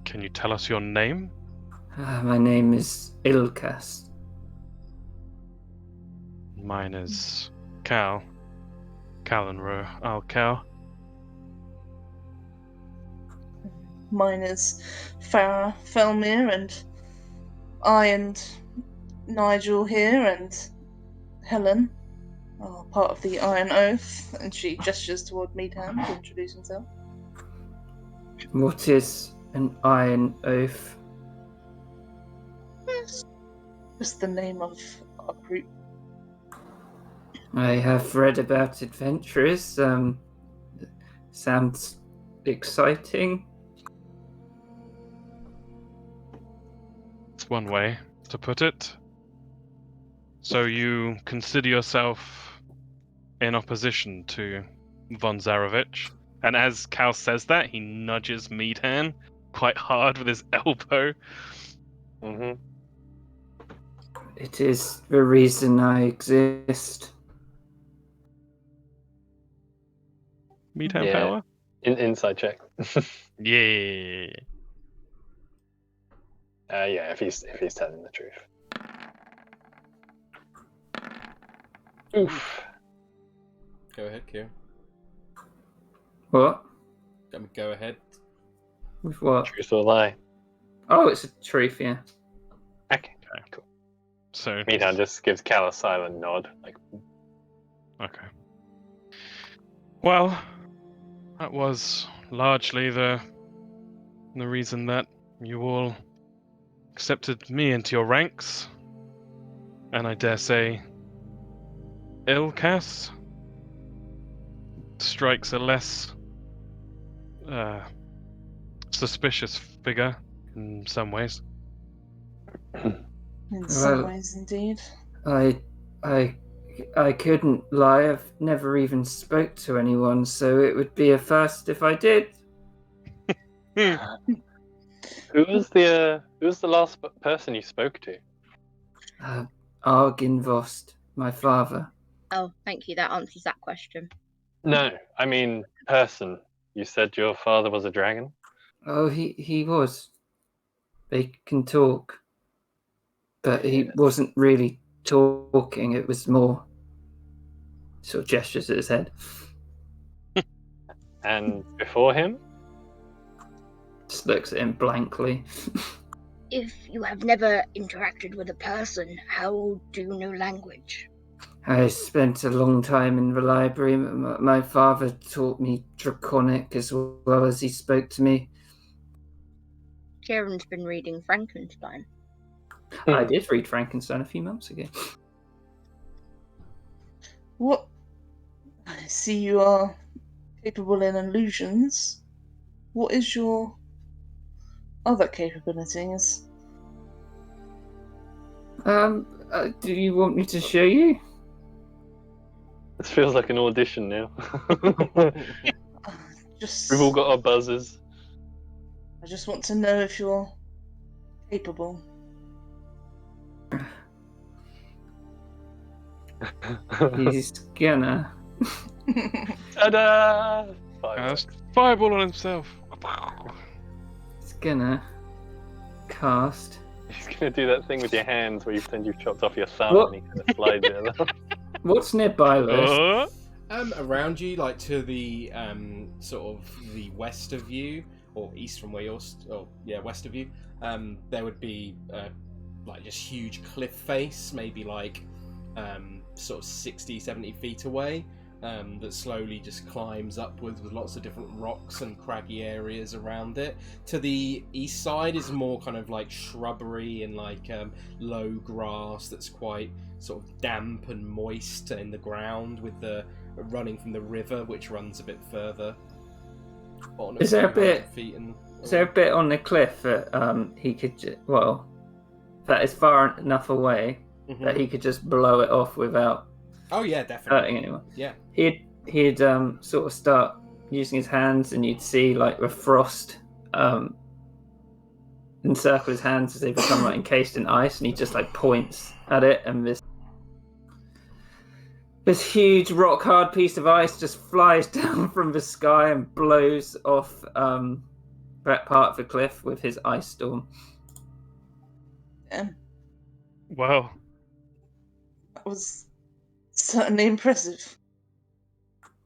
Can you tell us your name? My name is Ilkas. Mine is Kalanrogh Al'Qell. Mine is Farrah, Fellmirr, and I and Nigel here and Helen are part of the Iron Oath, and she gestures toward Meadhan to introduce himself. What is an Iron Oath? Just the name of our group. I have read about adventurers. Sounds exciting. It's one way to put it. So you consider yourself in opposition to von Zarovich, and as Cal says that, he nudges Meadhan quite hard with his elbow. Mm-hmm. It is the reason I exist. Meadhan Yeah. power? Inside check. Yeah. Yeah, if he's telling the truth. Oof. Go ahead, Kieran. What? Go ahead. With what? Truth or lie? Oh, it's a truth, yeah. Okay, cool. So, Meadhan just gives Cal a silent nod, like. okay. Well, that was largely the reason that you all accepted me into your ranks, and I dare say Ilkas strikes a less suspicious figure in some ways. In some Well, ways, indeed. I couldn't lie. I've never even spoke to anyone, so it would be a first if I did. Who was the last person you spoke to? Argynvost, my father. Oh, thank you. That answers that question. No, I mean person. You said your father was a dragon? Oh, he was. They can talk. But he wasn't really talking, it was more sort of gestures at his head. And before him? Just looks at him blankly. If you have never interacted with a person, how do you know language? I spent a long time in the library. My father taught me Draconic as well as he spoke to me. Kieran's been reading Frankenstein. I did read Frankenstein a few months ago. What? I see you are capable in illusions. What is your other capabilities? Do you want me to show you? This feels like an audition now. Just, We've all got our buzzers. I just want to know if you're capable. He's gonna. Ta-da! Fireball on himself. He's gonna cast He's gonna do that thing with your hands where you pretend you've chopped off your thumb What? and he kind of slides it along. What's nearby this? Around you, like to the sort of the west of you, or east from where you're, west of you, there would be like just huge cliff face, maybe like sort of 60, 70 feet away, that slowly just climbs upwards with lots of different rocks and craggy areas around it. To the east side is more kind of like shrubbery and like low grass that's quite sort of damp and moist in the ground, with the running from the river, which runs a bit further on. Is there a bit? Feet and, Is there a bit on the cliff that he could that is far enough away that he could just blow it off without Oh yeah, definitely hurting anyone? Yeah. He'd sort of start using his hands, and you'd see like the frost encircle his hands as they become like encased in ice, and he just like points at it, and this huge rock hard piece of ice just flies down from the sky and blows off that part of the cliff with his ice storm. Wow. That was certainly impressive.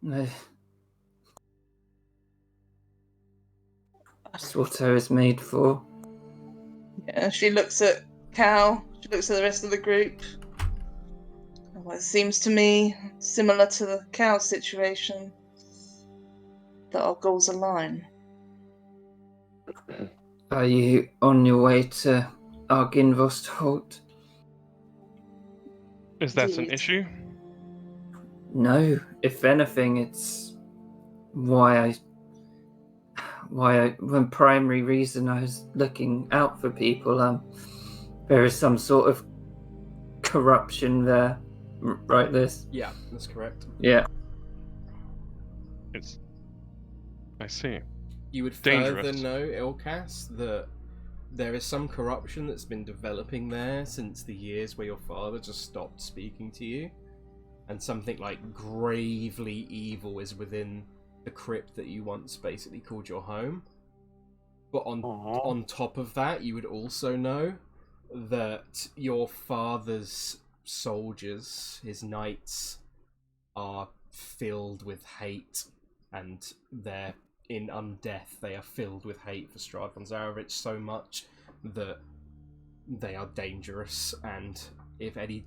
No. That's what I was made for. Yeah, she looks at Cal, she looks at the rest of the group. Well, it seems to me similar to the Cal situation, that our goals align. Are you on your way to Arginvost Holt? Is that an Indeed. issue? No. If anything, it's one primary reason I was looking out for people. There is some sort of corruption there. Right, Liz? Yeah, that's correct. Yeah. I see. You would Dangerous. further know, Ilkas, that there is some corruption that's been developing there since the years where your father just stopped speaking to you, and something like gravely evil is within the crypt that you once basically called your home. But on top of that, you would also know that your father's soldiers, his knights, are filled with hate, and they're in undeath. They are filled with hate for Strahd von Zarovich so much that they are dangerous, and if any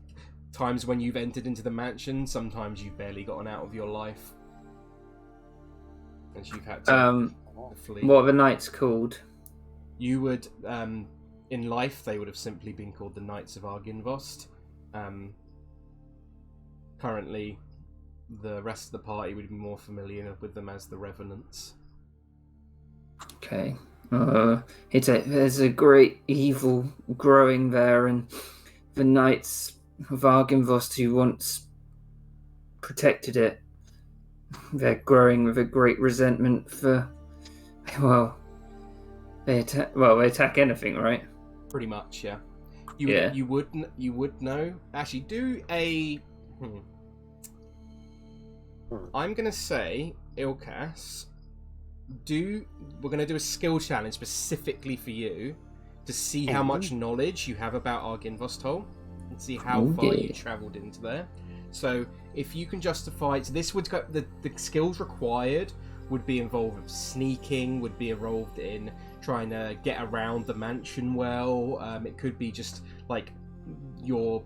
times when you've entered into the mansion, sometimes you've barely gotten out of your life, and you've had to flee. What are the knights called? You would, in life, they would have simply been called the Knights of Arginvost. Currently, the rest of the party would be more familiar with them as the Revenants. Okay. There's a great evil growing there, and the Knights of Arginvost who once protected it, they're growing with a great resentment for, they attack anything, right? Pretty much, yeah. You would know. Actually, do a. I'm gonna say, Ilkas, we're gonna do a skill challenge specifically for you to see how much knowledge you have about Arginvost and see how far you travelled into there. So if you can justify, so this would go. The skills required would be involved with sneaking, would be involved in trying to get around the mansion well. It could be just like you're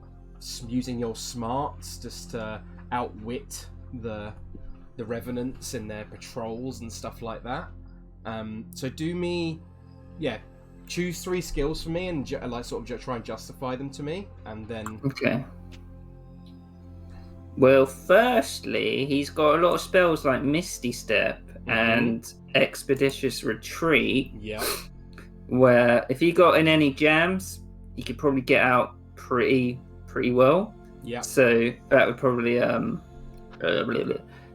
using your smarts just to outwit the Revenants in their patrols and stuff like that. So do me, choose 3 skills for me and try and justify them to me, and then. Okay. Well, firstly, he's got a lot of spells like Misty Step and Expeditious Retreat. Yeah. Where if he got in any jams, he could probably get out pretty well. Yeah. So that would probably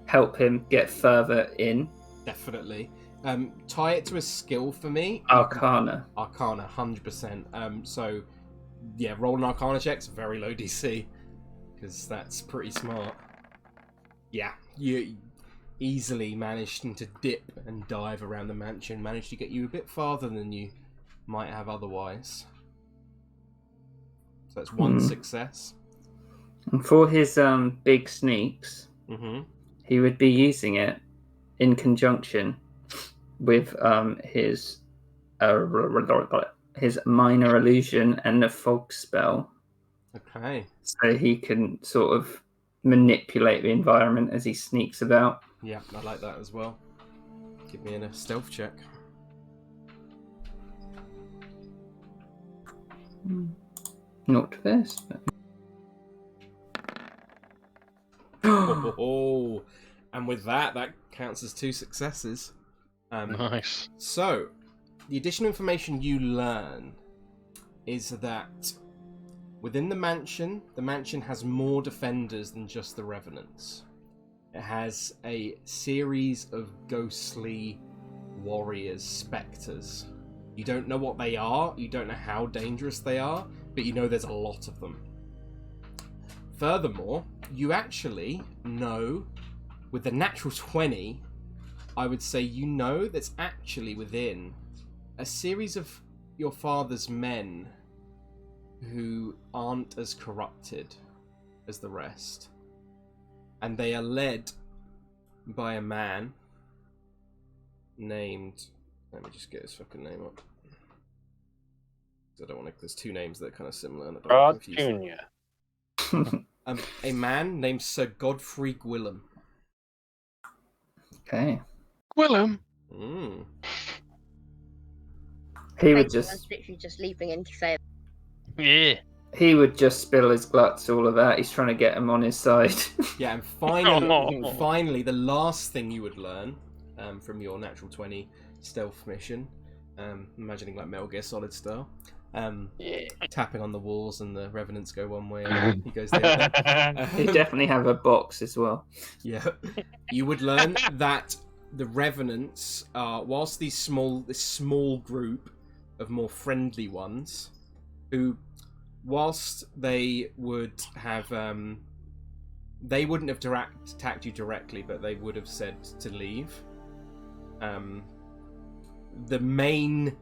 help him get further in. Definitely. Tie it to a skill for me. Arcana, 100%. So, yeah, roll an Arcana check's very low DC, because that's pretty smart. Yeah, you easily managed to dip and dive around the mansion, managed to get you a bit farther than you might have otherwise. So it's one success. And for his big sneaks, Mm-hmm. he would be using it in conjunction with his minor illusion and the fog spell. Okay. So he can sort of manipulate the environment as he sneaks about. Yeah, I like that as well. Give me a stealth check. Not this. Oh, and with that counts as 2 successes. Nice. So, the additional information you learn is that within the mansion has more defenders than just the Revenants. It has a series of ghostly warriors, spectres. You don't know what they are, you don't know how dangerous they are, but you know there's a lot of them. Furthermore, you actually know, with the natural 20, I would say you know that's actually within a series of your father's men who aren't as corrupted as the rest. And they are led by a man named... Let me just get his fucking name up. I don't want to... There's 2 names that are kind of similar. And I don't want to confuse them. Jr. A man named Sir Godfrey Gwillem. Okay. Willem. He would I was just... literally just leaping in to say Yeah. He would just spill his guts all of that. He's trying to get him on his side. Yeah, and finally, the last thing you would learn from your natural 20 stealth mission, imagining like Metal Gear Solid style, tapping on the walls and the Revenants go one way and he goes the other. He'd definitely have a box as well. Yeah, you would learn that the Revenants are, whilst this small group of more friendly ones, who, whilst they would have, they wouldn't have attacked you directly, but they would have said to leave. The main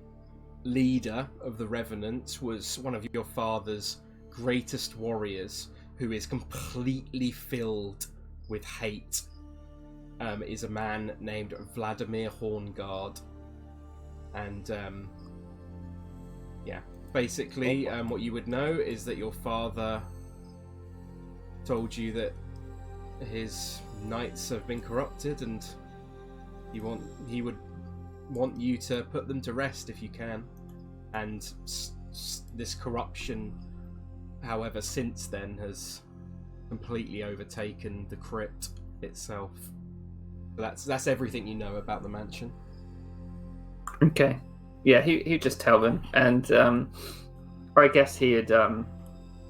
leader of the Revenants was one of your father's greatest warriors, who is completely filled with hate. Is a man named Vladimir Horngard. And, yeah. Basically, what you would know is that your father told you that his knights have been corrupted, and he would want you to put them to rest if you can. And this corruption, however, since then has completely overtaken the crypt itself. That's everything you know about the mansion. Okay. Yeah, he'd just tell them, and I guess he'd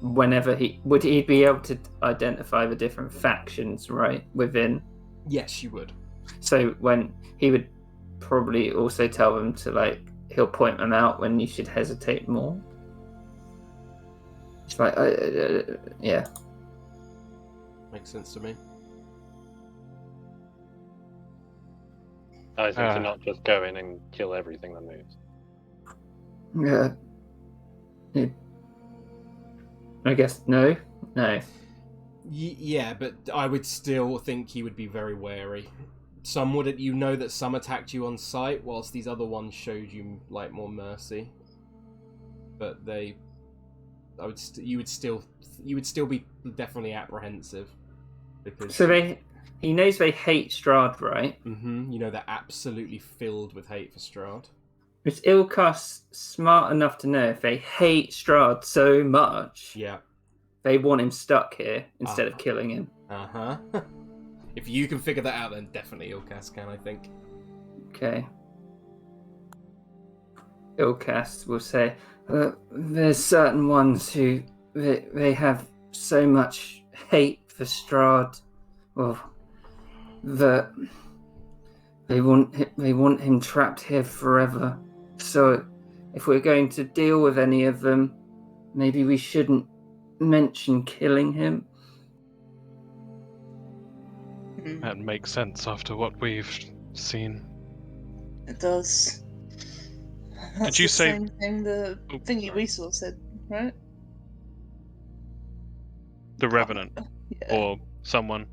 whenever he'd be able to identify the different factions, right, within. Yes, you would. So when he would probably also tell them to he'll point them out when you should hesitate more. It's like, yeah. Makes sense to me. I think to not just go in and kill everything that moves. Yeah. I guess no. Yeah, but I would still think he would be very wary. Some would, you know, that some attacked you on sight, whilst these other ones showed you more mercy. But you would still be definitely apprehensive, because. So he knows they hate Strahd, right? Mm-hmm. You know, they're absolutely filled with hate for Strahd. Is Ilkas smart enough to know if they hate Strahd so much? Yeah. They want him stuck here instead of killing him. Uh-huh. If you can figure that out, then definitely Ilkas can, I think. Okay. Ilkas will say, there's certain ones who they have so much hate for Strahd, that they want him trapped here forever. So if we're going to deal with any of them, maybe we shouldn't mention killing him. That makes sense after what we've seen. It does. That's Did you the say same thing the thingy we saw said, right? The Revenant. Yeah. Or someone.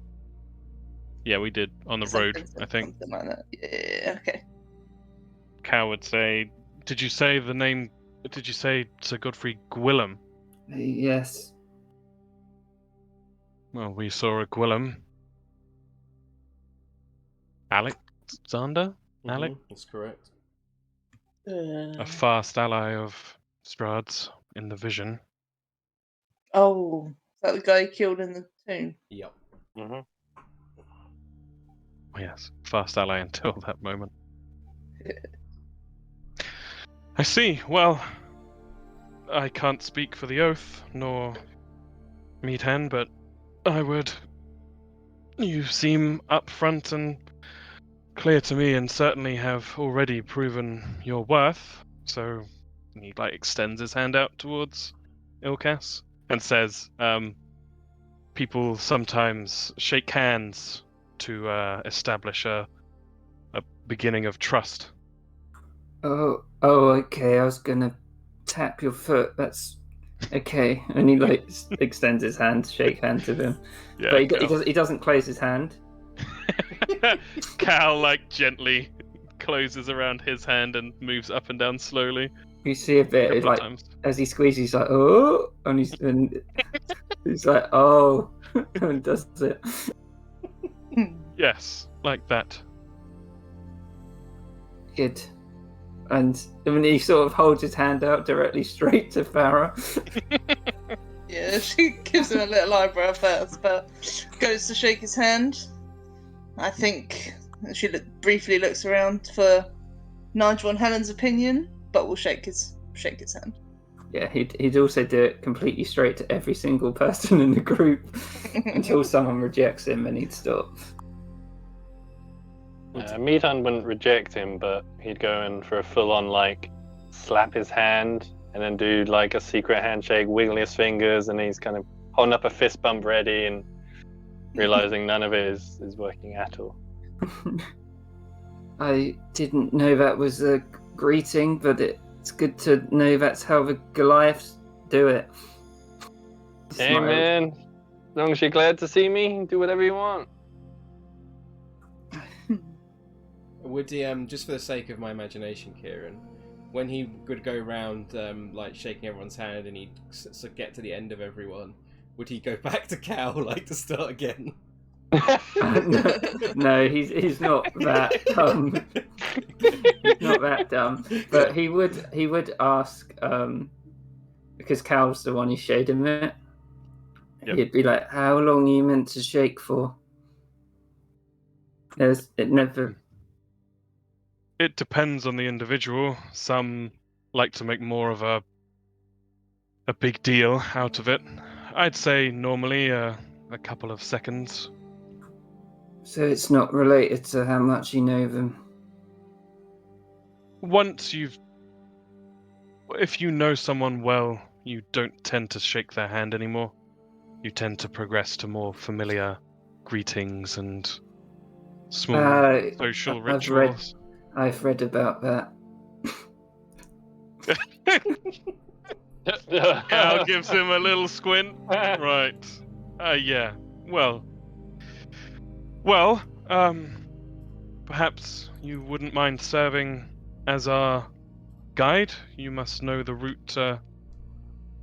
Yeah, we did on the road, I think. Something like that. Yeah, okay. Cal would say, did you say the name? Did you say Sir Godfrey Gwillem? Yes. Well, we saw a Gwillem. Alexander? Alec? That's correct. A fast ally of Strahd's in the vision. Oh, is that the guy killed in the tomb? Yep. Mm-hmm. Yes, fast ally until that moment. I see. Well, I can't speak for the oath, nor Meadhan, but I would. You seem upfront and clear to me, and certainly have already proven your worth. So he extends his hand out towards Ilkas and says, "People sometimes shake hands to establish a beginning of trust." Oh, okay. I was gonna tap your foot. That's okay. And he extends his hand to shake hands with him, Yeah, but he doesn't close his hand. Cal gently closes around his hand and moves up and down slowly. You see a bit Couple of times. as he squeezes, he's like, oh, and he's like, oh, and does it. Yes, like that. Good. And he sort of holds his hand out directly straight to Farrah. Yeah, she gives him a little eyebrow first, but goes to shake his hand. I think she briefly looks around for Nigel and Helen's opinion, but will shake his hand. Yeah, he'd also do it completely straight to every single person in the group until someone rejects him, and he'd stop. Meadhan wouldn't reject him, but he'd go in for a full-on slap his hand and then do a secret handshake, wiggle his fingers, and he's kind of holding up a fist bump ready and realizing none of it is working at all. I didn't know that was a greeting, but it's good to know that's how the Goliaths do it. Hey man, as long as you're glad to see me, do whatever you want. Would he, just for the sake of my imagination, Kieran, when he would go around shaking everyone's hand and he'd get to the end of everyone, would he go back to Cal to start again? No, he's not that dumb. He's not that dumb. But he would ask, because Cal's the one who showed him it. Yep. He'd be like, "How long are you meant to shake for?" It depends on the individual. Some like to make more of a big deal out of it. I'd say normally a couple of seconds. So it's not related to how much you know them? If you know someone well, you don't tend to shake their hand anymore. You tend to progress to more familiar greetings and small social rituals. I've read about that. Cal gives him a little squint. Right. Yeah. Well, perhaps you wouldn't mind serving as our guide. You must know the route to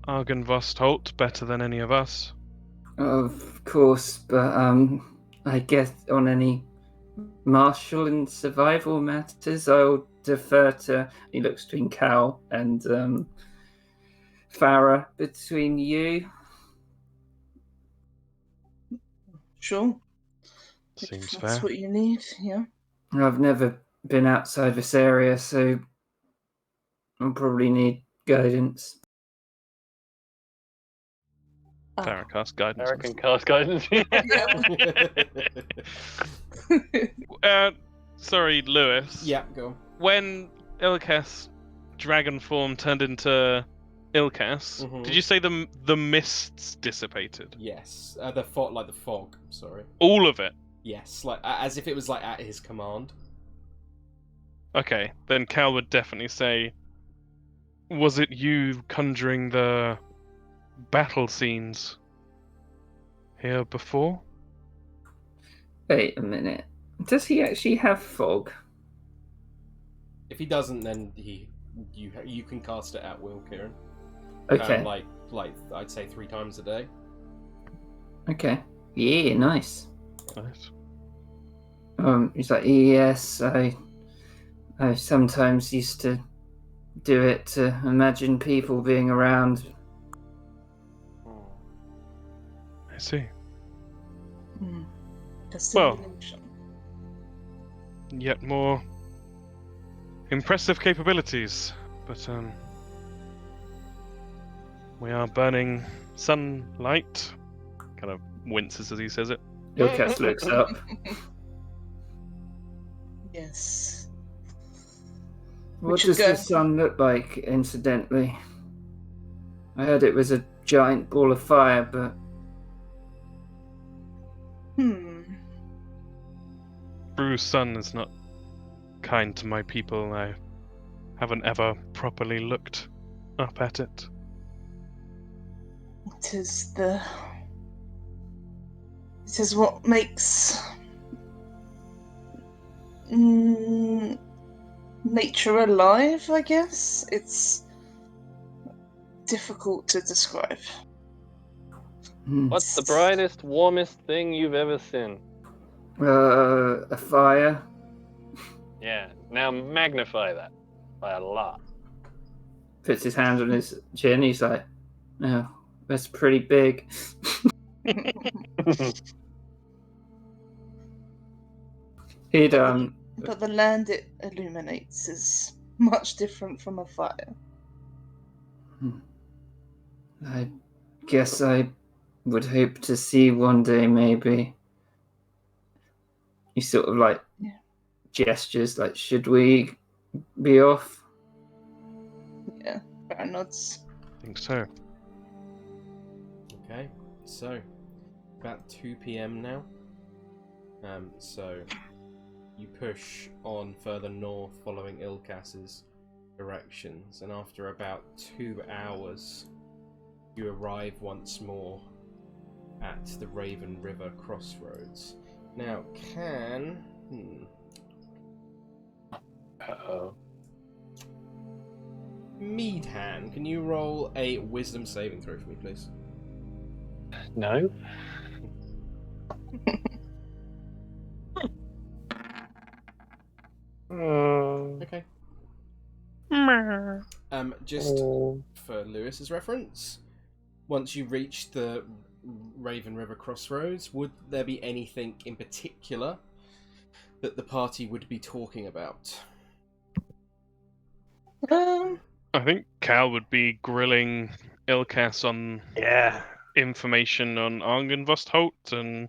Argynvost better than any of us. Of course, but I guess on any martial and survival matters, I'll defer to. He looks between Cal and Farrah. Between you, sure. Seems fair. That's what you need, yeah. I've never been outside this area, so I'll probably need guidance. Farrah cast guidance. American cast guidance. Sorry, Lewis. Yeah, go on. When Ilkas dragon form turned into Ilkas, did you say the mists dissipated? Yes, the fog. Sorry. All of it. Yes, as if it was at his command. Okay, then Cal would definitely say, "Was it you conjuring the battle scenes here before? Wait a minute. Does he actually have fog? If he doesn't, then you can cast it at will, Kieran. Okay. Like I'd say 3 times a day. Okay. Yeah, nice. Nice. He's like, yes, I sometimes used to do it to imagine people being around. I see. Well, yet more impressive capabilities, but we are burning sunlight. Kind of winces as he says it. Ilkas looks up. Yes. What does the sun look like, incidentally? I heard it was a giant ball of fire, but... Bruce's sun is not kind to my people. I haven't ever properly looked up at it. It is what makes nature alive, I guess. It's difficult to describe. What's the brightest, warmest thing you've ever seen? A fire. Yeah, now magnify that by a lot. Puts his hand on his chin, he's like, oh, that's pretty big. He'd, But the land it illuminates is much different from a fire. I guess I would hope to see one day, maybe. He sort of like gestures, like, should we be off? Yeah, Farrah nods. I think so. Okay, so about 2 p.m. now. So you push on further north following Ilkas's directions, and after about 2 hours, you arrive once more at the Raven River crossroads. Now, Uh-oh. Meadhan, can you roll a wisdom saving throw for me, please? No? Okay. Just for Lewis's reference, once you reach the Raven River crossroads, would there be anything in particular that the party would be talking about? I think Cal would be grilling Ilkas on information on Arngenvostholt and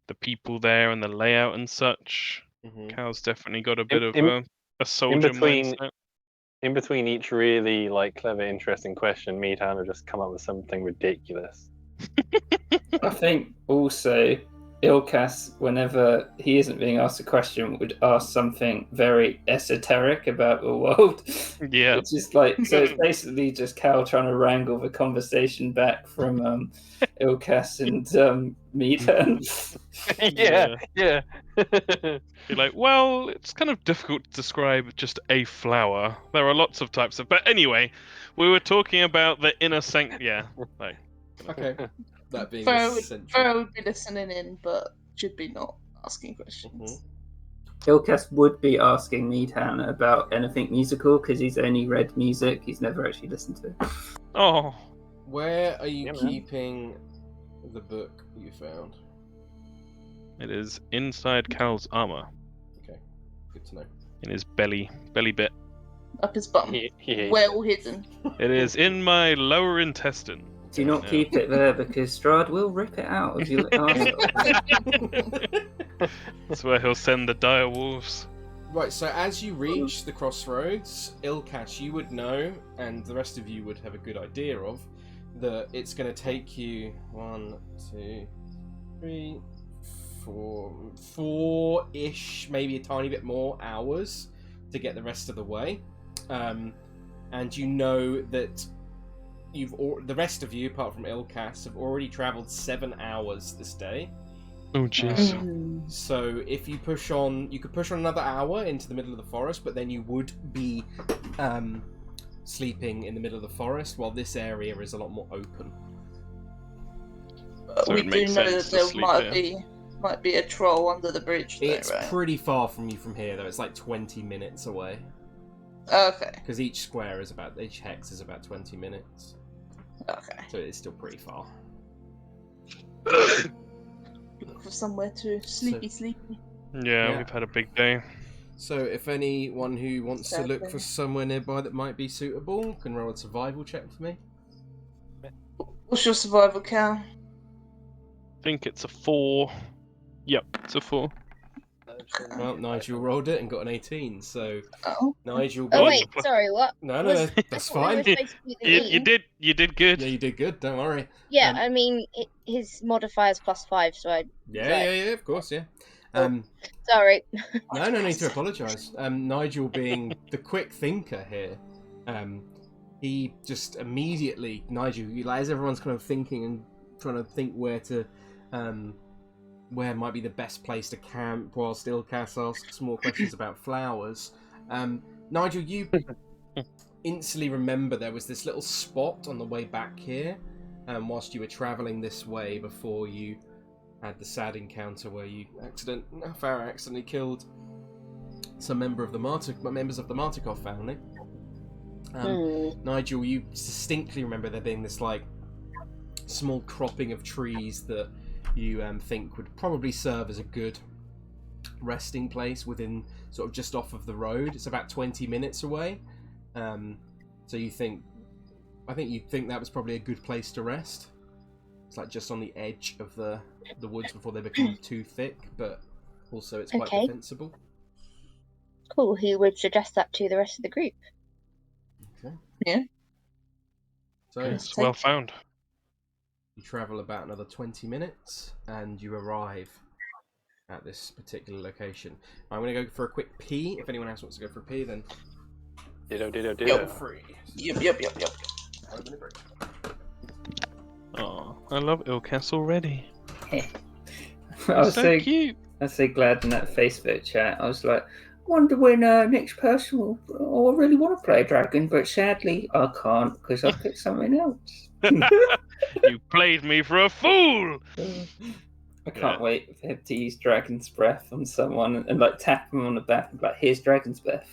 the people there and the layout and such. Cal's definitely got a bit of a soldier mindset. In between each really clever, interesting question, Meadhan will just come up with something ridiculous. I think also Ilkas, whenever he isn't being asked a question, would ask something very esoteric about the world. Yeah. It's just like, so it's basically just Cal trying to wrangle the conversation back from Ilkas and Meadhan. Yeah. You're like, well, it's kind of difficult to describe just a flower. There are lots of types of... But anyway, we were talking about the inner Okay. That being Farrah would be listening in, but should be not asking questions. Ilkas would be asking Meadhan about anything musical, because he's only read music, he's never actually listened to it. Oh. Where are you keeping the book you found? It is inside Cal's armor. Okay, good to know. In his belly bit. Up his bum. Well hidden. It is in my lower intestine. Do not keep it there, because Strahd will rip it out of your arsehole. That's where he'll send the dire wolves. Right, so as you reach the crossroads, Ilkas, you would know, and the rest of you would have a good idea of, that it's going to take you 1, 2, 3, 4-ish, maybe a tiny bit more hours to get the rest of the way. And you know that the rest of you, apart from Ilkas, have already travelled 7 hours this day. Oh jeez. So if you push on, you could push on another hour into the middle of the forest, but then you would be sleeping in the middle of the forest, while this area is a lot more open. So we it do makes know sense that to there sleep might be a troll under the bridge, though, It's right? pretty far from you from here, though. It's like 20 minutes away. Okay. Because each hex is about 20 minutes. Okay. So it's still pretty far. Look for somewhere to sleepy. Yeah, we've had a big day. So if anyone who wants to look for somewhere nearby that might be suitable can roll a survival check for me. What's your survival count? I think it's a 4. Yep, it's a 4. Well, Nigel rolled it and got an 18, so Nigel. Oh wait, sorry, what? No, that's I thought we fine. were supposed to do the You did good. Yeah, you did good. Don't worry. Yeah, I mean his modifier's +5, so I. Yeah, of course, yeah. Sorry. No need to apologise. Nigel, being the quick thinker here, he just immediately, as everyone's kind of thinking and trying to think where might be the best place to camp, while Ilkas asks more questions about flowers. Nigel, you instantly remember there was this little spot on the way back here, whilst you were travelling this way before you had the sad encounter where Farrah accidentally killed some members of the Martikov family. Nigel, you distinctly remember there being this like small cropping of trees that you think would probably serve as a good resting place within sort of just off of the road. It's about 20 minutes away. So you think that was probably a good place to rest. It's like just on the edge of the woods before they become too thick, but also it's quite defensible. Cool. Who would suggest that to the rest of the group? Okay. Yeah. So it's well found. You travel about another 20 minutes and you arrive at this particular location. I'm going to go for a quick pee. If anyone else wants to go for a pee, then Ditto. feel free. Yep. 5-minute break. Oh, I love Ilkas already. I was so cute. I was so glad in that Facebook chat. I was like, I wonder when next person will. Oh, I really want to play a dragon, but sadly I can't because I picked something else. You played me for a fool. I can't wait for him to use Dragon's Breath on someone and like tap him on the back and be like, here's Dragon's Breath.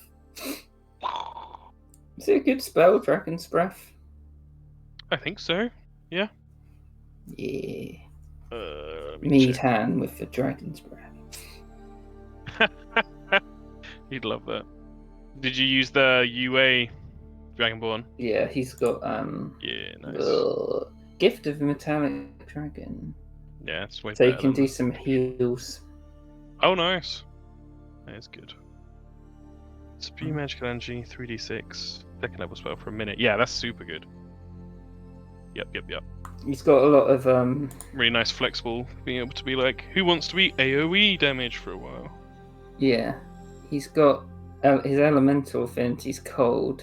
Is it a good spell, Dragon's Breath? I think so. Yeah. Yeah. Meadhan with the Dragon's Breath. He'd love that. Did you use the UA Dragonborn? Yeah, he's got yeah, nice. Gift of Metallic Dragon. Yeah, it's way so better you can than do some heals. Oh, nice. That is good. Speed Magical Energy, 3d6. Second level spell for a minute. Yeah, that's super good. Yep. He's got a lot of really nice flexible, being able to be like, who wants to be AoE damage for a while? Yeah. He's got his elemental affinity's cold.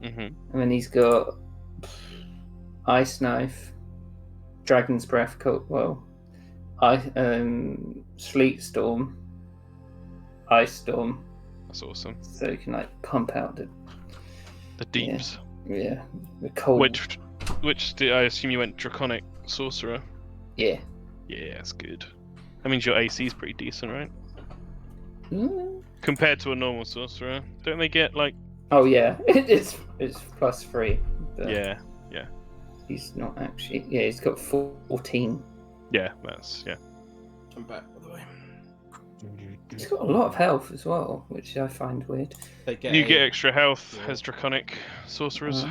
Mm-hmm. And then he's got Ice Knife, Dragon's Breath, Sleet Storm, Ice Storm. That's awesome. So you can like pump out the deeps. Yeah, the cold. Which I assume you went Draconic Sorcerer. Yeah. Yeah, that's good. That means your AC is pretty decent, right? Mm. Compared to a normal sorcerer, don't they get like? Oh yeah, it's +3. But yeah. He's not actually. Yeah, he's got 14. Yeah, I'm back, by the way. He's got a lot of health as well, which I find weird. You get extra health as Draconic Sorcerers.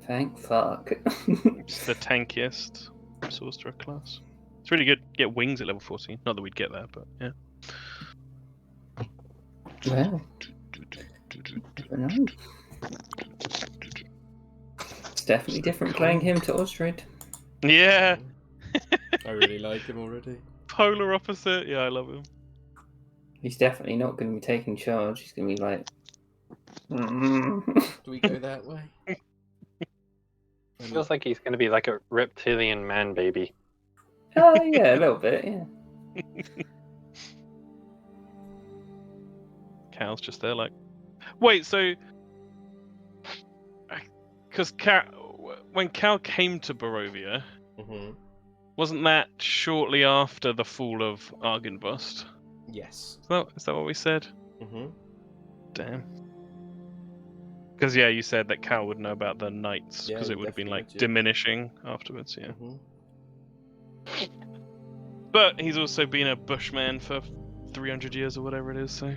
Thank fuck. It's the tankiest sorcerer class. It's really good. Get wings at level 14. Not that we'd get that, but yeah. Well, never know. It's definitely different playing him to Osdred. Yeah. I really like him already. Polar opposite. Yeah, I love him. He's definitely not going to be taking charge. He's going to be like... Do we go that way? Feels like he's going to be like a reptilian man baby. Oh yeah, a little bit. Yeah. Cal's just there, like, wait. So, because when Cal came to Barovia, wasn't that shortly after the fall of Argynvost? Yes. Is that what we said? Mm-hmm. Damn. Because yeah, you said that Cal would know about the knights because Yeah, it would have been like definitely would, yeah. diminishing afterwards. Yeah. Mm-hmm. But he's also been a bushman for 300 years or whatever it is. So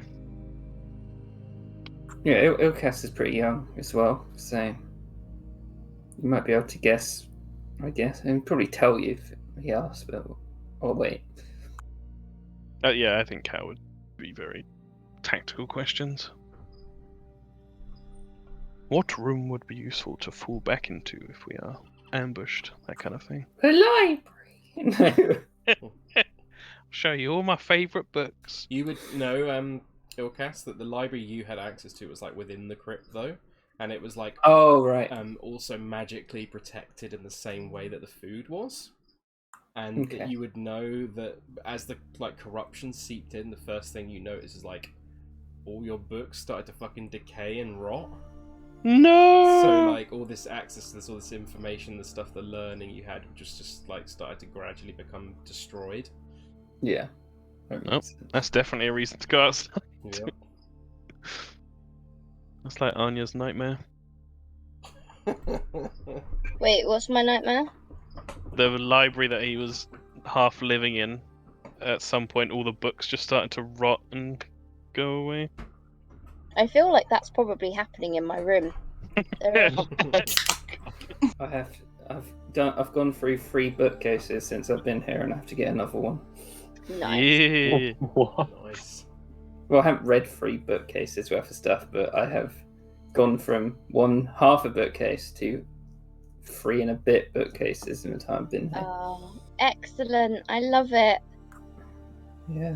Yeah, Ilkas is pretty young as well, so you might be able to guess. I guess, and probably tell you if he asks. But I'll wait. yeah, I think Cal would be very tactical questions. What room would be useful to fall back into if we are ambushed? That kind of thing. The library. I'll show you all my favourite books. You would know, Ilkas, that the library you had access to was like within the crypt though, and it was like right. Also magically protected in the same way that the food was, and that you would know that as the like corruption seeped in, the first thing you notice is like all your books started to fucking decay and rot. No. So like all this access to this, all this information, the stuff, the learning you had, just like started to gradually become destroyed. Yeah. Nope. That's definitely a reason to go outside. Yep. That's like Anja's nightmare. Wait, what's my nightmare? The library that he was half living in, at some point all the books just started to rot and go away. I feel like that's probably happening in my room. I've gone through 3 bookcases since I've been here, and I have to get another one. Nice. Yeah. Nice. Well, I haven't read 3 bookcases worth of stuff, but I have gone from half a bookcase to 3 and a bit bookcases in the time I've been here. Oh, excellent! I love it. Yeah,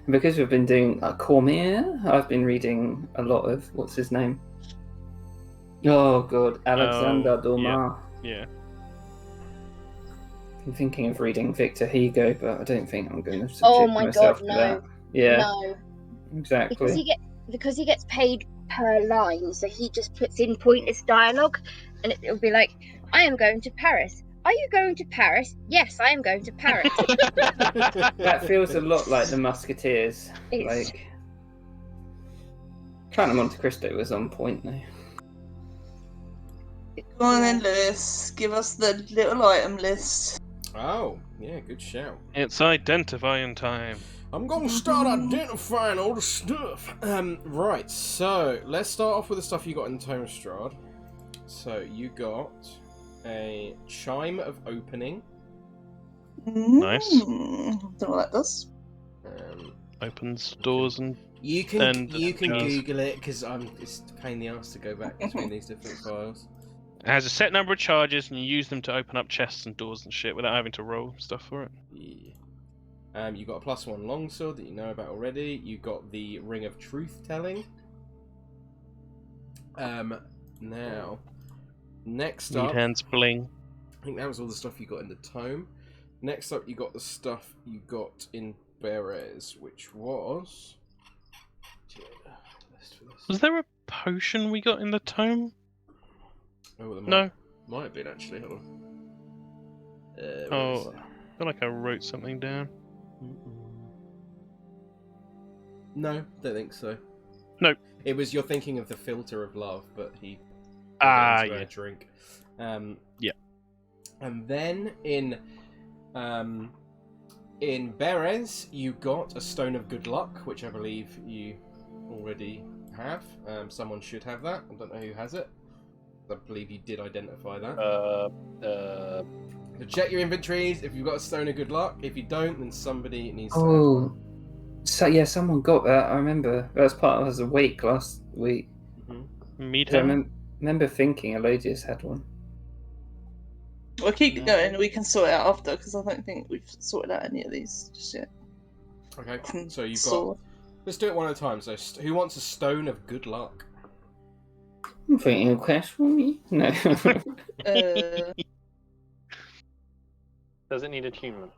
because we've been doing Cormier, I've been reading a lot of what's his name? Oh god, Alexander Dumas. Yeah. I'm thinking of reading Victor Hugo, but I don't think I'm going to subject Oh my myself god, to no. that. Yeah, No. exactly. Because he gets paid per line, so he just puts in pointless dialogue, and it'll be like, "I am going to Paris. Are you going to Paris? Yes, I am going to Paris." That feels a lot like the Musketeers. It's- Like Count of Monte Cristo was on point though. Go on then, Lewis. Give us the little item list. Oh, yeah, good shout. It's identifying time. I'm gonna start identifying all the stuff. Right, so let's start off with the stuff you got in Tome of Strahd. So you got a Chime of Opening. Nice. Don't know what that does. Opens doors and You can does. Google it because it's a pain in the ass to go back between these different files. it has a set number of charges, and you use them to open up chests and doors and shit without having to roll stuff for it. Yeah. You got a +1 longsword that you know about already. You got the Ring of Truth Telling. Now, next up, Meadhan's bling. I think that was all the stuff you got in the tome. Next up, you got the stuff you got in Beres, which was. Was there a potion we got in the tome? Oh, there No. might have been actually. Hold on. Oh, I feel like I wrote something down. No, don't think so. No. It was you're thinking of the Filter of Love, but he Yeah. a drink. Yeah. And then in Beres, you got a Stone of Good Luck, which I believe you already have. Someone should have that. I don't know who has it. I believe you did identify that. So check your inventories if you've got a Stone of Good Luck. If you don't, then somebody needs to have one. So yeah, someone got that. I remember that was part of us awake last week. Meadhan. I remember thinking Elodius had one. We'll keep going. We can sort it out after because I don't think we've sorted out any of these just yet. Okay, so you've got. Sword. Let's do it one at a time. So, who wants a Stone of Good Luck? I'm thinking a quest for me. No. Does it need attunement?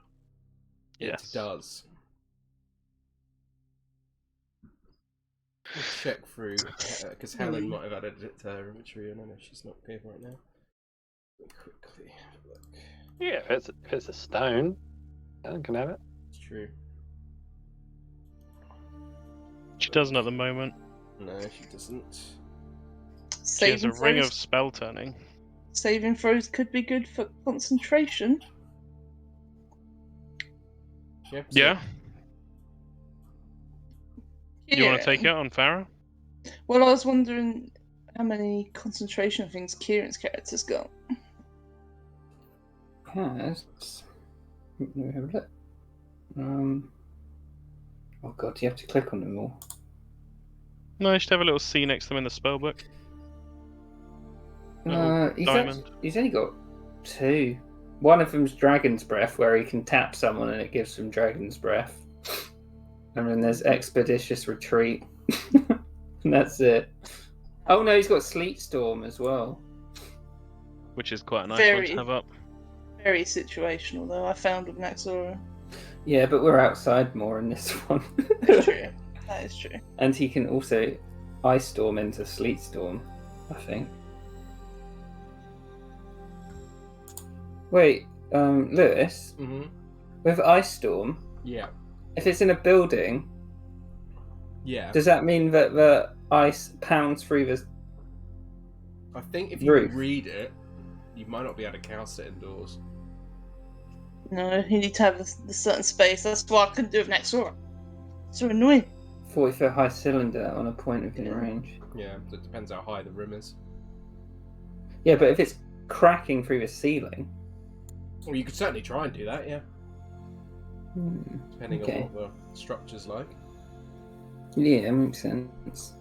It Yes. does. We'll check through, because Helen might have added it to her inventory, and I know she's not here right now. Let me quickly have a look. Yeah, if it's a stone, Helen can have it. It's true. She doesn't at the moment. No, she doesn't. She has a Saving ring of throws, spell turning. saving throws could be good for concentration. Yep, Yeah. You want to take it Kieran. on Farrah? Well, I was wondering how many concentration things Kieran's character's got. Has. Let me have a look. Oh god, you have to click on them all. No, you should have a little C next to them in the spell book. Little diamond. He's only got 2. One of them's Dragon's Breath, where he can tap someone and it gives him Dragon's Breath. And then there's Expeditious Retreat. And that's it. Oh no, he's got Sleet Storm as well. Which is quite a nice one Very. to have up. Very situational, though, I found with Naxora. Yeah, but we're outside more in this one. True. That is true. And he can also Ice Storm into Sleet Storm, I think. Wait, Lewis, Mm-hmm. with Ice Storm, Yeah. if it's in a building, Yeah. does that mean that the ice pounds through the... I think if you roof? read it, you might not be able to cast it indoors. No, you need to have the certain space. That's why I couldn't do it with Naxora. So annoying. 40-foot high cylinder on a point within range? Yeah, it depends how high the room is. Yeah, but if it's cracking through the ceiling... Well, you could certainly try and do that, yeah. Depending okay. on what the structure's like. Yeah, makes sense.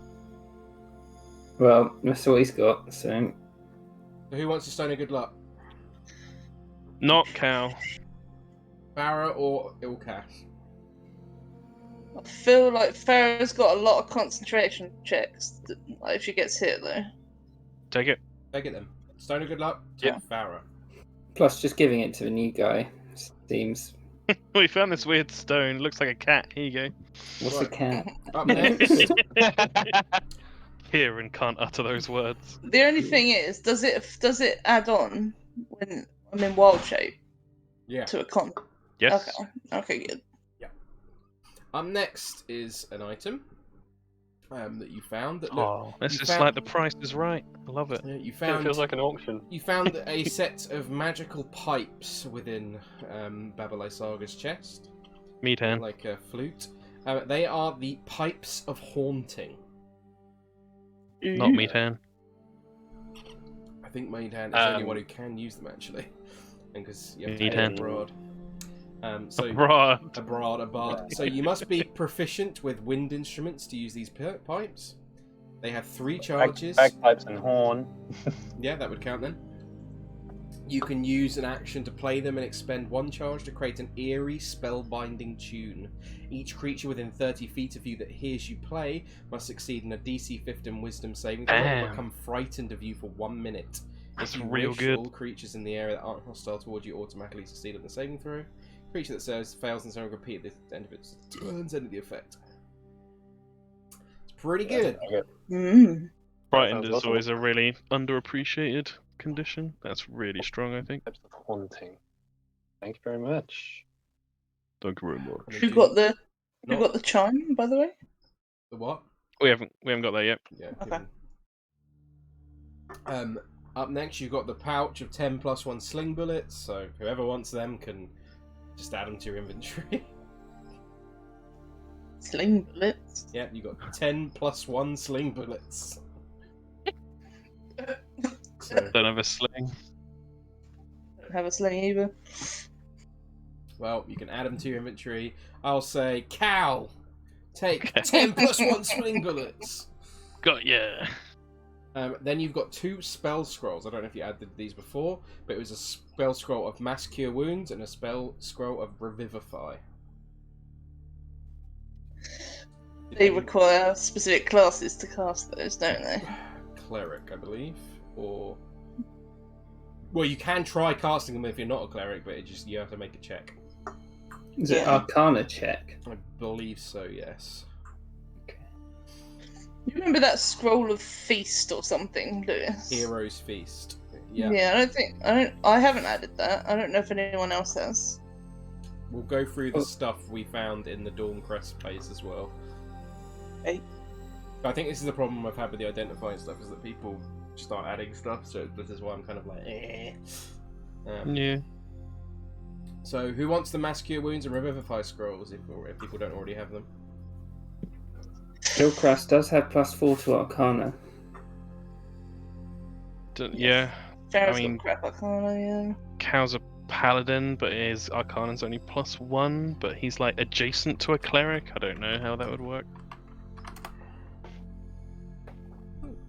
Well, that's what he's got, so... So who wants a stone of good luck? Not Cal. Farrah or Ilkash? I feel like Farrah's got a lot of concentration checks if she gets hit, though. Take it. Take it then. Stone of good luck? Yeah. Farrah. Plus, just giving it to the new guy seems... We found this weird stone. Looks like a cat. Here you go. What's Right. a cat? Up next. Kieran can't utter those words. The only thing is, does it add on when I'm in wild shape Yeah. to a con? Yes. Okay, good. Up next is an item that you found that Oh, it's you just found- like the price is right. I love it. you It found feels like an auction. you found a set of magical pipes within Babalai Saga's chest, Meadhan. like a flute. They are the pipes of haunting. Not Meadhan. I think Meadhan is the only one who can use them actually, and because you have to pay Meadhan. abroad. So Right. a bard. So you must be proficient with wind instruments to use these pipes. They have 3 charges. Bagpipes and horn. Yeah, that would count then. You can use an action to play them and expend 1 charge to create an eerie, spellbinding tune. Each creature within 30 feet of you that hears you play must succeed in a DC 15 Wisdom saving throw or Damn. become frightened of you for 1 minute. That's If you real wish, good. all creatures in the area that aren't hostile towards you automatically succeed on the saving throw. Creature that fails and so repeat at the end of its turns end of the effect. It's pretty good. Mm. Frightened Sounds is awesome. always a really underappreciated condition. That's really strong, I think. Types of haunting. Thank you very much. Thank you very much. Who got the Not- Who got the chime, by the way? The what? We haven't got there yet. Yeah. Okay. Given. Up next, you've got the pouch of 10 plus 1 sling bullets. So whoever wants them can just add them to your inventory. Sling bullets. Yeah, you got 10 plus 1 sling bullets. So, Don't have a sling. Don't have a sling either. well, you can add them to your inventory. I'll say, Cal, take Okay. 10 plus 1 sling bullets. Got ya. Then you've got 2 spell scrolls. I don't know if you added these before, but it was a spell scroll of Mass Cure Wounds and a spell scroll of Revivify. They require specific classes to cast those, don't they? cleric, I believe, or well, you can try casting them if you're not a cleric, but you have to make a check. Is it Arcana check? I believe so. Yes. You remember that scroll of feast or something, Lewis? Hero's Feast. Yeah. Yeah, I haven't added that. I don't know if anyone else has. We'll go through the stuff we found in the Dawn-Crest place as well. Okay. I think this is the problem I've had with the identifying stuff, is that people start adding stuff, so this is why I'm kind of like, Yeah. So, who wants the Mass Cure Wounds and Revivify Scrolls, if people don't already have them? Hillcrest does have +4 to Arcana. Yeah. Farrah's I mean, got crap Arcana, yeah. Cal's a paladin, but his Arcana's only +1, but he's like adjacent to a cleric. I don't know how that would work.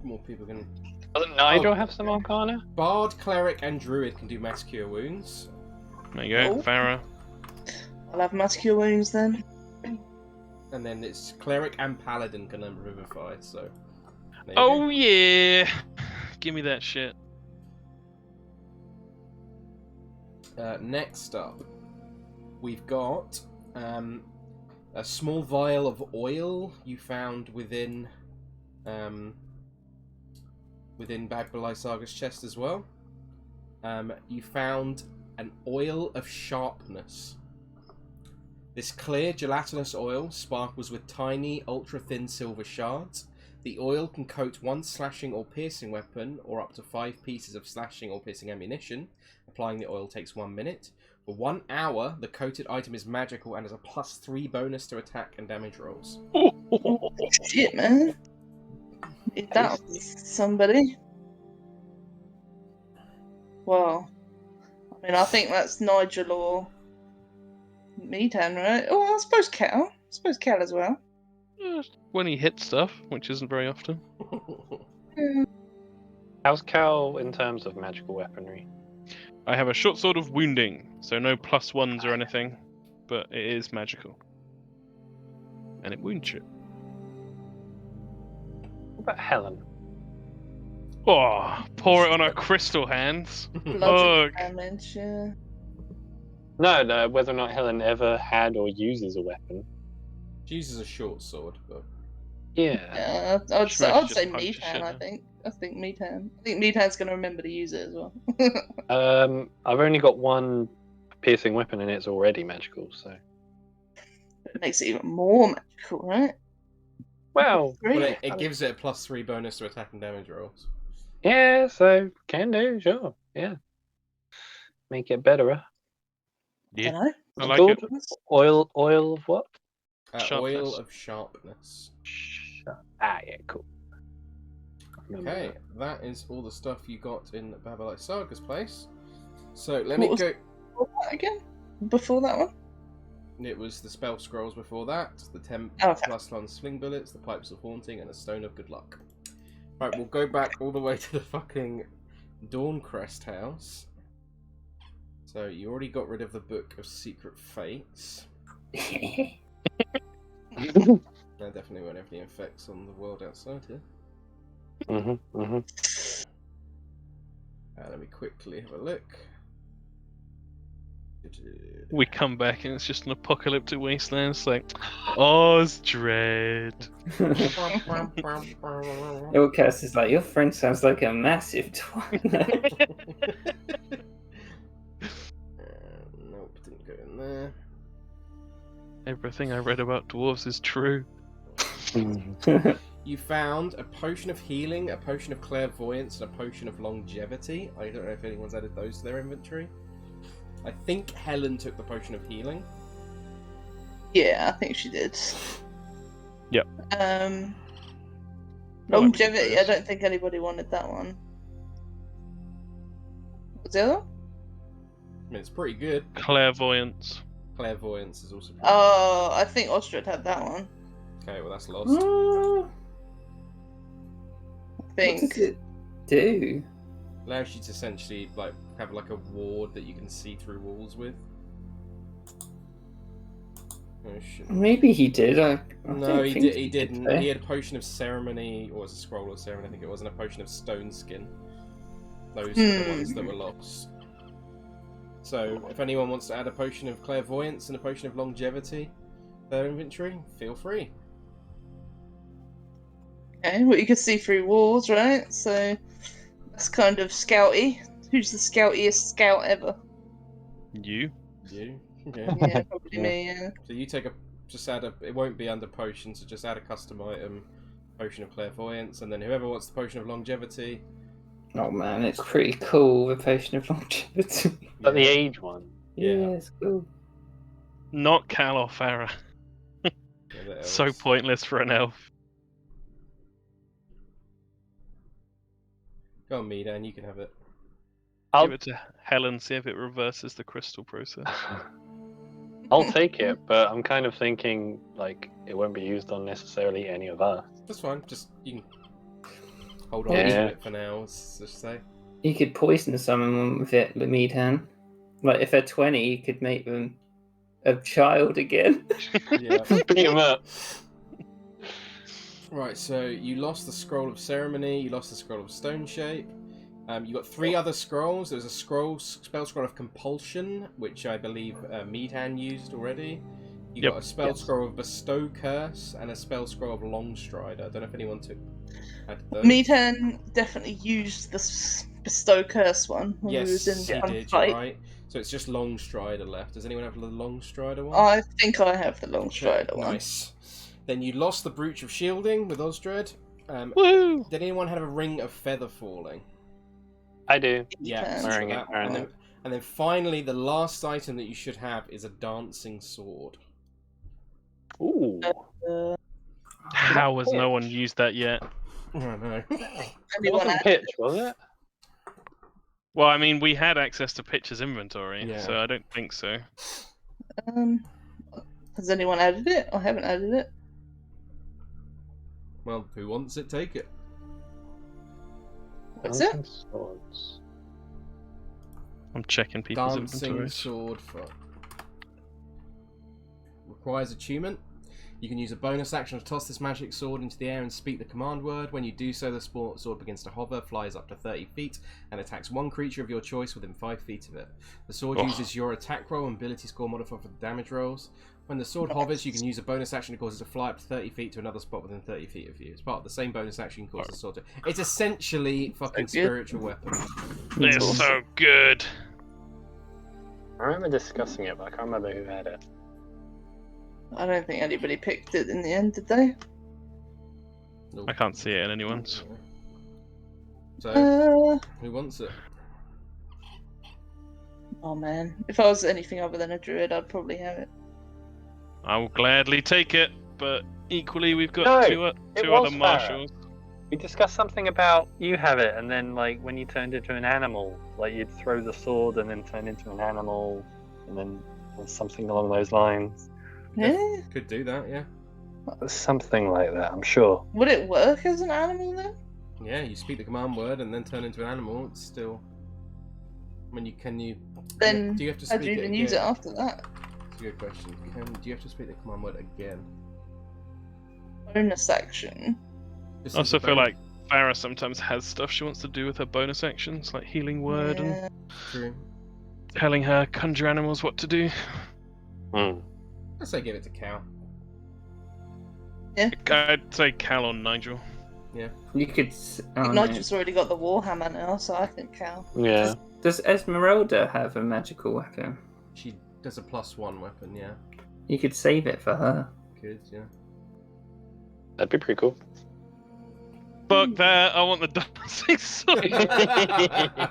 More people can... Doesn't Nigel have some Arcana? Bard, Cleric, and Druid can do Mass Cure Wounds. There you go, Oh. Farrah. I'll have Mass Cure Wounds then. And then it's Cleric and Paladin can Revivify, so... there you Oh go. yeah! Give me that shit. Next up, we've got a small vial of oil you found within Bagbelai Saga's chest as well. You found an oil of sharpness. This clear gelatinous oil sparkles with tiny, ultra-thin silver shards. The oil can coat one slashing or piercing weapon, or up to 5 pieces of slashing or piercing ammunition. Applying the oil takes 1 minute. For 1 hour, the coated item is magical and has a +3 bonus to attack and damage rolls. Shit, man. Need that on somebody. Well, I mean, I think that's Nigel or Meadhan, right? Oh, I suppose Cal. As well. When he hits stuff, which isn't very often. How's Cal in terms of magical weaponry? I have a short sword of wounding, so no +1s or anything, but it is magical. And it wounds shit. What about Helen? Oh, pour it on her crystal hands. Bludgeoning Ugh. damage, yeah. No, whether or not Helen ever had or uses a weapon. She uses a short sword, but... Yeah. I'd She say might just punch the Meadhan, shit I out. think. I think Meadhan's going to remember to use it as well. I've only got one piercing weapon and it's already magical, so... It makes it even more magical, right? Well, it gives it a +3 bonus to attack and damage rolls. yeah, so can do, sure, yeah. Make it better, huh? Yeah, Dunno. I like Called? it. Oil of what? Oil Sharpness. of Sharpness. Ah, yeah, cool. Okay, that is all the stuff you got in Barovia Saga's place. So let What me was- go... What was that again? Before that one? It was the spell scrolls before that, the 10 Okay. +1 sling bullets, the pipes of haunting, and a stone of good luck. Right, we'll go back all the way to the fucking Dawn-Crest house. So you already got rid of the Book of Secret Fates. That definitely won't have any effects on the world outside here. Let me quickly have a look. We come back and it's just an apocalyptic wasteland. It's like, Osdred. Ilcast is like, your friend sounds like a massive twat. Nope, didn't go in there. Everything I read about dwarves is true. You found a potion of healing, a potion of clairvoyance, and a potion of longevity. I don't know if anyone's added those to their inventory. I think Helen took the potion of healing. Yeah, I think she did. Yep. Longevity, I those. don't think anybody wanted that one. What's the other one? I mean, it's pretty good. Clairvoyance. Clairvoyance is also pretty Oh, I think Osdred had that one. good. Okay, well that's lost. What I think. does it do? Allows you to essentially like have like a ward that you can see through walls with. Oh, shit. Maybe he did. I No, don't he think He didn't. though. He had a potion of ceremony, or was a scroll of ceremony, I think it was, and a potion of stone skin. Those were the ones that were lost. So, if anyone wants to add a potion of clairvoyance and a potion of longevity to their inventory, feel free. Okay, well, you can see through walls, right? So that's kind of scouty. Who's the scoutiest scout ever? You? You? Yeah. Yeah, probably me, yeah. So you take just add it won't be under potion, so just add a custom item, potion of clairvoyance, and then whoever wants the potion of longevity. Oh man, it's pretty cool, the potion of longevity. But the age one. Yeah. It's cool. Not Cal or Farrah. So elves. pointless for an elf. Go on, Meadhan, you can have it. Give it to Helen, see if it reverses the crystal process. I'll take it, but I'm kind of thinking like it won't be used on necessarily any of us. That's fine. Just you can hold on Yeah. to it for now. Let's just say. You could poison someone with it, the Meadhan. Like if they're 20, you could make them a child again. Yeah. Beat him up. Right. So you lost the scroll of ceremony. You lost the scroll of stone shape. You got 3 other scrolls. There's a spell scroll of compulsion, which I believe Meadhan used already. You got a spell scroll of bestow curse and a spell scroll of long stride. I don't know if anyone had those. Meadhan definitely used the bestow curse one when Yes, we was in he the did. fight. You're right. So it's just long strider left. Does anyone have the long strider one? I think I have the long strider one. Nice. Then you lost the brooch of shielding with Osdred. Woo! Did anyone have a ring of feather falling? I do. Yeah, Can. Wearing it that- currently. and then finally, the last item that you should have is a dancing sword. Ooh. How has no one used that yet? I don't know. It Anyone wasn't have- pitch, was it? Well, I mean, we had access to Pitcher's inventory, Yeah. so I don't think so. Has anyone added it? I haven't added it. Well, who wants it, take it. What's it? Dancing swords. I'm checking people's Dancing inventories. sword for requires attunement. You can use a bonus action to toss this magic sword into the air and speak the command word. When you do so, the sword begins to hover, flies up to 30 feet, and attacks one creature of your choice within 5 feet of it. The sword uses your attack roll and ability score modifier for the damage rolls. When the sword hovers, you can use a bonus action to cause it to fly up to 30 feet to another spot within 30 feet of you. It's part of the same bonus action you can cause the sword to... It's essentially fucking spiritual weapon. They're so good. I remember discussing it, but I can't remember who had it. I don't think anybody picked it in the end, did they? Nope. I can't see it in anyone's. So, who wants it? Oh man, if I was anything other than a druid, I'd probably have it. I will gladly take it, but equally we've got No, two it other was marshals. We discussed something about you have it, and then like when you turned into an animal, like you'd throw the sword and then turn into an animal, and then something along those lines. Yeah. Could do that, yeah. Something like that, I'm sure. Would it work as an animal then? Yeah, you speak the command word and then turn into an animal. It's still. I mean, can you? Then do you have to I'd speak it even use it again? after that. That's a good question. Do you have to speak the command word again? Bonus action. Just I as also a feel bonus- like Farrah sometimes has stuff she wants to do with her bonus actions, like healing word and Yeah. True. telling her conjure animals what to do. Hmm. I'd say give it to Cal. Yeah. I'd say Cal on Nigel. You could. Oh, no. Nigel's already got the Warhammer now, so I think Cal. Yeah. Does Esmeralda have a magical weapon? She does a +1 weapon, yeah. You could save it for her. Good, yeah. That'd be pretty cool. Fuck that! I want the dancing sword. Yeah,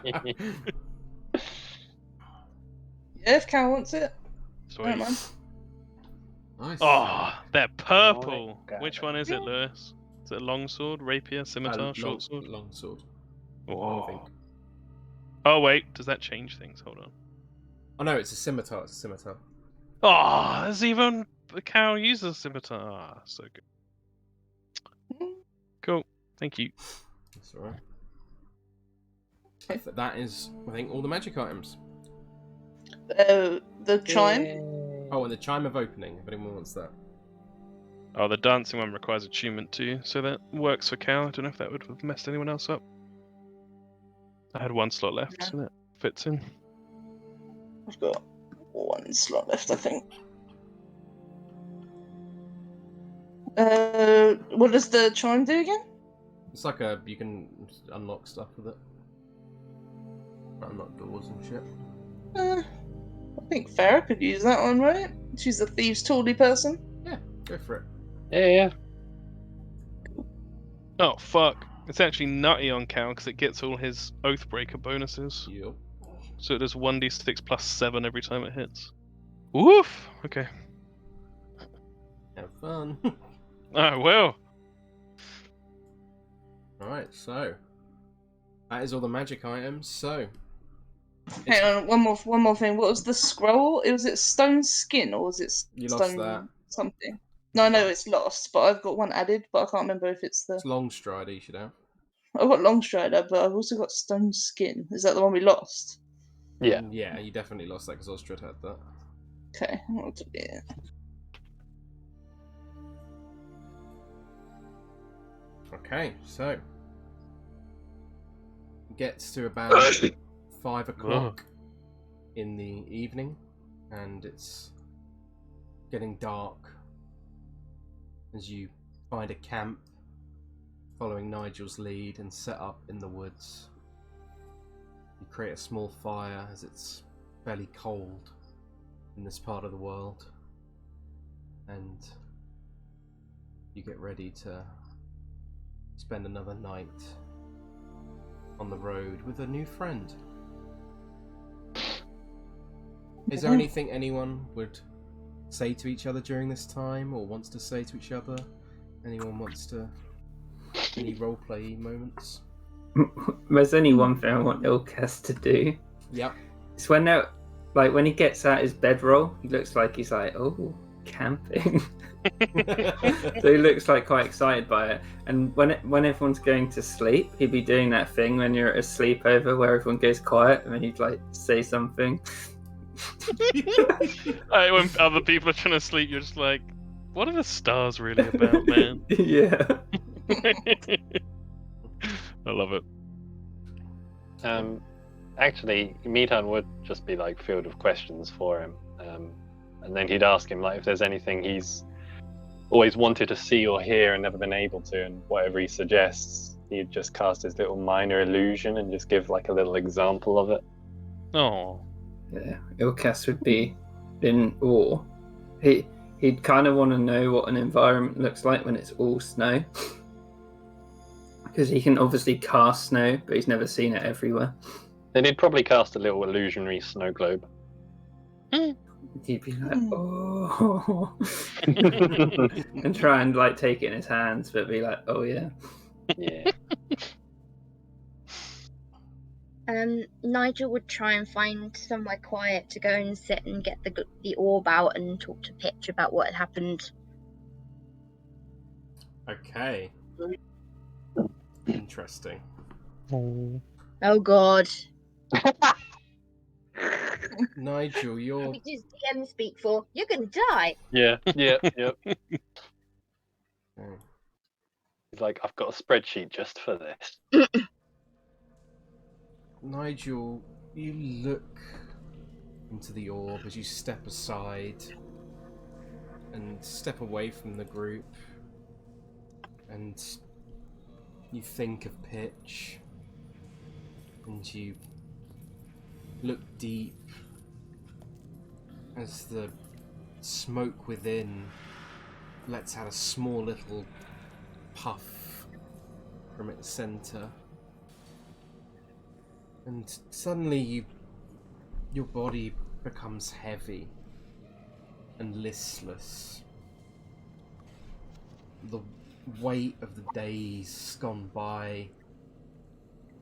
if Cal wants it. I don't Sweet. mind. Nice. Oh, they're purple. God. Which one is it, Lewis? Is it a long sword, rapier, scimitar, short sword? Long sword. I Oh. think. Oh wait, does that change things? Hold on. Oh no, it's a scimitar. It's a scimitar. Oh, there's even the cow uses a scimitar. Ah, so good. Cool. Thank you. That's alright. That is, I think, all the magic items. The chime. Oh, and the chime of opening, if anyone wants that. Oh, the dancing one requires attunement too, so that works for Cal. I don't know if that would have messed anyone else up. I had one slot left, so that fits in. I've got one slot left, I think. What does the chime do again? It's like you can unlock stuff with it. Unlock doors and shit. I think Farrah could use that one, right? She's a thieves' tawdry person. Yeah, go for it. Yeah. Oh, fuck. It's actually nutty on Cal because it gets all his Oathbreaker bonuses. Yep. So it does 1d6 plus 7 every time it hits. Woof! Okay. Have fun. I will. Alright, so that is all the magic items. So Hang on, one more thing. What was the scroll? Was it stone skin or was it You stone lost that. something? No, I know it's lost, but I've got one added, but I can't remember if it's the. it's long strider you should have. I've got long strider, but I've also got stone skin. Is that the one we lost? Yeah. Yeah, you definitely lost that because Osdred had that. Okay, I'll do it. Okay, so it gets to about 5 o'clock in the evening, and it's getting dark as you find a camp following Nigel's lead and set up in the woods. You create a small fire as it's fairly cold in this part of the world, and you get ready to spend another night on the road with a new friend. Is there anything anyone would say to each other during this time, or wants to say to each other? Anyone wants to... any roleplay moments? There's only one thing I want Ilkas to do. Yep. It's when they're, like, when he gets out his bedroll, he looks like he's like, oh, camping. So he looks like quite excited by it. And when everyone's going to sleep, he'd be doing that thing when you're at a sleepover where everyone goes quiet and then he'd like say something. When other people are trying to sleep, you're just like, what are the stars really about, man? Yeah. I love it. Actually, Meadhan would just be like filled with questions for him, and then he'd ask him like if there's anything he's always wanted to see or hear and never been able to, and whatever he suggests, he'd just cast his little minor illusion and just give like a little example of it. Oh. Yeah, Ilkas would be in awe. He'd kind of want to know what an environment looks like when it's all snow. Because he can obviously cast snow, but he's never seen it everywhere. Then he'd probably cast a little illusionary snow globe. He'd be like, oh. And try and like take it in his hands, but be like, oh yeah. Yeah. Nigel would try and find somewhere quiet to go and sit and get the orb out and talk to Pitch about what had happened. Okay. Interesting. Oh god. Nigel, you're... What does DM speak for? You're gonna die. Yeah. Yep. Okay. He's like, I've got a spreadsheet just for this. Nigel, you look into the orb as you step aside and step away from the group, and you think of Pitch, and you look deep as the smoke within lets out a small little puff from its center. And suddenly your body becomes heavy and listless. The weight of the days gone by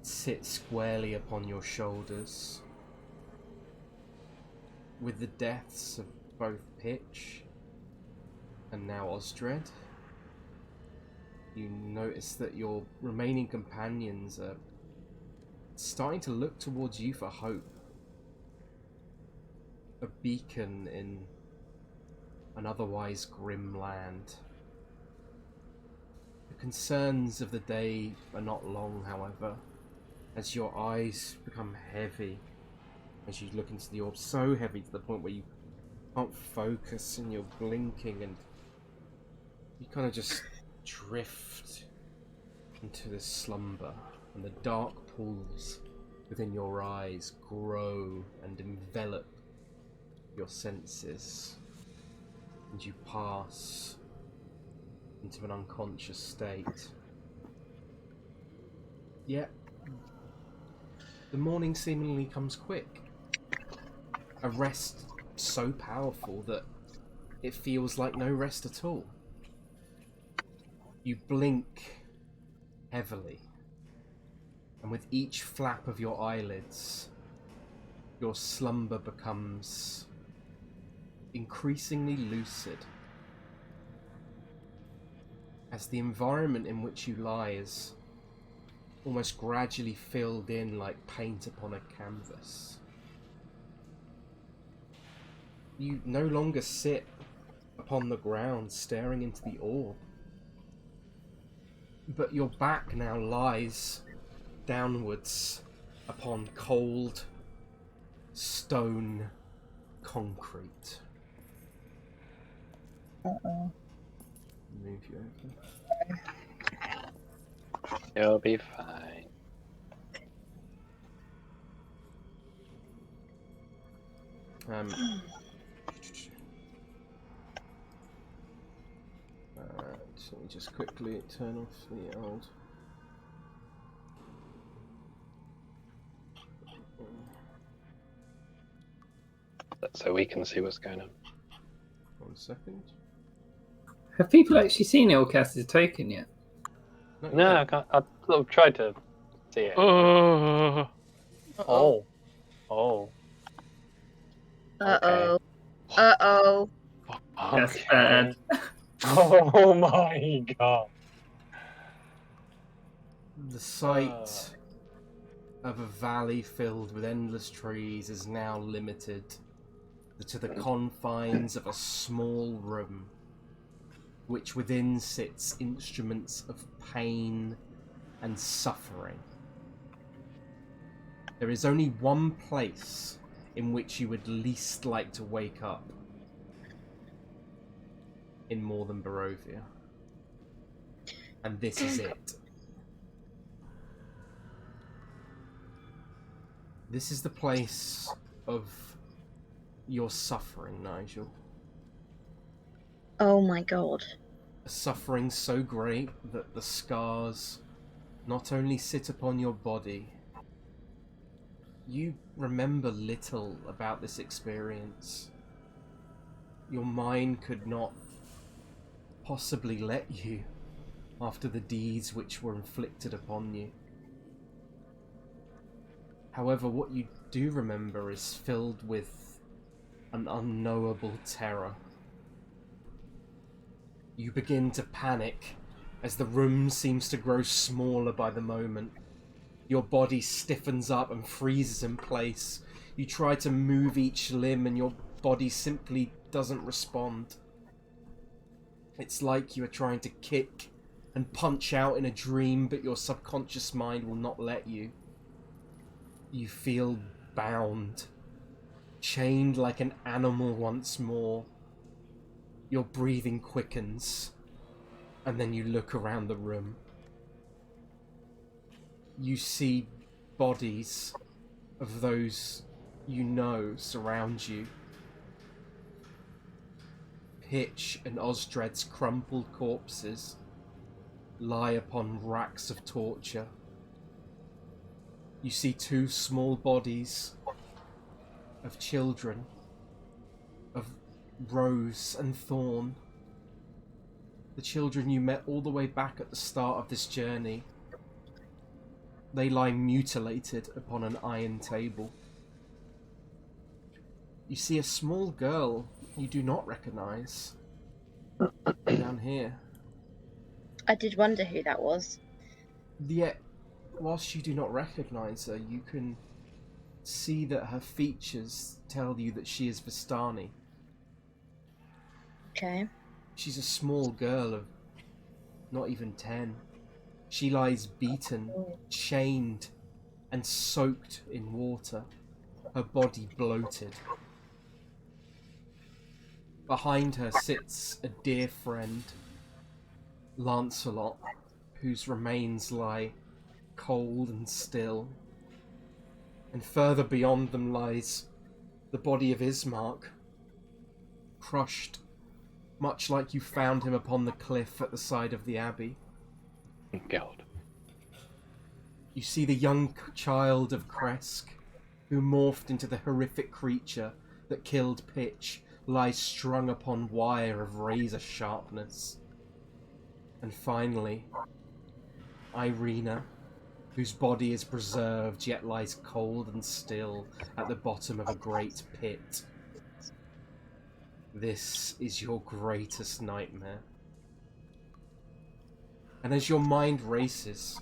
sits squarely upon your shoulders. With the deaths of both Pitch and now Osdred, you notice that your remaining companions are starting to look towards you for hope. A beacon in an otherwise grim land. The concerns of the day are not long, however, as your eyes become heavy as you look into the orb, so heavy to the point where you can't focus and you're blinking and you kind of just drift into this slumber, and the dark pools within your eyes grow and envelop your senses, and you pass into an unconscious state. Yet, the morning seemingly comes quick. A rest so powerful that it feels like no rest at all. You blink heavily, and with each flap of your eyelids, your slumber becomes increasingly lucid, as the environment in which you lie is almost gradually filled in like paint upon a canvas. You no longer sit upon the ground staring into the orb, but your back now lies downwards upon cold stone concrete. Uh-oh. Move you over. You'll be fine. So let me just quickly turn off the old. So we can see what's going on. 1 second. Have people actually seen it or cast as a token yet? No, I can't. I've sort of tried to see it. Oh. Oh. Oh. Uh-oh. Uh-oh. That's Okay. bad. Oh my god. The sight of a valley filled with endless trees is now limited to the confines of a small room, which within sits instruments of pain and suffering. There is only one place in which you would least like to wake up in more than Barovia. And this is it. This is the place of your suffering, Nigel. Oh my god. A suffering so great that the scars not only sit upon your body. You remember little about this experience. Your mind could not possibly let you after the deeds which were inflicted upon you. However, what you do remember is filled with an unknowable terror. You begin to panic as the room seems to grow smaller by the moment. Your body stiffens up and freezes in place. You try to move each limb and your body simply doesn't respond. It's like you are trying to kick and punch out in a dream, but your subconscious mind will not let you. You feel bound, chained like an animal once more. Your breathing quickens, and then you look around the room. You see bodies of those you know surround you. Pitch and Osdred's crumpled corpses lie upon racks of torture. You see two small bodies of children, of Rose and Thorn. The children you met all the way back at the start of this journey. They lie mutilated upon an iron table. You see a small girl you do not recognize down here. I did wonder who that was. Yet, whilst you do not recognize her, you can see that her features tell you that she is Vistani. Okay. She's a small girl of not even 10. She lies beaten, chained, and soaked in water, her body bloated. Behind her sits a dear friend, Lancelot, whose remains lie cold and still. And further beyond them lies the body of Ismark, crushed, much like you found him upon the cliff at the side of the abbey. God. You see the young child of Kresk, who morphed into the horrific creature that killed Pitch, lies strung upon wire of razor sharpness. And finally, Irina, whose body is preserved yet lies cold and still at the bottom of a great pit. This is your greatest nightmare. And as your mind races,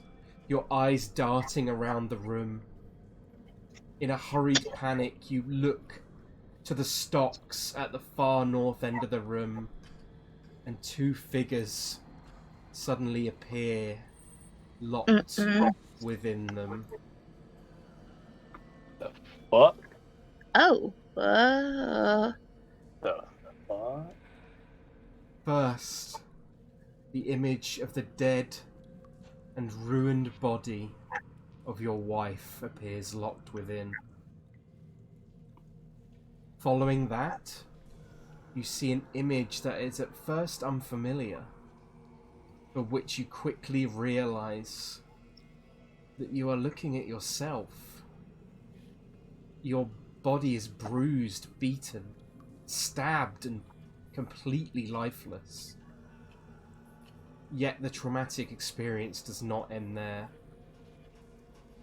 your eyes darting around the room, in a hurried panic you look to the stocks at the far north end of the room, and two figures suddenly appear, locked within them. The fuck? Oh. The fuck? First, the image of the dead and ruined body of your wife appears locked within. Following that, you see an image that is at first unfamiliar, but which you quickly realize that you are looking at yourself. Your body is bruised, beaten, stabbed, and completely lifeless. Yet the traumatic experience does not end there,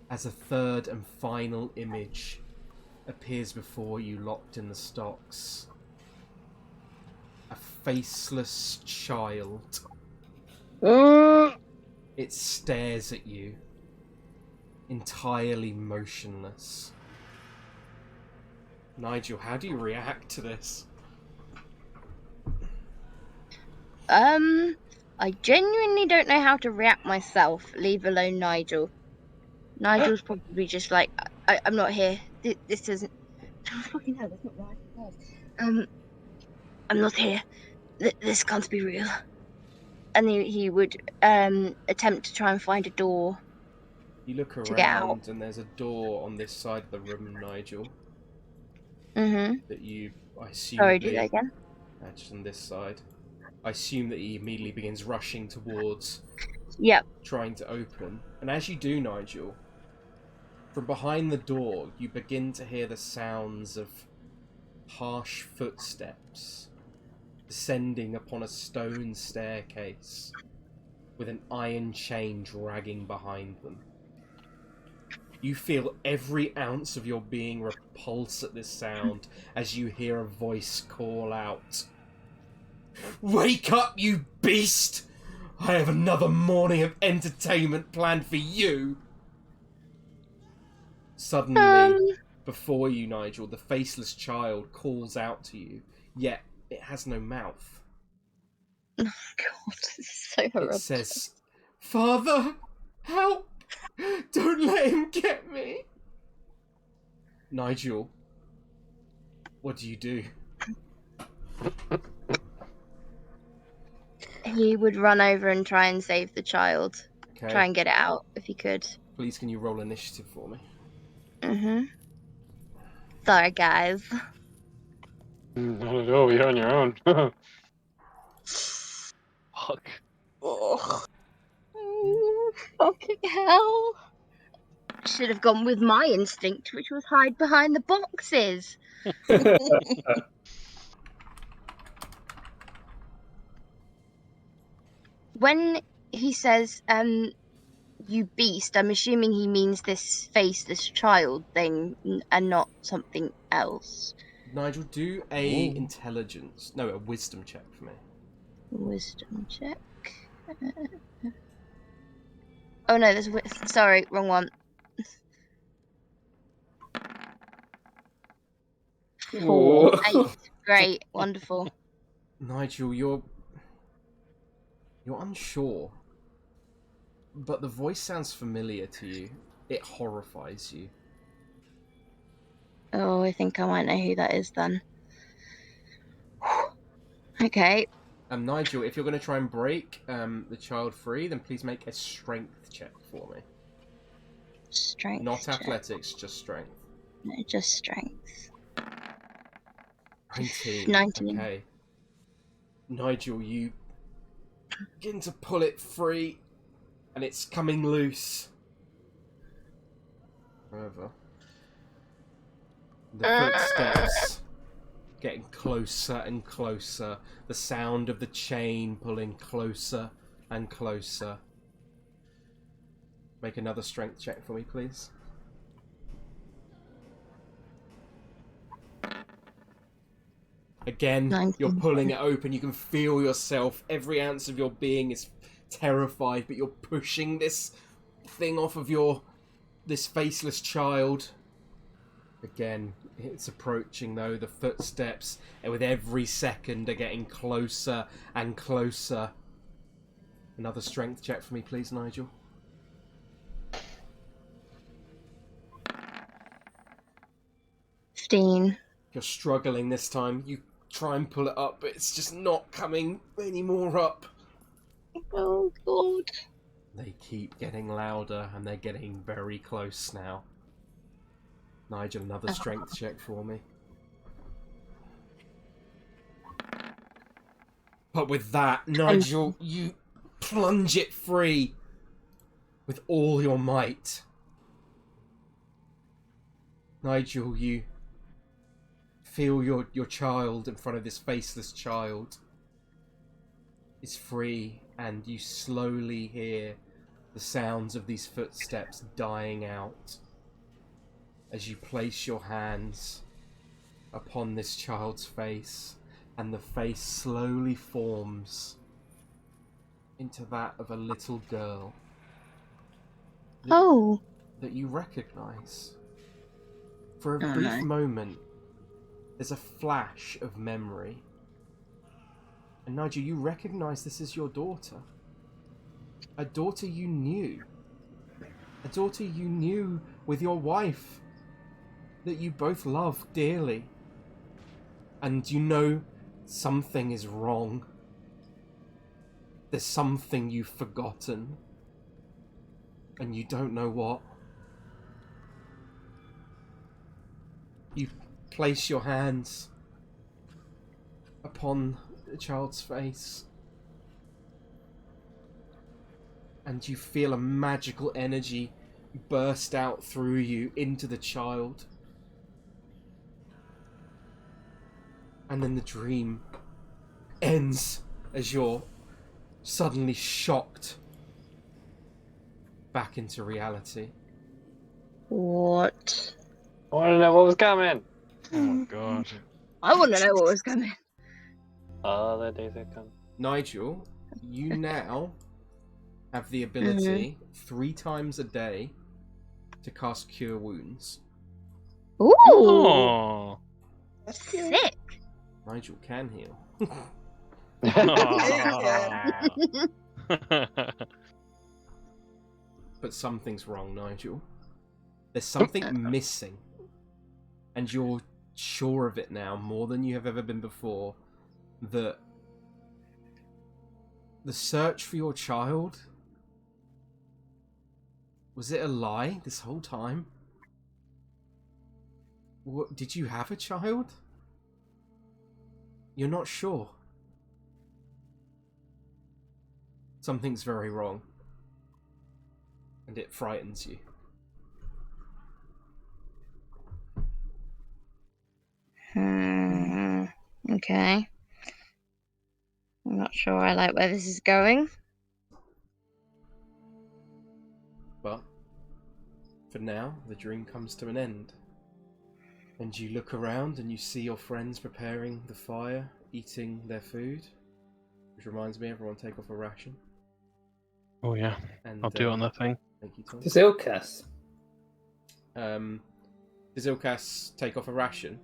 as a third and final image appears before you, locked in the stocks. A faceless child. It stares at you, entirely motionless. Nigel, how do you react to this? I genuinely don't know how to react myself, leave alone Nigel. Nigel's probably just like, I'm not here. This isn't... Oh, fucking hell, that's not right. I'm not here. This can't be real. And he would attempt to try and find a door. You look to get out. around and there's a door on this side of the room, Nigel. That you, I assume... Sorry, do that again. Just on this side. I assume that he immediately begins rushing towards... Yep. Trying to open. And as you do, Nigel, from behind the door, you begin to hear the sounds of harsh footsteps descending upon a stone staircase with an iron chain dragging behind them. You feel every ounce of your being repulse at this sound as you hear a voice call out, "Wake up, you beast! I have another morning of entertainment planned for you!" Suddenly, before you, Nigel, the faceless child calls out to you, yet it has no mouth. Oh god, this is so horrible. It says, "Father, help! Don't let him get me!" Nigel, what do you do? He would run over and try and save the child. Okay. Try and get it out if he could. Please, can you roll initiative for me? Sorry, guys. I don't know, you're on your own. Fuck. Oh, fucking hell. Should have gone with my instinct, which was hide behind the boxes. When he says, you beast, I'm assuming he means this faceless child thing and not something else. Nigel, do a intelligence... No, a wisdom check for me. Wisdom check. Oh no, there's sorry, wrong one. 4, 8, great, wonderful. Nigel, you're unsure, but the voice sounds familiar to you. It horrifies you. Oh, I think I might know who that is then. Okay. Nigel, if you're going to try and break the child free, then please make a strength check for me. Strength. Not check. athletics, just strength. No, just strength. 19. 19. Okay. Nigel, you begin to pull it free, and it's coming loose. However, the footsteps getting closer and closer. The sound of the chain pulling closer and closer. Make another strength check for me, please. Again, 19. You're pulling it open. You can feel yourself. Every ounce of your being is terrified, but you're pushing this thing off of this faceless child. Again, it's approaching, though. The footsteps, and with every second, are getting closer and closer. Another strength check for me, please, Nigel. $15. You're struggling this time. You try and pull it up, but it's just not coming any more up. Oh, God. They keep getting louder, and they're getting very close now. Nigel, another strength check for me. But with that, Nigel, you plunge it free with all your might. Nigel, you feel your child in front of this faceless child is free, and you slowly hear the sounds of these footsteps dying out as you place your hands upon this child's face, and the face slowly forms into that of a little girl that you recognize. For a brief moment, there's a flash of memory. And Nigel, you recognize this is your daughter. A daughter you knew. A daughter you knew with your wife, that you both love dearly. And you know something is wrong. There's something you've forgotten. And you don't know what. You place your hands upon the child's face, and you feel a magical energy burst out through you into the child. And then the dream ends as you're suddenly shocked back into reality. What? I want to know what was coming. Oh my god. I want to know what was coming. Oh, the days have come. Nigel, you now have the ability 3 times a day to cast Cure Wounds. Ooh! Oh. Sick! Nigel can heal. But something's wrong, Nigel. There's something missing. And you're sure of it now, more than you have ever been before, that the search for your child, was it a lie this whole time? What, did you have a child? You're not sure. Something's very wrong. And it frightens you. Okay. I'm not sure I like where this is going. But, for now, the dream comes to an end. And you look around and you see your friends preparing the fire, eating their food. Which reminds me, everyone take off a ration. Oh yeah, And, I'll do it on that thing. Thank you, Tom. Does Ilkas? Does Ilkas take off a ration?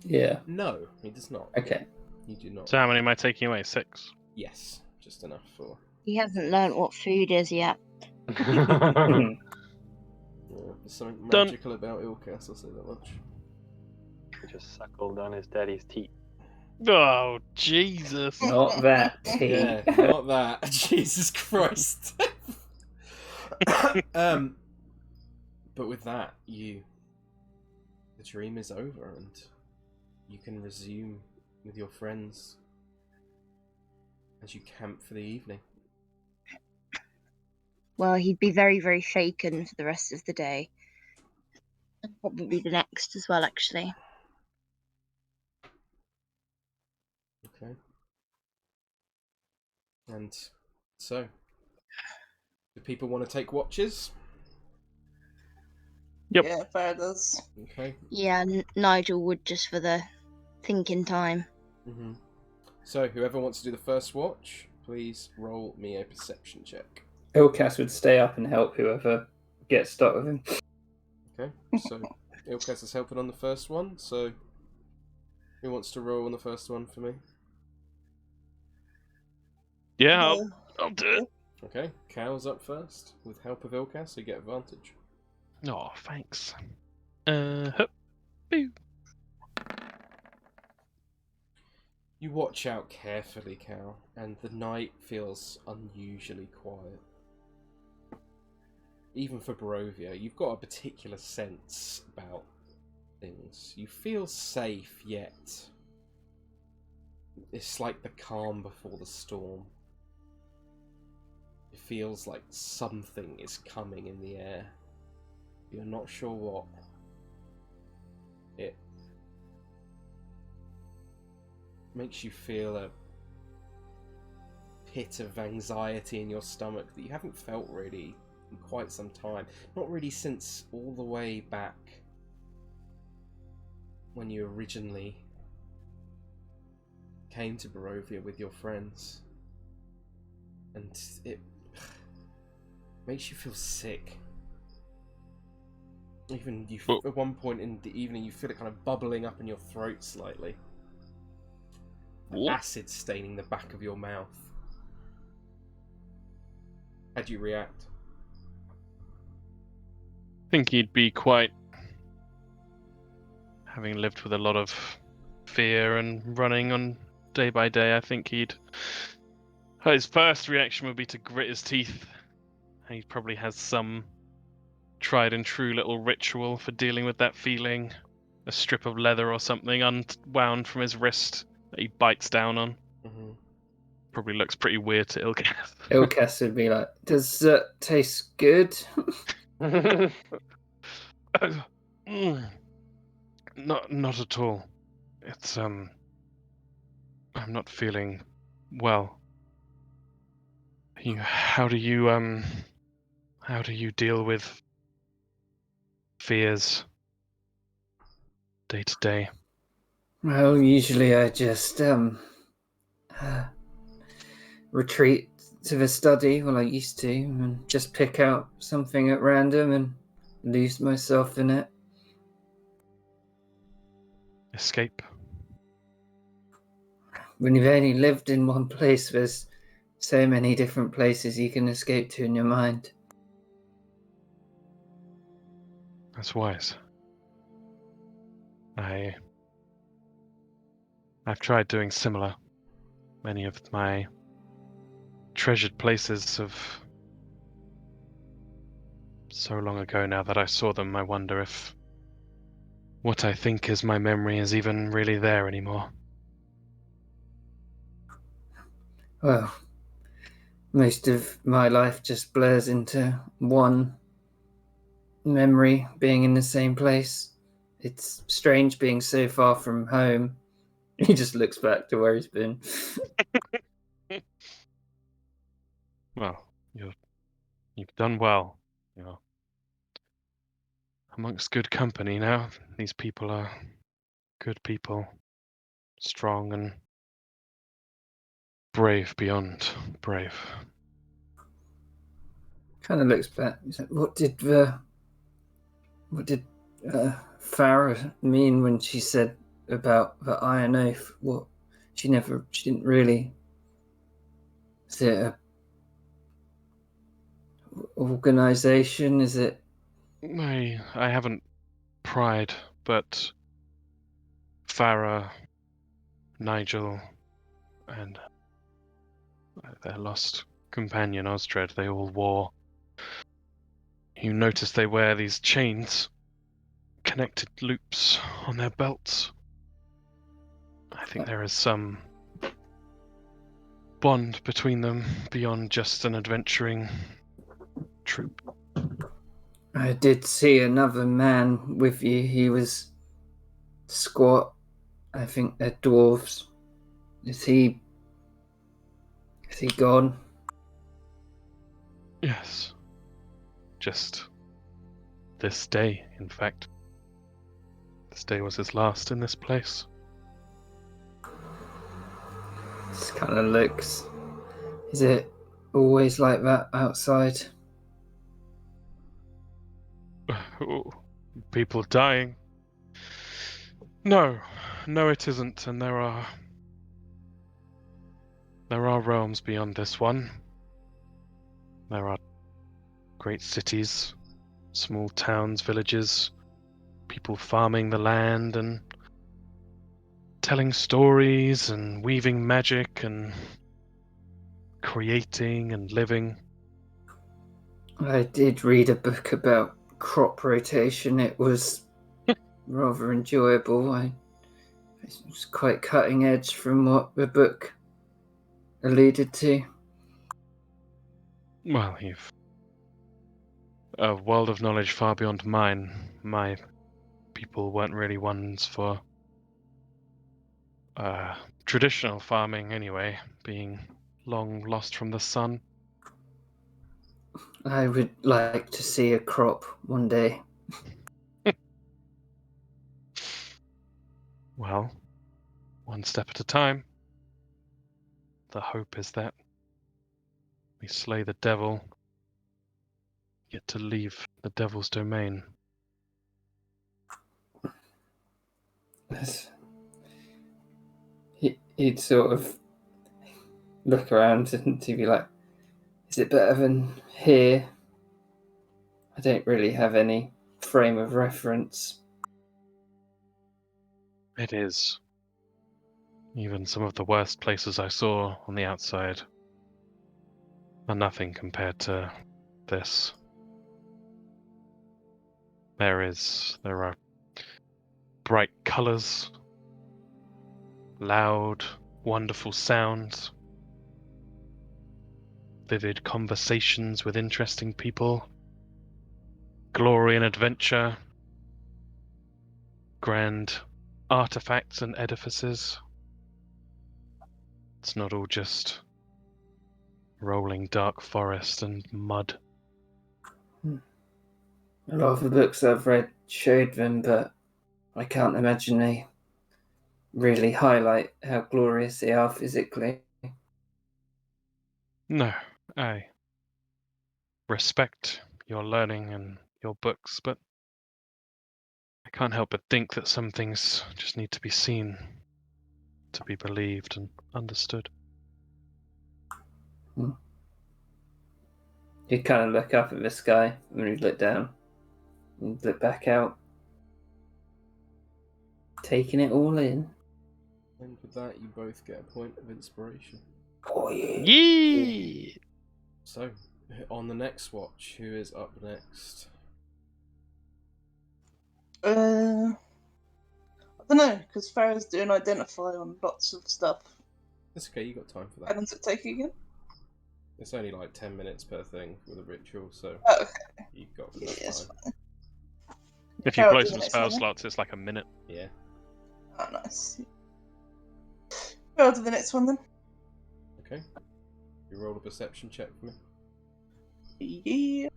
Yeah. No, he does not. Okay. You do not. So how many am I taking away? 6. Yes, just enough for. He hasn't learnt what food is yet. Yeah, there's something Done. magical about Ilkas, I'll say that much. Just suckled on his daddy's teeth. Oh, Jesus. Not that tea. Yeah, not that. Jesus Christ. But with that, the dream is over and you can resume with your friends as you camp for the evening. Well, he'd be very, very shaken for the rest of the day. And probably the next as well, actually. Okay. And so, do people want to take watches? Yep. Yeah, Farrah does. Okay. Yeah, Nigel would just for the thinking time. Mm-hmm. So, whoever wants to do the first watch, please roll me a perception check. Ilkas would stay up and help whoever gets stuck with him. Okay, so Ilkas is helping on the first one, so who wants to roll on the first one for me? Yeah, I'll do it. Okay, Cal's up first. With help of Ilkas, so you get advantage. Oh, thanks. Hup. Boo. You watch out carefully, Cal, and the night feels unusually quiet. Even for Barovia, you've got a particular sense about things. You feel safe, yet it's like the calm before the storm. It feels like something is coming in the air. You're not sure what. It makes you feel a pit of anxiety in your stomach that you haven't felt really in quite some time. Not really since all the way back when you originally came to Barovia with your friends. And it makes you feel sick. Even you, at one point in the evening, you feel it kind of bubbling up in your throat slightly. Acid staining the back of your mouth. How do you react? I think he'd be quite... Having lived with a lot of fear and running on day by day, I think his first reaction would be to grit his teeth. He probably has some tried and true little ritual for dealing with that feeling. A strip of leather or something unwound from his wrist that he bites down on. Mm-hmm. Probably looks pretty weird to Ilkas. Ilkas would be like, "Does that taste good?" Not at all. It's I'm not feeling well. How do you deal with fears day to day? Well, usually I just retreat to the study, well I used to, and just pick out something at random and lose myself in it. Escape. When you've only lived in one place, there's so many different places you can escape to in your mind. That's wise. I've tried doing similar. Many of my treasured places of so long ago now that I saw them, I wonder if what I think is my memory is even really there anymore. Well, most of my life just blurs into one memory, being in the same place. It's strange being so far from home. He just looks back to where he's been. Well, you've done well. You're amongst good company now. These people are good people, strong and brave beyond brave. Kind of looks back. He's like, what did Farrah mean when she said about the Iron Oath? What She didn't really. Is it a organization? Is it? I haven't pried, but Farrah, Nigel, and their lost companion Osdred, they all wore. You notice they wear these chains, connected loops on their belts. I think there is some bond between them beyond just an adventuring troop. I did see another man with you. He was squat. I think they're dwarves. Is he gone? Yes. Just this day, in fact. This day was his last in this place. This kind of looks. Is it always like that outside? Oh, people dying. No, it isn't, and there are realms beyond this one. There are great cities, small towns, villages, people farming the land and telling stories and weaving magic and creating and living. I did read a book about crop rotation. It was rather enjoyable. It was quite cutting edge from what the book alluded to. Well, you've a world of knowledge far beyond mine. My people weren't really ones for traditional farming anyway, being long lost from the sun. I would like to see a crop one day. Well, one step at a time. The hope is that we slay the devil, get to leave the devil's domain. He'd sort of look around and to be like, is it better than here? I don't really have any frame of reference. It is. Even some of the worst places I saw on the outside are nothing compared to this. There are bright colours, loud, wonderful sounds, vivid conversations with interesting people, glory and adventure, grand artifacts and edifices. It's not all just rolling dark forest and mud. A lot of the books I've read showed them, but I can't imagine they really highlight how glorious they are physically. No, I respect your learning and your books, but I can't help but think that some things just need to be seen, to be believed and understood. He'd kind of look up at the sky, and he'd look down, and look back out, taking it all in. And with that, you both get a point of inspiration. Oh, yeah. Yee! So, on the next watch, who is up next? I don't know, because Farrah's doing identify on lots of stuff. It's okay, you got time for How that. long does it take again? It's only like 10 minutes per thing with a ritual, so Oh, okay. you've got Yeah, enough it's time. fine. If you Farrah, blow do the some next spell one, then? slots, it's like a minute. Yeah. Oh, nice. I'll do the next one then. Okay. You roll a perception check for me. Yeah.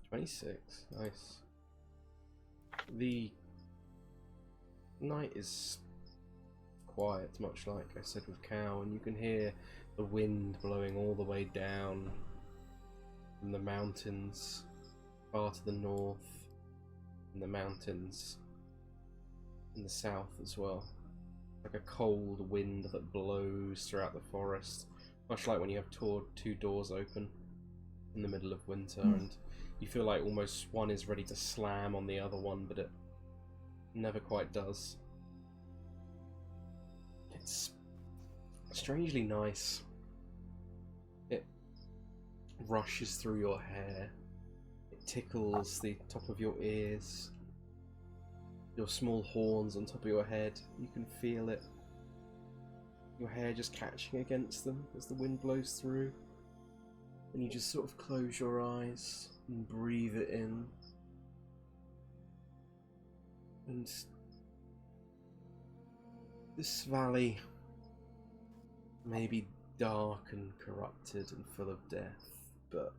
26. Nice. The night is quiet, much like I said with Cow, and you can hear the wind blowing all the way down from the mountains far to the north. in the mountains in the south as well. Like a cold wind that blows throughout the forest, much like when you have two doors open in the middle of winter, and you feel like almost one is ready to slam on the other one, but it never quite does. It's strangely nice. It rushes through your hair. It tickles the top of your ears. Your small horns on top of your head. You can feel it. Your hair just catching against them as the wind blows through. And you just sort of close your eyes and breathe it in. And this valley may be dark and corrupted and full of death, but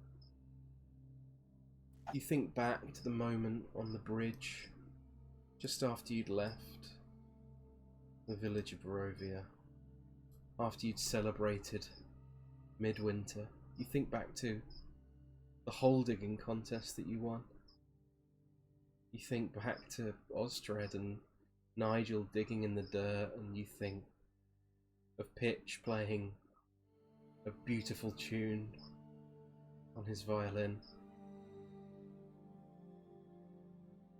you think back to the moment on the bridge just after you'd left the village of Barovia, after you'd celebrated midwinter. You think back to the hole digging contest that you won. You think back to Osdred and Nigel digging in the dirt, and you think of Pitch playing a beautiful tune on his violin.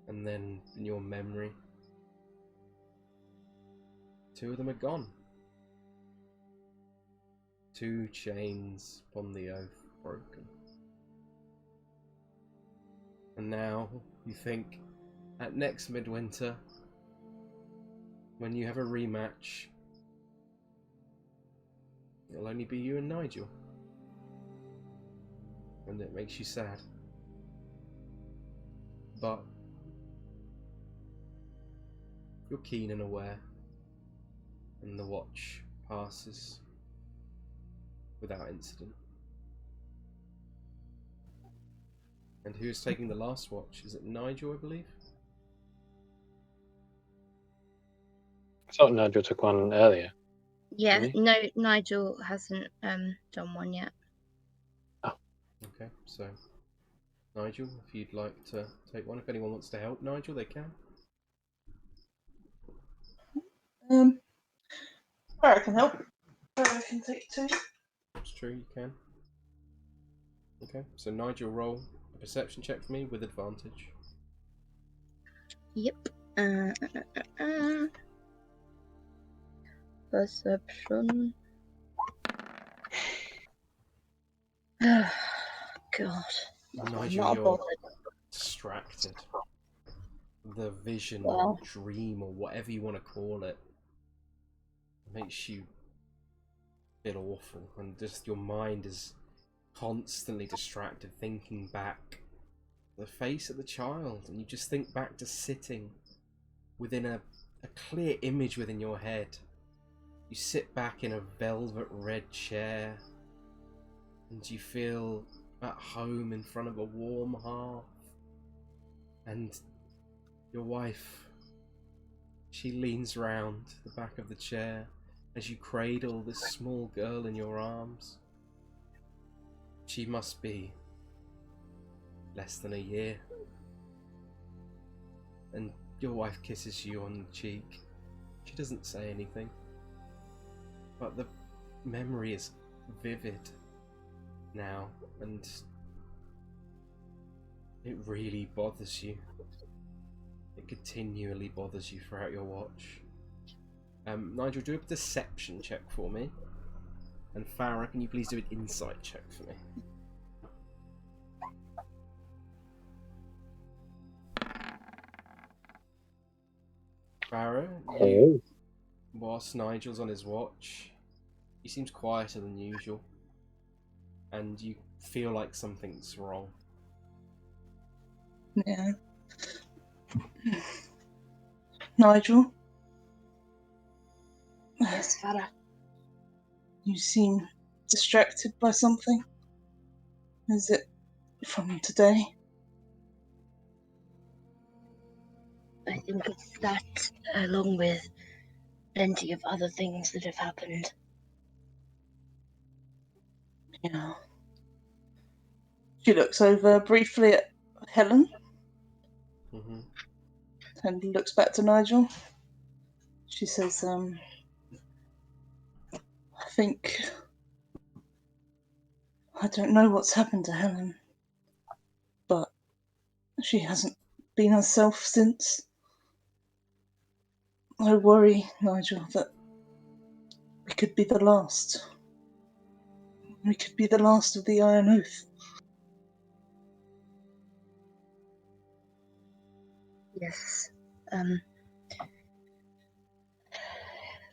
And then, in your memory, two of them are gone. Two chains upon the oath broken. And now, you think, at next midwinter, when you have a rematch, it'll only be you and Nigel. And it makes you sad. But you're keen and aware, and the watch passes without incident. And who is taking the last watch? Is it Nigel, I believe? I thought Nigel took one earlier. Yeah, Really? no, Nigel hasn't done one yet. Okay, so Nigel, if you'd like to take one, if anyone wants to help Nigel, they can. I can help. I can take two. It's true, you can. Okay, so Nigel, roll a perception check for me with advantage. Yep. Perception. God. Nigel, Not you're bothered. distracted. The vision Well. or dream or whatever you want to call it makes you feel awful, and just your mind is constantly distracted, thinking back to the face of the child, and you just think back to sitting within a clear image within your head. You sit back in a velvet red chair, and you feel at home in front of a warm hearth, and your wife, she leans round the back of the chair as you cradle this small girl in your arms. She must be less than a year. And your wife kisses you on the cheek. She doesn't say anything, but the memory is vivid now, and it really bothers you. It continually bothers you throughout your watch. Nigel, do a deception check for me. And Farrah, can you please do an insight check for me? Farrah, whilst Nigel's on his watch, he seems quieter than usual. And you feel like something's wrong. Yeah. Nigel, Yes, Farrah. you seem distracted by something. Is it from today? I think it's that, along with plenty of other things that have happened. Yeah. She looks over briefly at Helen. Mm-hmm. and looks back to Nigel. She says, I don't know what's happened to Helen, but she hasn't been herself since. I worry, Nigel, that we could be the last. We could be the last of the Iron Oath. Yes.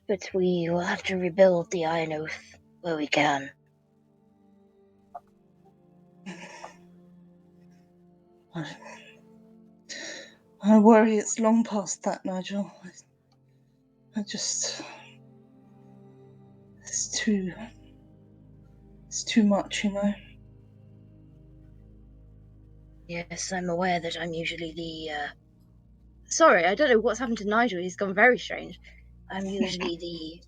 But we will have to rebuild the Iron Oath where we can. I worry it's long past that, Nigel. I just... It's too much, you know. Yes, I'm aware that I'm usually the, Sorry, I don't know what's happened to Nigel. He's gone very strange. I'm usually the,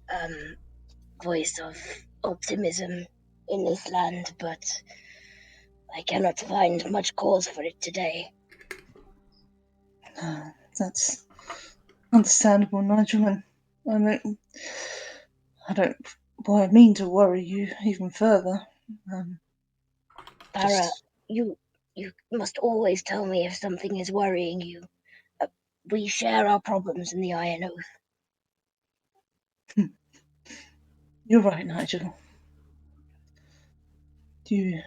voice of optimism in this land, but I cannot find much cause for it today. That's understandable, Nigel, and I don't mean to worry you even further. Farrah, you must always tell me if something is worrying you. We share our problems in the Iron Oath. You're right, Nigel. Do you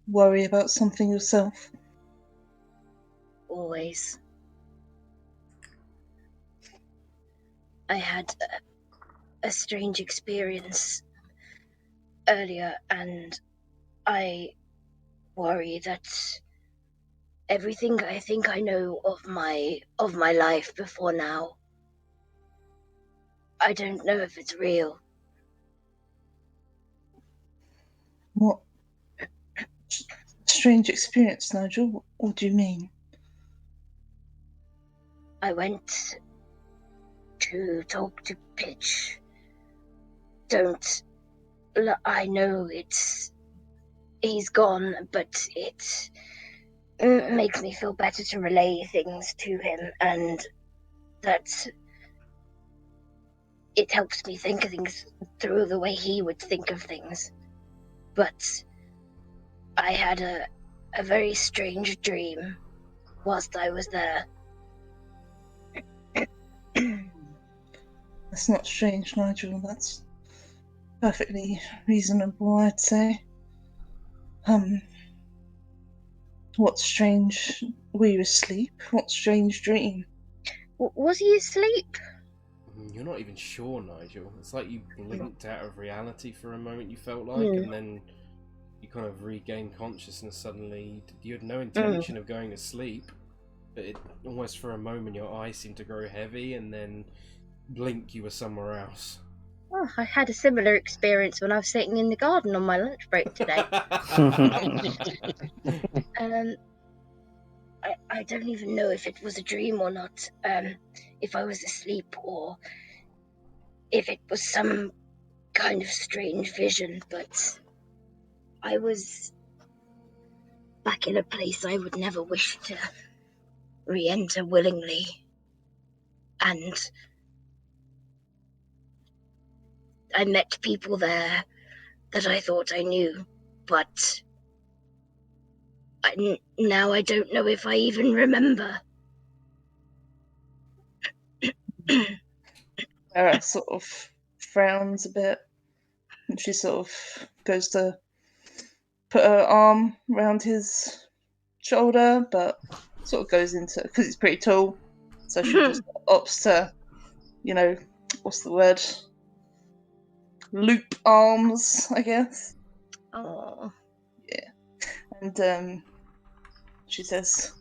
worry about something yourself? Always. I had a strange experience earlier, and I worry that everything I think I know of my life before now, I don't know if it's real. What strange experience, Nigel? What do you mean? I went to talk to Pitch. I know he's gone, but it makes me feel better to relay things to him, and that it helps me think of things through the way he would think of things. But I had a very strange dream whilst I was there. That's not strange, Nigel. That's perfectly reasonable, I'd say. What strange... Were you asleep? What strange dream? Was he asleep? You're not even sure, Nigel. It's like you blinked out of reality for a moment, you felt like, and then you kind of regained consciousness suddenly. You had no intention of going to sleep, but almost for a moment your eyes seemed to grow heavy, and then blink, you were somewhere else. Oh, I had a similar experience when I was sitting in the garden on my lunch break today. I don't even know if it was a dream or not, if I was asleep or if it was some kind of strange vision, but I was back in a place I would never wish to re-enter willingly, and I met people there that I thought I knew, but now I don't know if I even remember. Farrah sort of frowns a bit, and she sort of goes to put her arm around his shoulder, but sort of goes into, because he's pretty tall, so she just opts to, what's the word? Loop arms, I guess. Oh. Yeah. And she says,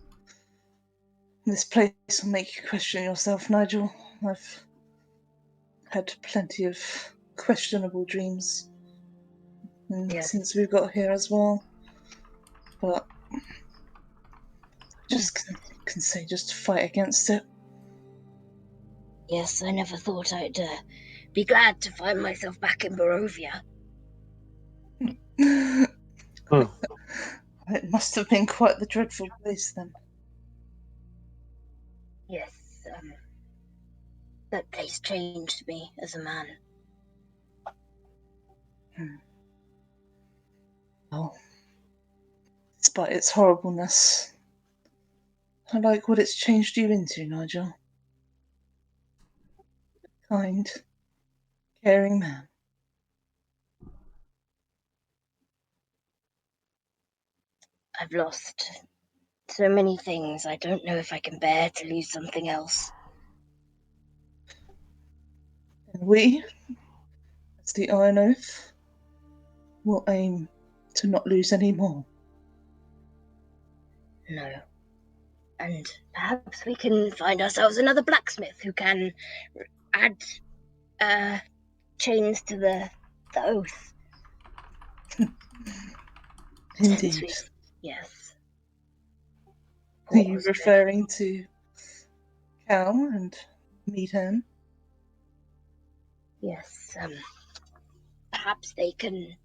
"This place will make you question yourself, Nigel. I've had plenty of questionable dreams since we got here as well. But I just can say just fight against it." Yes, I never thought I'd be glad to find myself back in Barovia. It must have been quite the dreadful place then. Yes, that place changed me as a man. Oh, despite its horribleness, I like what it's changed you into, Nigel. Kind, caring man. I've lost so many things, I don't know if I can bear to lose something else. And we, as the Iron Oath, will aim to not lose any more. No. And perhaps we can find ourselves another blacksmith who can add chains to the oath. Indeed. Yes. Are you referring to Cal and Meadhan? Yes, perhaps they can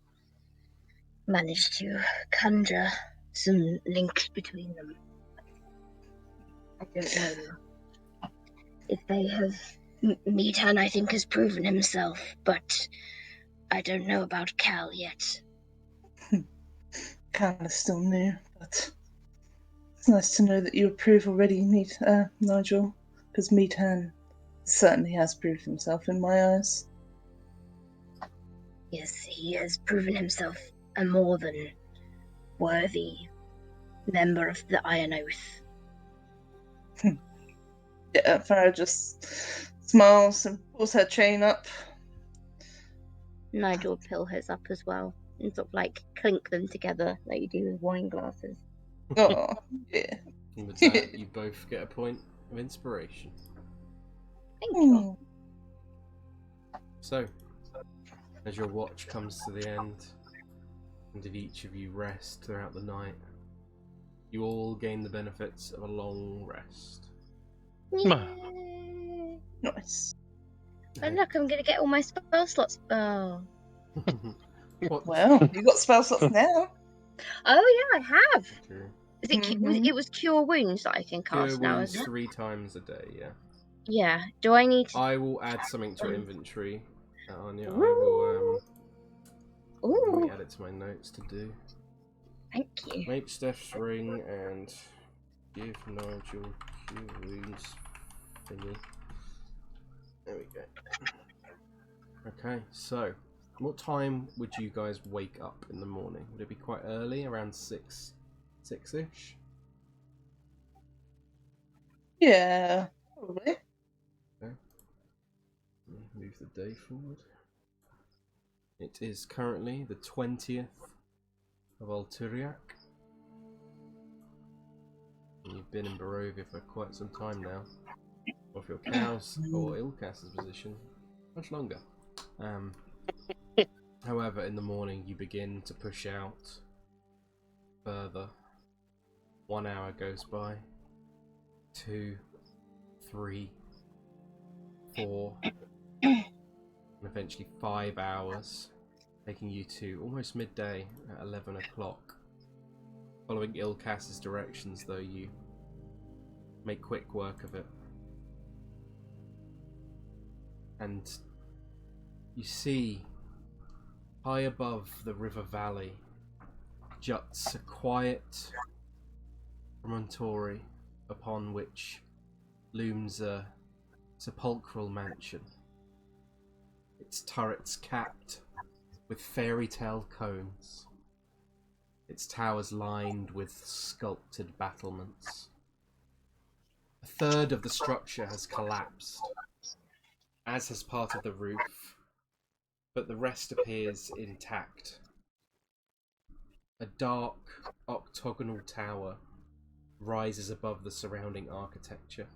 manage to conjure some link between them. I don't know if they have. Meadhan, I think, has proven himself, but I don't know about Cal yet. Cal is still new, but it's nice to know that you approve already, Nigel, because Meadhan certainly has proved himself in my eyes. Yes, he has proven himself a more than worthy member of the Iron Oath. Yeah, Farrah just smiles and pulls her chain up. Nigel will pull hers up as well and sort of like clink them together like you do with wine glasses. Oh, yeah. And with that, you both get a point of inspiration. Thank you. So, as your watch comes to the end, and did each of you rest throughout the night, you all gain the benefits of a long rest. Yay. Nice. And look, I'm gonna get all my spell slots. Oh. Well, you got spell slots now. Oh yeah, I have. True. Is it? It was cure wounds that I can Cure cast now, wounds isn't it? 3 times a day, yeah. Yeah. Do I need to? I will add something to your inventory, Anja. I Ooh. will. Let me Ooh. add it to my notes to do. Thank you. Make Steph's ring and give Nigel cure wounds thingy. There we go. Okay, so what time would you guys wake up in the morning? Would it be quite early, around 6-ish? Yeah, probably. Okay. Move the day forward. It is currently the 20th of Alturiak. And you've been in Barovia for quite some time now. Or if you're Cal's or Ilkas's position, much longer. However, in the morning you begin to push out further. 1 hour goes by. 2, 3, 4, and eventually 5 hours, taking you to almost midday at 11 o'clock. Following Ilkas's directions, though, you make quick work of it. And you see, high above the river valley, juts a quiet promontory upon which looms a sepulchral mansion. Its turrets capped with fairy tale cones. Its towers lined with sculpted battlements. A third of the structure has collapsed, as has part of the roof, but the rest appears intact. A dark, octagonal tower rises above the surrounding architecture.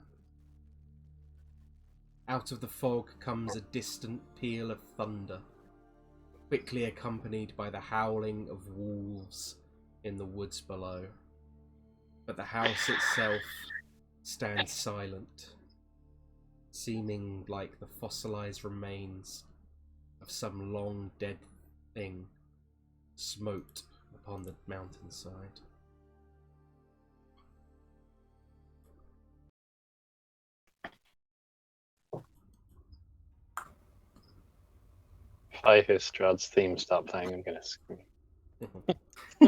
Out of the fog comes a distant peal of thunder, quickly accompanied by the howling of wolves in the woods below. But the house itself stands silent, seeming like the fossilized remains of some long dead thing smote upon the mountainside. I hear Strahd's theme start playing, I'm gonna scream.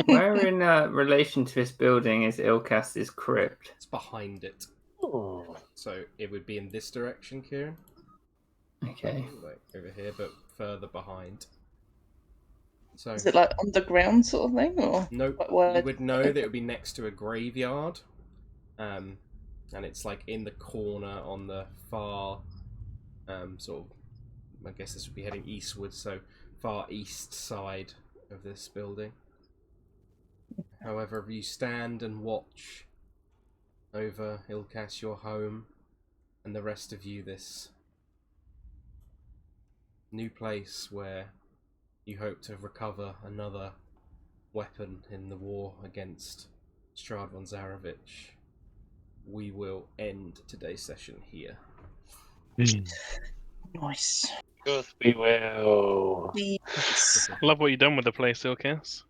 Where in relation to this building is Ilkas's crypt? It's behind it. Oh. So it would be in this direction, Kieran. Okay. Like over here, but further behind. So Is it like underground sort of thing, or nope. like where- You would know that it would be next to a graveyard. And it's like in the corner on the far sort of, I guess this would be heading eastward, so far east side of this building. However, you stand and watch over Ilkas, your home, and the rest of you this new place where you hope to recover another weapon in the war against Strahd von Zarovich. We will end today's session here. Nice. Of course we will. Yes. Love what you've done with the place, Ilkas.